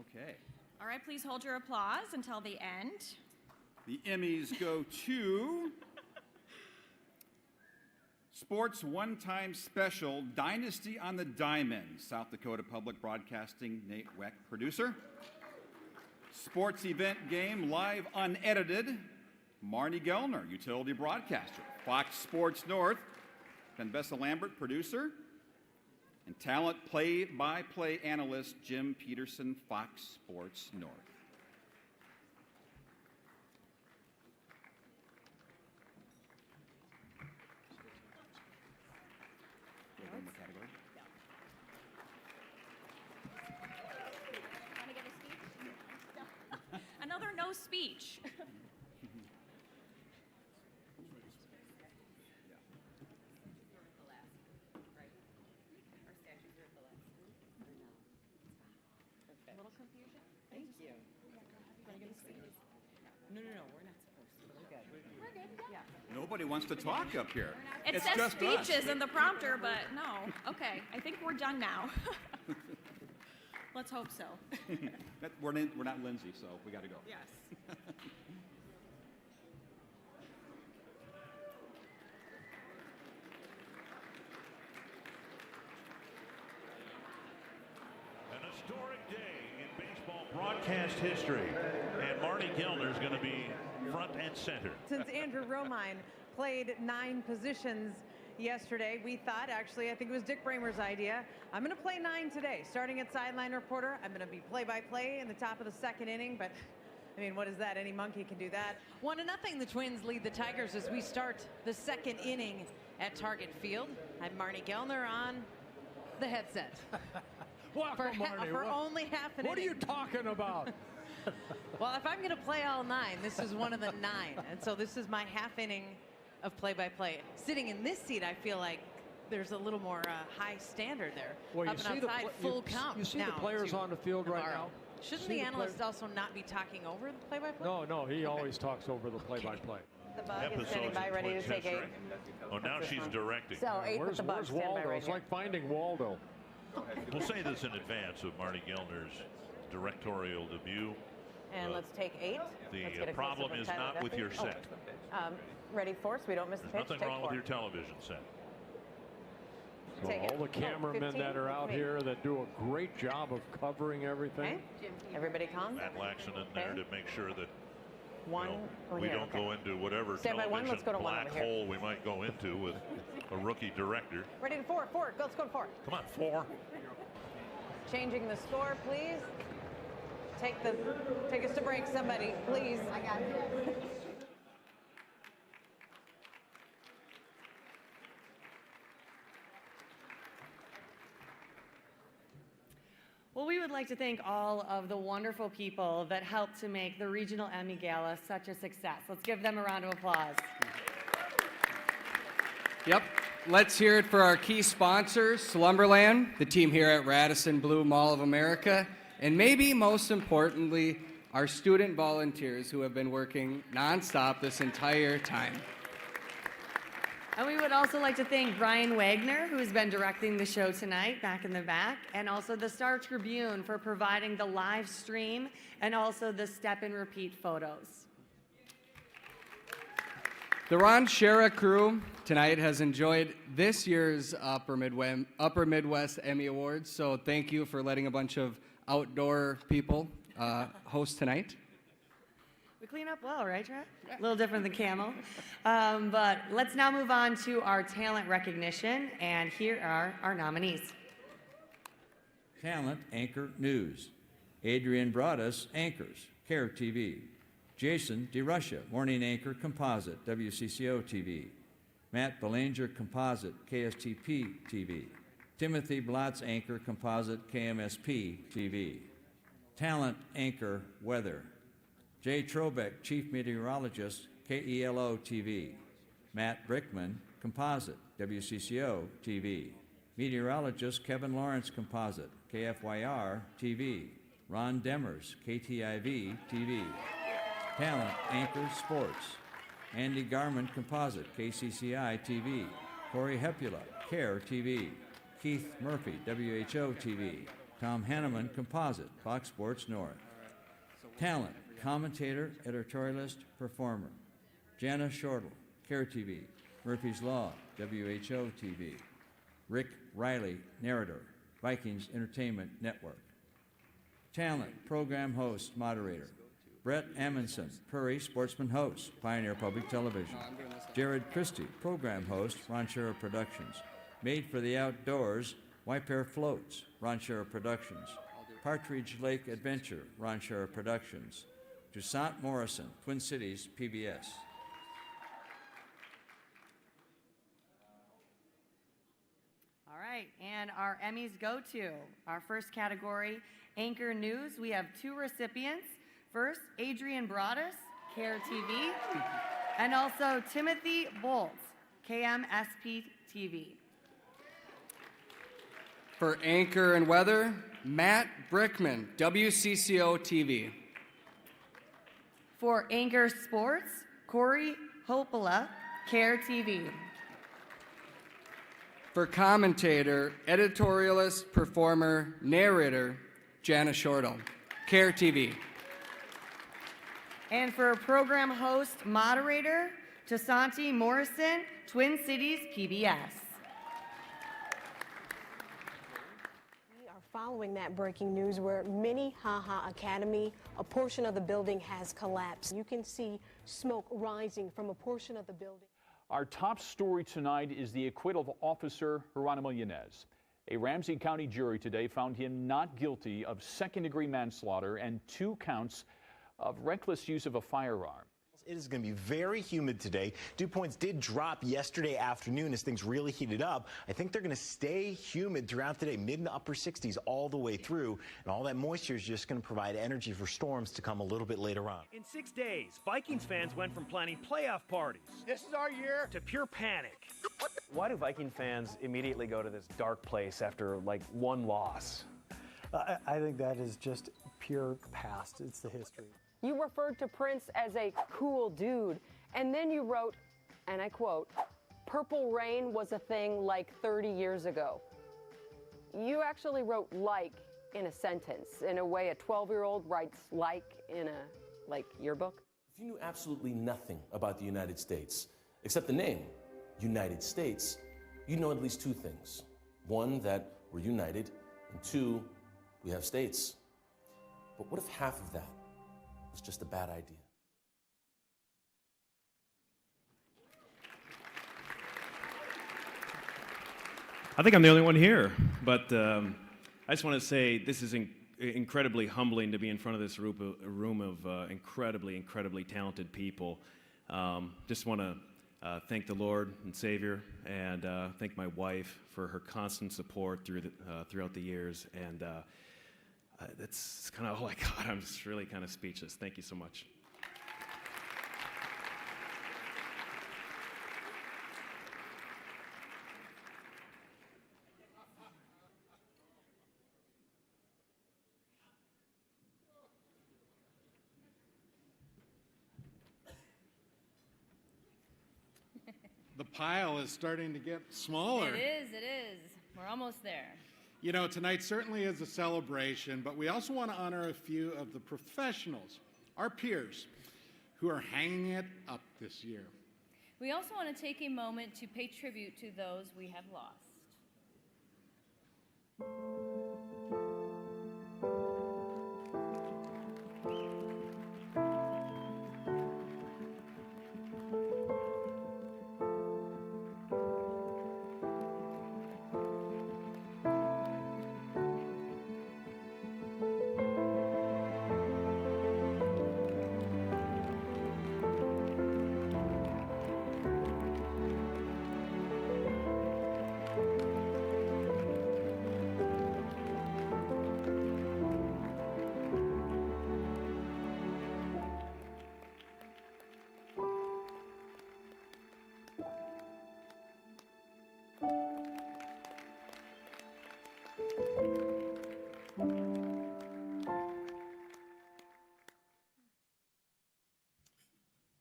Okay. All right, please hold your applause until the end. The Emmys go to Sports One-Time Special, Dynasty on the Diamond, South Dakota Public Broadcasting, Nate Weck, producer. Sports Event Game, Live Unedited, Marnie Gellner, utility broadcaster. Fox Sports North, Benbessa Lambert, producer. And talent play-by-play analyst, Jim Peterson, Fox Sports North. Another no speech. A little confusion? Thank you. No, we're not supposed to. We're good. We're good, yeah. Nobody wants to talk up here. It It's says just speeches us. in the prompter, but no. Okay, I think we're done now. Let's hope so. We're not Lindsay, so we got to go. Yes. An historic day in baseball broadcast history, and Marnie Gellner is going to be front and center. Since Andrew Romine played 9 positions yesterday, we thought, actually, I think it was Dick Bramer's idea, I'm going to play 9 today. Starting at sideline reporter, I'm going to be play-by-play in the top of the 2nd inning, but I mean, what is that? Any monkey can do that. 1-0, the Twins lead the Tigers as we start the 2nd inning at Target Field. I'm Marnie Gellner on the headset. Welcome, Marnie. For only half an inning. What are you talking about? Well, if I'm going to play all 9, this is one of the 9. And so this is my half inning of play-by-play. Sitting in this seat, I feel like there's a little more high standard there. Well, you Up see and outside, full count. You see now the players to on the field right Navarro. now? Shouldn't See the the analyst also not be talking over the play-by-play? No, he always talks over the play-by-play. The bug is Episodes standing by, of ready to Twins take 8. history. Oh, now she's directing. So 8 with the bug, Where's stand by Waldo? right It's here. like finding Waldo. We'll say this in advance of Marnie Gellner's directorial debut. And let's take 8. The problem is not with your set. Ready, 4, so we don't miss the There's pitch. nothing wrong with your television set. So all the cameramen that are out here that do a great job of covering everything. Okay. Everybody calm. Matt Laxon in there to make sure that One, we're we here, don't okay. go into whatever Stand by 1, let's television go to 1 black over here. hole we might go into with a rookie director. Ready to 4, let's go to 4. Come on, 4. Changing the score, please. Take us to break, somebody, please. I got it. Well, we would like to thank all of the wonderful people that helped to make the Regional Emmy Gala such a success. Let's give them a round of applause. Yep. Let's hear it for our key sponsors, Slumberland, the team here at Radisson Blue Mall of America, and maybe most importantly, our student volunteers who have been working nonstop this entire time. And we would also like to thank Brian Wagner, who's been directing the show tonight, back in the back, and also the Star Tribune for providing the live stream and also the step and repeat photos. The Ron Shera crew tonight has enjoyed this year's Upper Midwest Emmy Awards, so thank you for letting a bunch of outdoor people host tonight. We clean up well, right, Trev? A little different than Camel. But let's now move on to our talent recognition, and here are our nominees. Talent Anchor News. Adrian Broadus anchors, CARE TV. Jason DeRusha, morning anchor, Composite, WCCO TV. Matt Belanger, Composite, KSTP TV. Timothy Blotz, anchor, Composite, KMSP TV. Talent Anchor Weather. Jay Trobeck, Chief Meteorologist, KELO TV. Matt Brickman, Composite, WCCO TV. Meteorologist Kevin Lawrence, Composite, KFYR TV. Ron Demers, KTIV TV. Talent Anchor Sports. Andy Garman, Composite, KCCI TV. Corey Hepula, CARE TV. Keith Murphy, WHO TV. Tom Hanneman, Composite, Fox Sports North. Talent Commentator, Editorialist, Performer. Jana Shortle, CARE TV. Murphy's Law, WHO TV. Rick Riley, Narrator, Vikings Entertainment Network. Talent Program Host, Moderator. Brett Amundson, Prairie Sportsman Host, Pioneer Public Television. Jared Christie, Program Host, Ron Shera Productions. Made for the Outdoors, White Bear Floats, Ron Shera Productions. Partridge Lake Adventure, Ron Shera Productions. Toussaint Morrison, Twin Cities, PBS. All right, and our Emmys go to our first category, Anchor News. We have two recipients. First, Adrian Broadus, CARE TV, and also Timothy Bolts, KMSP TV. For Anchor and Weather, Matt Brickman, WCCO TV. For Anchor Sports, Corey Hopela, CARE TV. For Commentator, Editorialist, Performer, Narrator, Jana Shortle, CARE TV. And for Program Host, Moderator, Toussaint Morrison, Twin Cities PBS. Following that breaking news where Minnehaha Academy, a portion of the building has collapsed. You can see smoke rising from a portion of the building. Our top story tonight is the acquittal of Officer Geronimo Yanez. A Ramsey County jury today found him not guilty of second-degree manslaughter and 2 counts of reckless use of a firearm. It is going to be very humid today. Dew points did drop yesterday afternoon as things really heated up. I think they're going to stay humid throughout the day, mid to upper 60s all the way through. And all that moisture is just going to provide energy for storms to come a little bit later on. In 6 days, Vikings fans went from planning playoff parties. This is our year. To pure panic. Why do Viking fans immediately go to this dark place after like one loss? I think that is just pure past. It's the history. You referred to Prince as a cool dude, and then you wrote, and I quote, "Purple Rain was a thing like 30 years ago." You actually wrote "like" in a sentence, in a way a 12-year-old writes "like" in a, yearbook. If you knew absolutely nothing about the United States, except the name, United States, you'd know at least 2 things. 1, that we're united, and 2, we have states. But what if half of that was just a bad idea? I think I'm the only one here, but I just want to say this is incredibly humbling to be in front of this room of incredibly talented people. Just want to thank the Lord and Savior, and thank my wife for her constant support throughout the years, and that's kind of all I got. I'm just really kind of speechless. Thank you so much. The pile is starting to get smaller. It is. We're almost there. You know, tonight certainly is a celebration, but we also want to honor a few of the professionals, our peers, who are hanging it up this year. We also want to take a moment to pay tribute to those we have lost.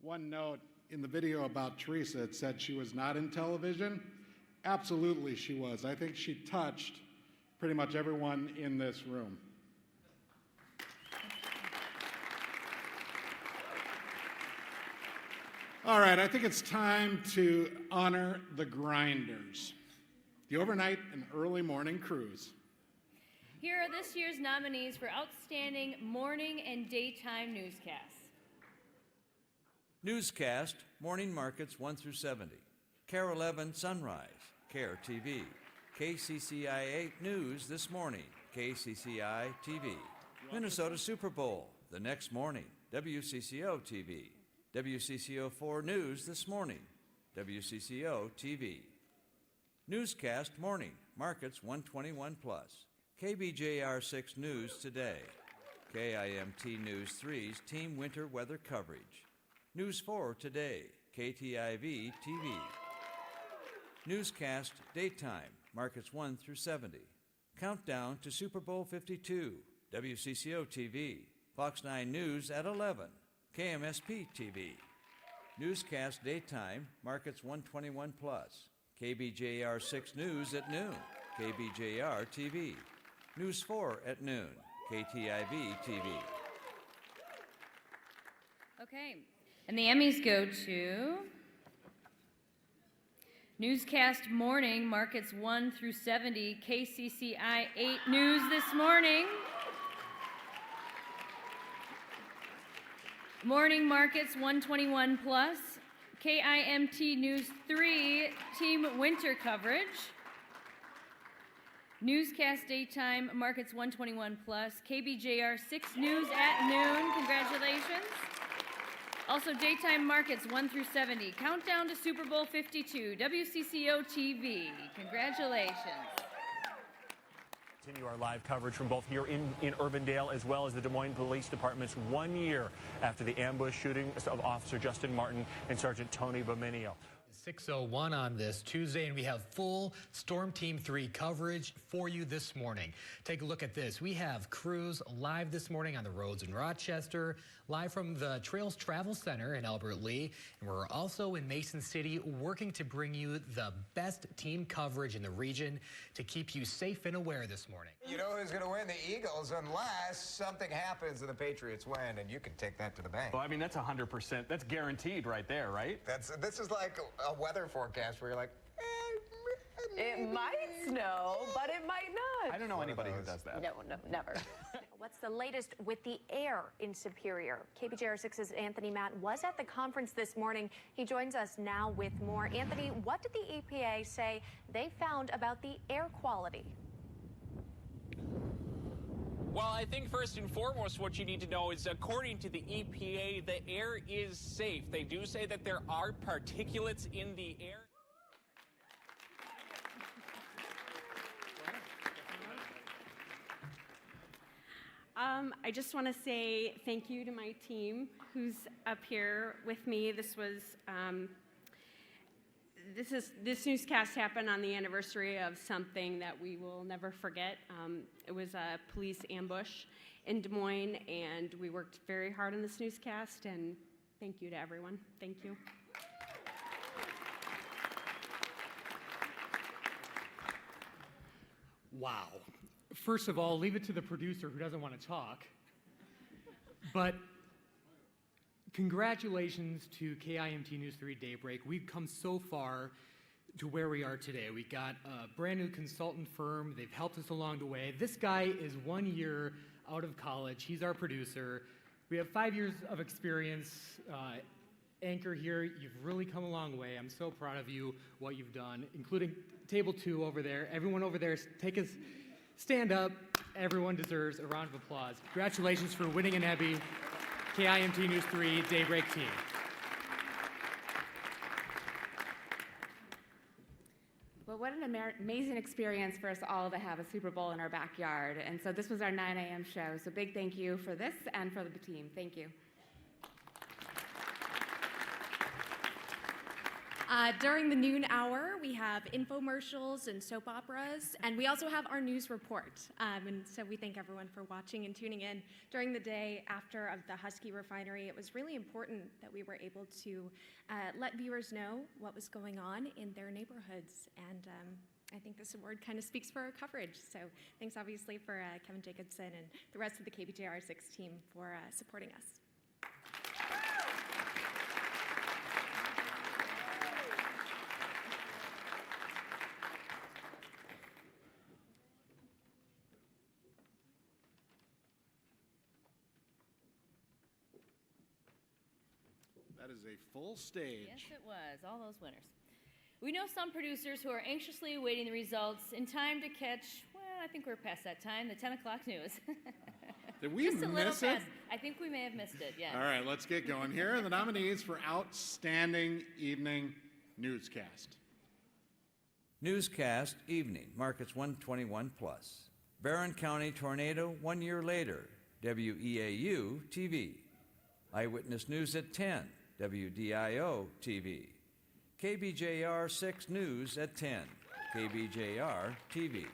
One note, in the video about Teresa, it said she was not in television. Absolutely she was. I think she touched pretty much everyone in this room. All right, I think it's time to honor the grinders, the overnight and early morning crews. Here are this year's nominees for Outstanding Morning and Daytime Newscasts. Newscast, morning markets 1 through 70. KARE 11 Sunrise, KARE TV. KCCI 8 News This Morning, KCCI TV. Minnesota Super Bowl, the next morning, WCCO TV. WCCO 4 News This Morning, WCCO TV. Newscast Morning, Markets 121+. KBJR 6 News Today. KIMT News 3's Team Winter Weather Coverage. News 4 Today, KTIV TV. Newscast Daytime, Markets 1 through 70. Countdown to Super Bowl 52, WCCO TV. Fox 9 News at 11, KMSP TV. Newscast Daytime, Markets 121+. KBJR 6 News at noon, KBJR TV. News 4 at noon, KTIV TV. Okay, and the Emmys go to Newscast Morning, Markets 1 through 70, KCCI 8 News This Morning. Morning Markets 121+, KIMT News 3, Team Winter Coverage. Newscast Daytime, Markets 121+, KBJR 6 News at noon. Congratulations. Also, Daytime Markets 1 through 70, Countdown to Super Bowl 52, WCCO TV. Congratulations. Continue our live coverage from both here in Urbandale as well as the Des Moines Police Department's 1 year after the ambush shooting of Officer Justin Martin and Sergeant Tony Bominio. 6:01 on this Tuesday, and we have full Storm Team 3 coverage for you this morning. Take a look at this. We have crews live this morning on the roads in Rochester, live from the Trails Travel Center in Albert Lee, and we're also in Mason City working to bring you the best team coverage in the region to keep you safe and aware this morning. You know who's going to win? The Eagles, unless something happens and the Patriots win, and you can take that to the bank. Well, I mean, that's 100%. That's guaranteed right there, right? This is like a weather forecast where you're like, It might snow, but it might not. I don't know anybody who does that. No, never. What's the latest with the air in Superior? KBJR 6's Anthony Matt was at the conference this morning. He joins us now with more. Anthony, what did the EPA say they found about the air quality? Well, I think first and foremost, what you need to know is, according to the EPA, the air is safe. They do say that there are particulates in the air. I just want to say thank you to my team who's up here with me. This newscast happened on the anniversary of something that we will never forget. It was a police ambush in Des Moines, and we worked very hard on this newscast, and thank you to everyone. Thank you. Wow. First of all, leave it to the producer who doesn't want to talk. But Congratulations to KIMT News 3 Daybreak. We've come so far to where we are today. We got a brand new consultant firm. They've helped us along the way. This guy is 1 year out of college. He's our producer. We have 5 years of experience. Anchor here, you've really come a long way. I'm so proud of you, what you've done, including table 2 over there. Everyone over there, stand up. Everyone deserves a round of applause. Congratulations for winning an Emmy, KIMT News 3 Daybreak team. Well, what an amazing experience for us all to have a Super Bowl in our backyard. And so this was our 9 a.m. show. So big thank you for this and for the team. Thank you. During the noon hour, we have infomercials and soap operas, and we also have our news report. And so we thank everyone for watching and tuning in. During the day after of the Husky refinery, it was really important that we were able to let viewers know what was going on in their neighborhoods. And I think this award kind of speaks for our coverage. So thanks obviously for Kevin Jacobson and the rest of the KBJR6 team for supporting us. That is a full stage. Yes, it was. All those winners. We know some producers who are anxiously awaiting the results in time to catch, well, I think we're past that time, the 10 o'clock news. Did we Just a little miss it? past. I think we may have missed it, yes. All right, let's get going. Here are the nominees for Outstanding Evening Newscast. Newscast Evening, Markets 121 plus. Barron County Tornado 1 year later, WEAU TV. Eyewitness News at 10, WDIO TV. KBJR 6 News at 10, KBJR TV.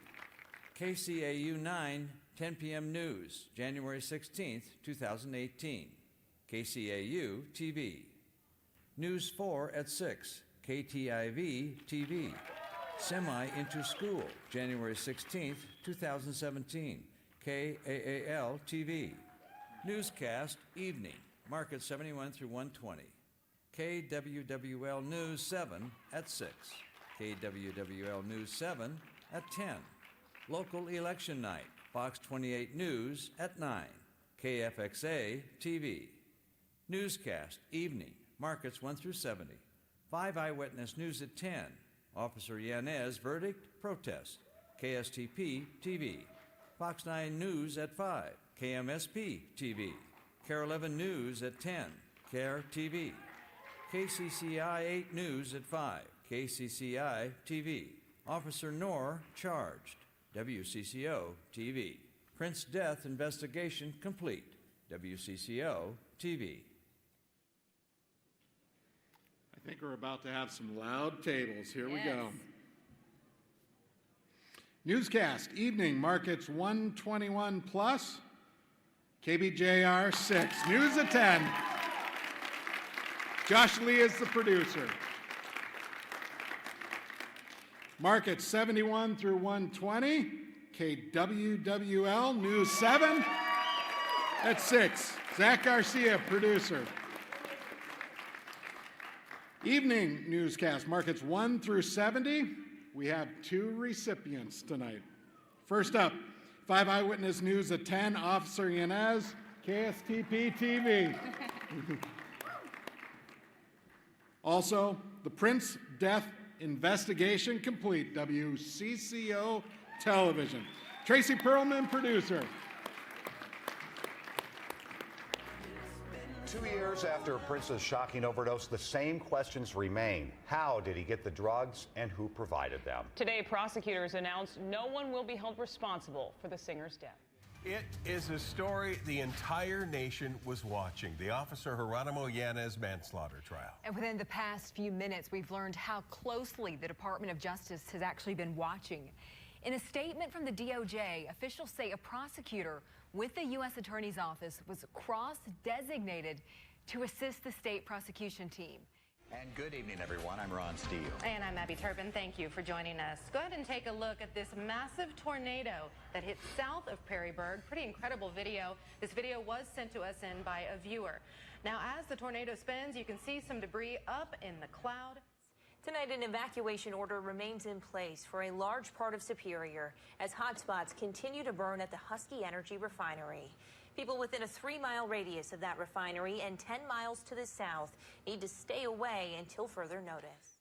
KCAU 9, 10 p.m. News, January 16th, 2018, KCAU TV. News 4 at 6, KTIV TV. Semi into School, January 16th, 2017, KAAL TV. Newscast Evening, Market 71 through 120. KWWL News 7 at 6. KWWL News 7 at 10. Local Election Night, Fox 28 News at 9. KFXA TV. Newscast Evening, Markets 1 through 70. 5 Eyewitness News at 10. Officer Yanez Verdict Protest. KSTP TV. Fox 9 News at 5. KMSP TV. KARE 11 News at 10. KARE TV. KCCI 8 News at 5. KCCI TV. Officer Knorr charged. WCCO TV. Prince death investigation complete. WCCO TV. I think we're about to have some loud tables. Here we go. Newscast Evening, Markets 121 plus. KBJR 6. News at 10. Josh Lee is the producer. Markets 71 through 120. KWWL News 7 at 6. Zach Garcia, producer. Evening Newscast, Markets 1 through 70. We have 2 recipients tonight. First up, 5 Eyewitness News at 10, Officer Yanez, KSTP TV. Also, the Prince death investigation complete, WCCO Television. Tracy Perlman, producer. 2 years after Prince's shocking overdose, the same questions remain. How did he get the drugs and who provided them? Today, prosecutors announced no one will be held responsible for the singer's death. It is a story the entire nation was watching, the Officer Geronimo Yanez manslaughter trial. And within the past few minutes, we've learned how closely the Department of Justice has actually been watching. In a statement from the DOJ, officials say a prosecutor with the U.S. Attorney's Office was cross-designated to assist the state prosecution team. And good evening, everyone. I'm Ron Steele. And I'm Abby Turpin. Thank you for joining us. Go ahead and take a look at this massive tornado that hit south of Perrysburg. Pretty incredible video. This video was sent to us in by a viewer. Now, as the tornado spins, you can see some debris up in the cloud. Tonight, an evacuation order remains in place for a large part of Superior as hotspots continue to burn at the Husky Energy refinery. People within a 3-mile radius of that refinery and 10 miles to the south need to stay away until further notice.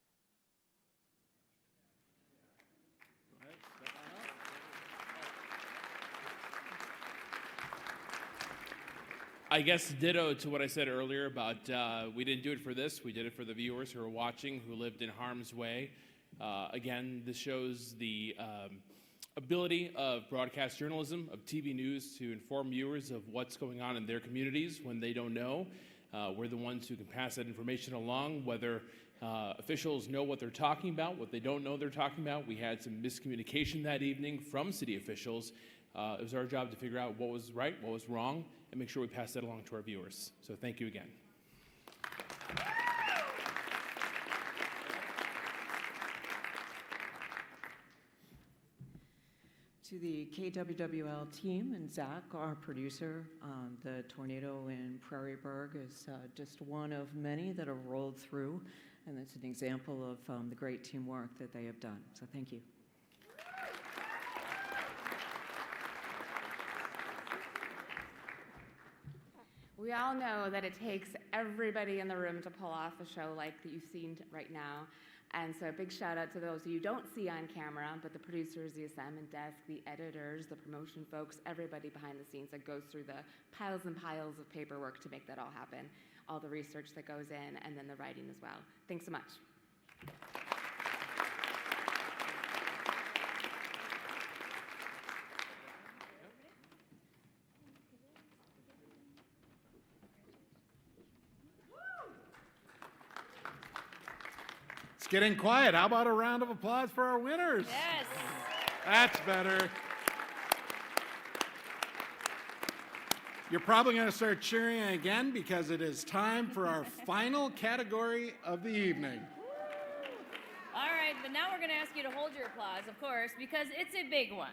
I guess ditto to what I said earlier about we didn't do it for this. We did it for the viewers who are watching, who lived in harm's way. Again, this shows the ability of broadcast journalism, of TV news, to inform viewers of what's going on in their communities when they don't know. We're the ones who can pass that information along, whether officials know what they're talking about, what they don't know they're talking about. We had some miscommunication that evening from city officials. It was our job to figure out what was right, what was wrong, and make sure we pass that along to our viewers. So thank you again. To the KWWL team and Zach, our producer, the tornado in Prairieburg is just one of many that have rolled through, and it's an example of the great teamwork that they have done. So thank you. We all know that it takes everybody in the room to pull off a show like that you've seen right now. And so a big shout out to those you don't see on camera, but the producers, the assignment desk, the editors, the promotion folks, everybody behind the scenes that goes through the piles and piles of paperwork to make that all happen, all the research that goes in, and then the writing as well. Thanks so much. Getting quiet. How about a round of applause for our winners? Yes. That's better. You're probably going to start cheering again because it is time for our final category of the evening. All right, but now we're going to ask you to hold your applause, of course, because it's a big one.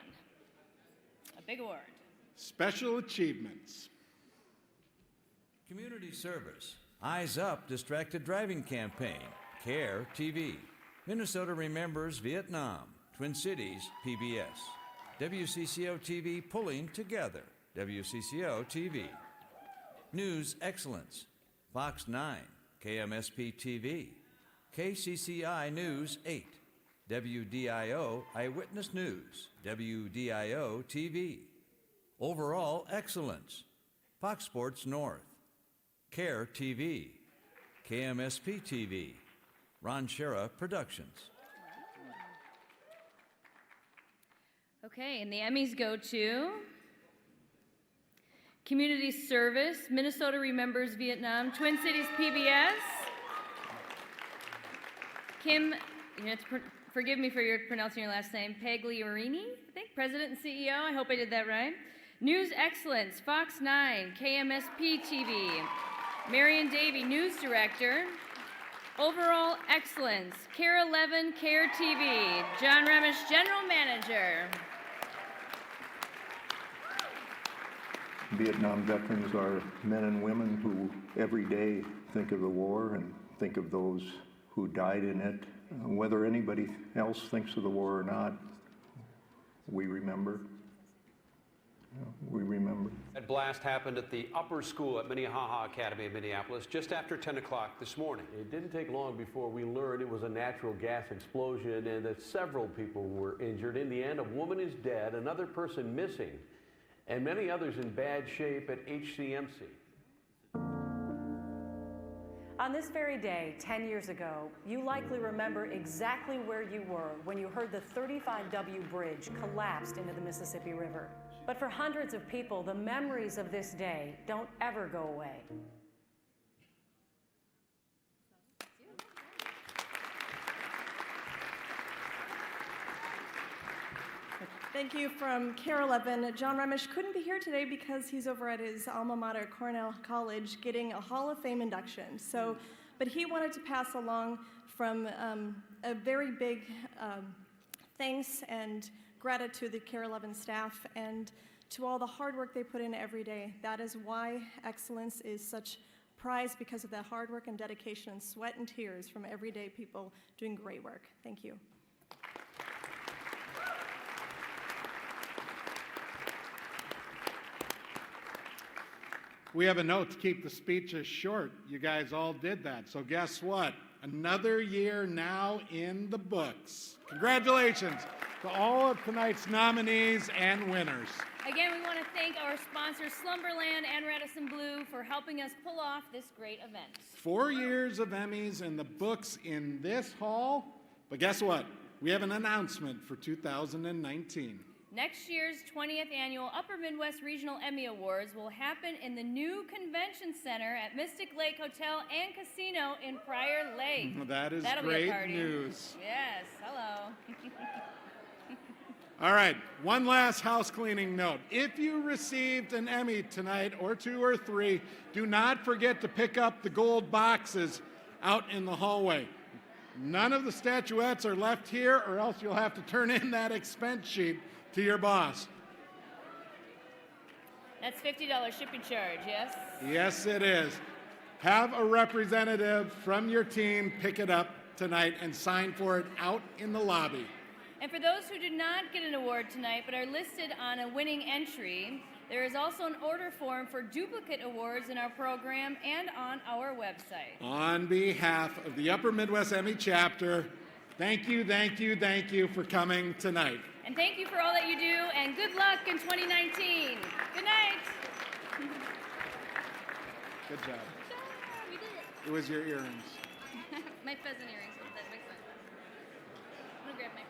A big award. Special achievements. Community service. Eyes Up Distracted Driving Campaign. CARE TV. Minnesota Remembers Vietnam. Twin Cities PBS. WCCO TV Pulling Together. WCCO TV. News Excellence. Fox 9. KMSP TV. KCCI News 8. WDIO Eyewitness News. WDIO TV. Overall Excellence. Fox Sports North. CARE TV. KMSP TV. Ron Shera Productions. Okay, and the Emmys go to Community Service, Minnesota Remembers Vietnam, Twin Cities PBS. Kim, you have to forgive me for pronouncing your last name, Pagliarini, I think, President and CEO. I hope I did that right. News Excellence, Fox 9, KMSP TV. Marion Davey, News Director. Overall Excellence, CARE 11, CARE TV. John Remish, General Manager. Vietnam veterans are men and women who every day think of the war and think of those who died in it. Whether anybody else thinks of the war or not, we remember. We remember. That blast happened at the upper school at Minnehaha Academy in Minneapolis just after 10 o'clock this morning. It didn't take long before we learned it was a natural gas explosion and that several people were injured. In the end, a woman is dead, another person missing, and many others in bad shape at HCMC. On this very day, 10 years ago, you likely remember exactly where you were when you heard the 35W bridge collapsed into the Mississippi River. But for hundreds of people, the memories of this day don't ever go away. Thank you from CARE 11. John Remish couldn't be here today because he's over at his alma mater, Cornell College, getting a Hall of Fame induction. But he wanted to pass along from a very big thanks and gratitude to the CARE 11 staff and to all the hard work they put in every day. That is why excellence is such prize because of the hard work and dedication and sweat and tears from everyday people doing great work. Thank you. We have a note to keep the speeches short. You guys all did that. So guess what? Another year now in the books. Congratulations to all of tonight's nominees and winners. Again, we want to thank our sponsors, Slumberland and Radisson Blue, for helping us pull off this great event. 4 years of Emmys in the books in this hall. But guess what? We have an announcement for 2019. Next year's 20th annual Upper Midwest Regional Emmy Awards will happen in the new Convention Center at Mystic Lake Hotel and Casino in Prior Lake. That is That'll great be a party. news. Yes, hello. All right, one last house cleaning note. If you received an Emmy tonight, or 2 or 3, do not forget to pick up the gold boxes out in the hallway. None of the statuettes are left here, or else you'll have to turn in that expense sheet to your boss. That's $50 shipping charge, yes? Yes, it is. Have a representative from your team pick it up tonight and sign for it out in the lobby. And for those who did not get an award tonight but are listed on a winning entry, there is also an order form for duplicate awards in our program and on our website. On behalf of the Upper Midwest Emmy chapter, thank you for coming tonight. And thank you for all that you do, and good luck in 2019. Good night. Good job. We did it. It was your earrings. My pheasant earrings, that makes sense. I'm gonna grab my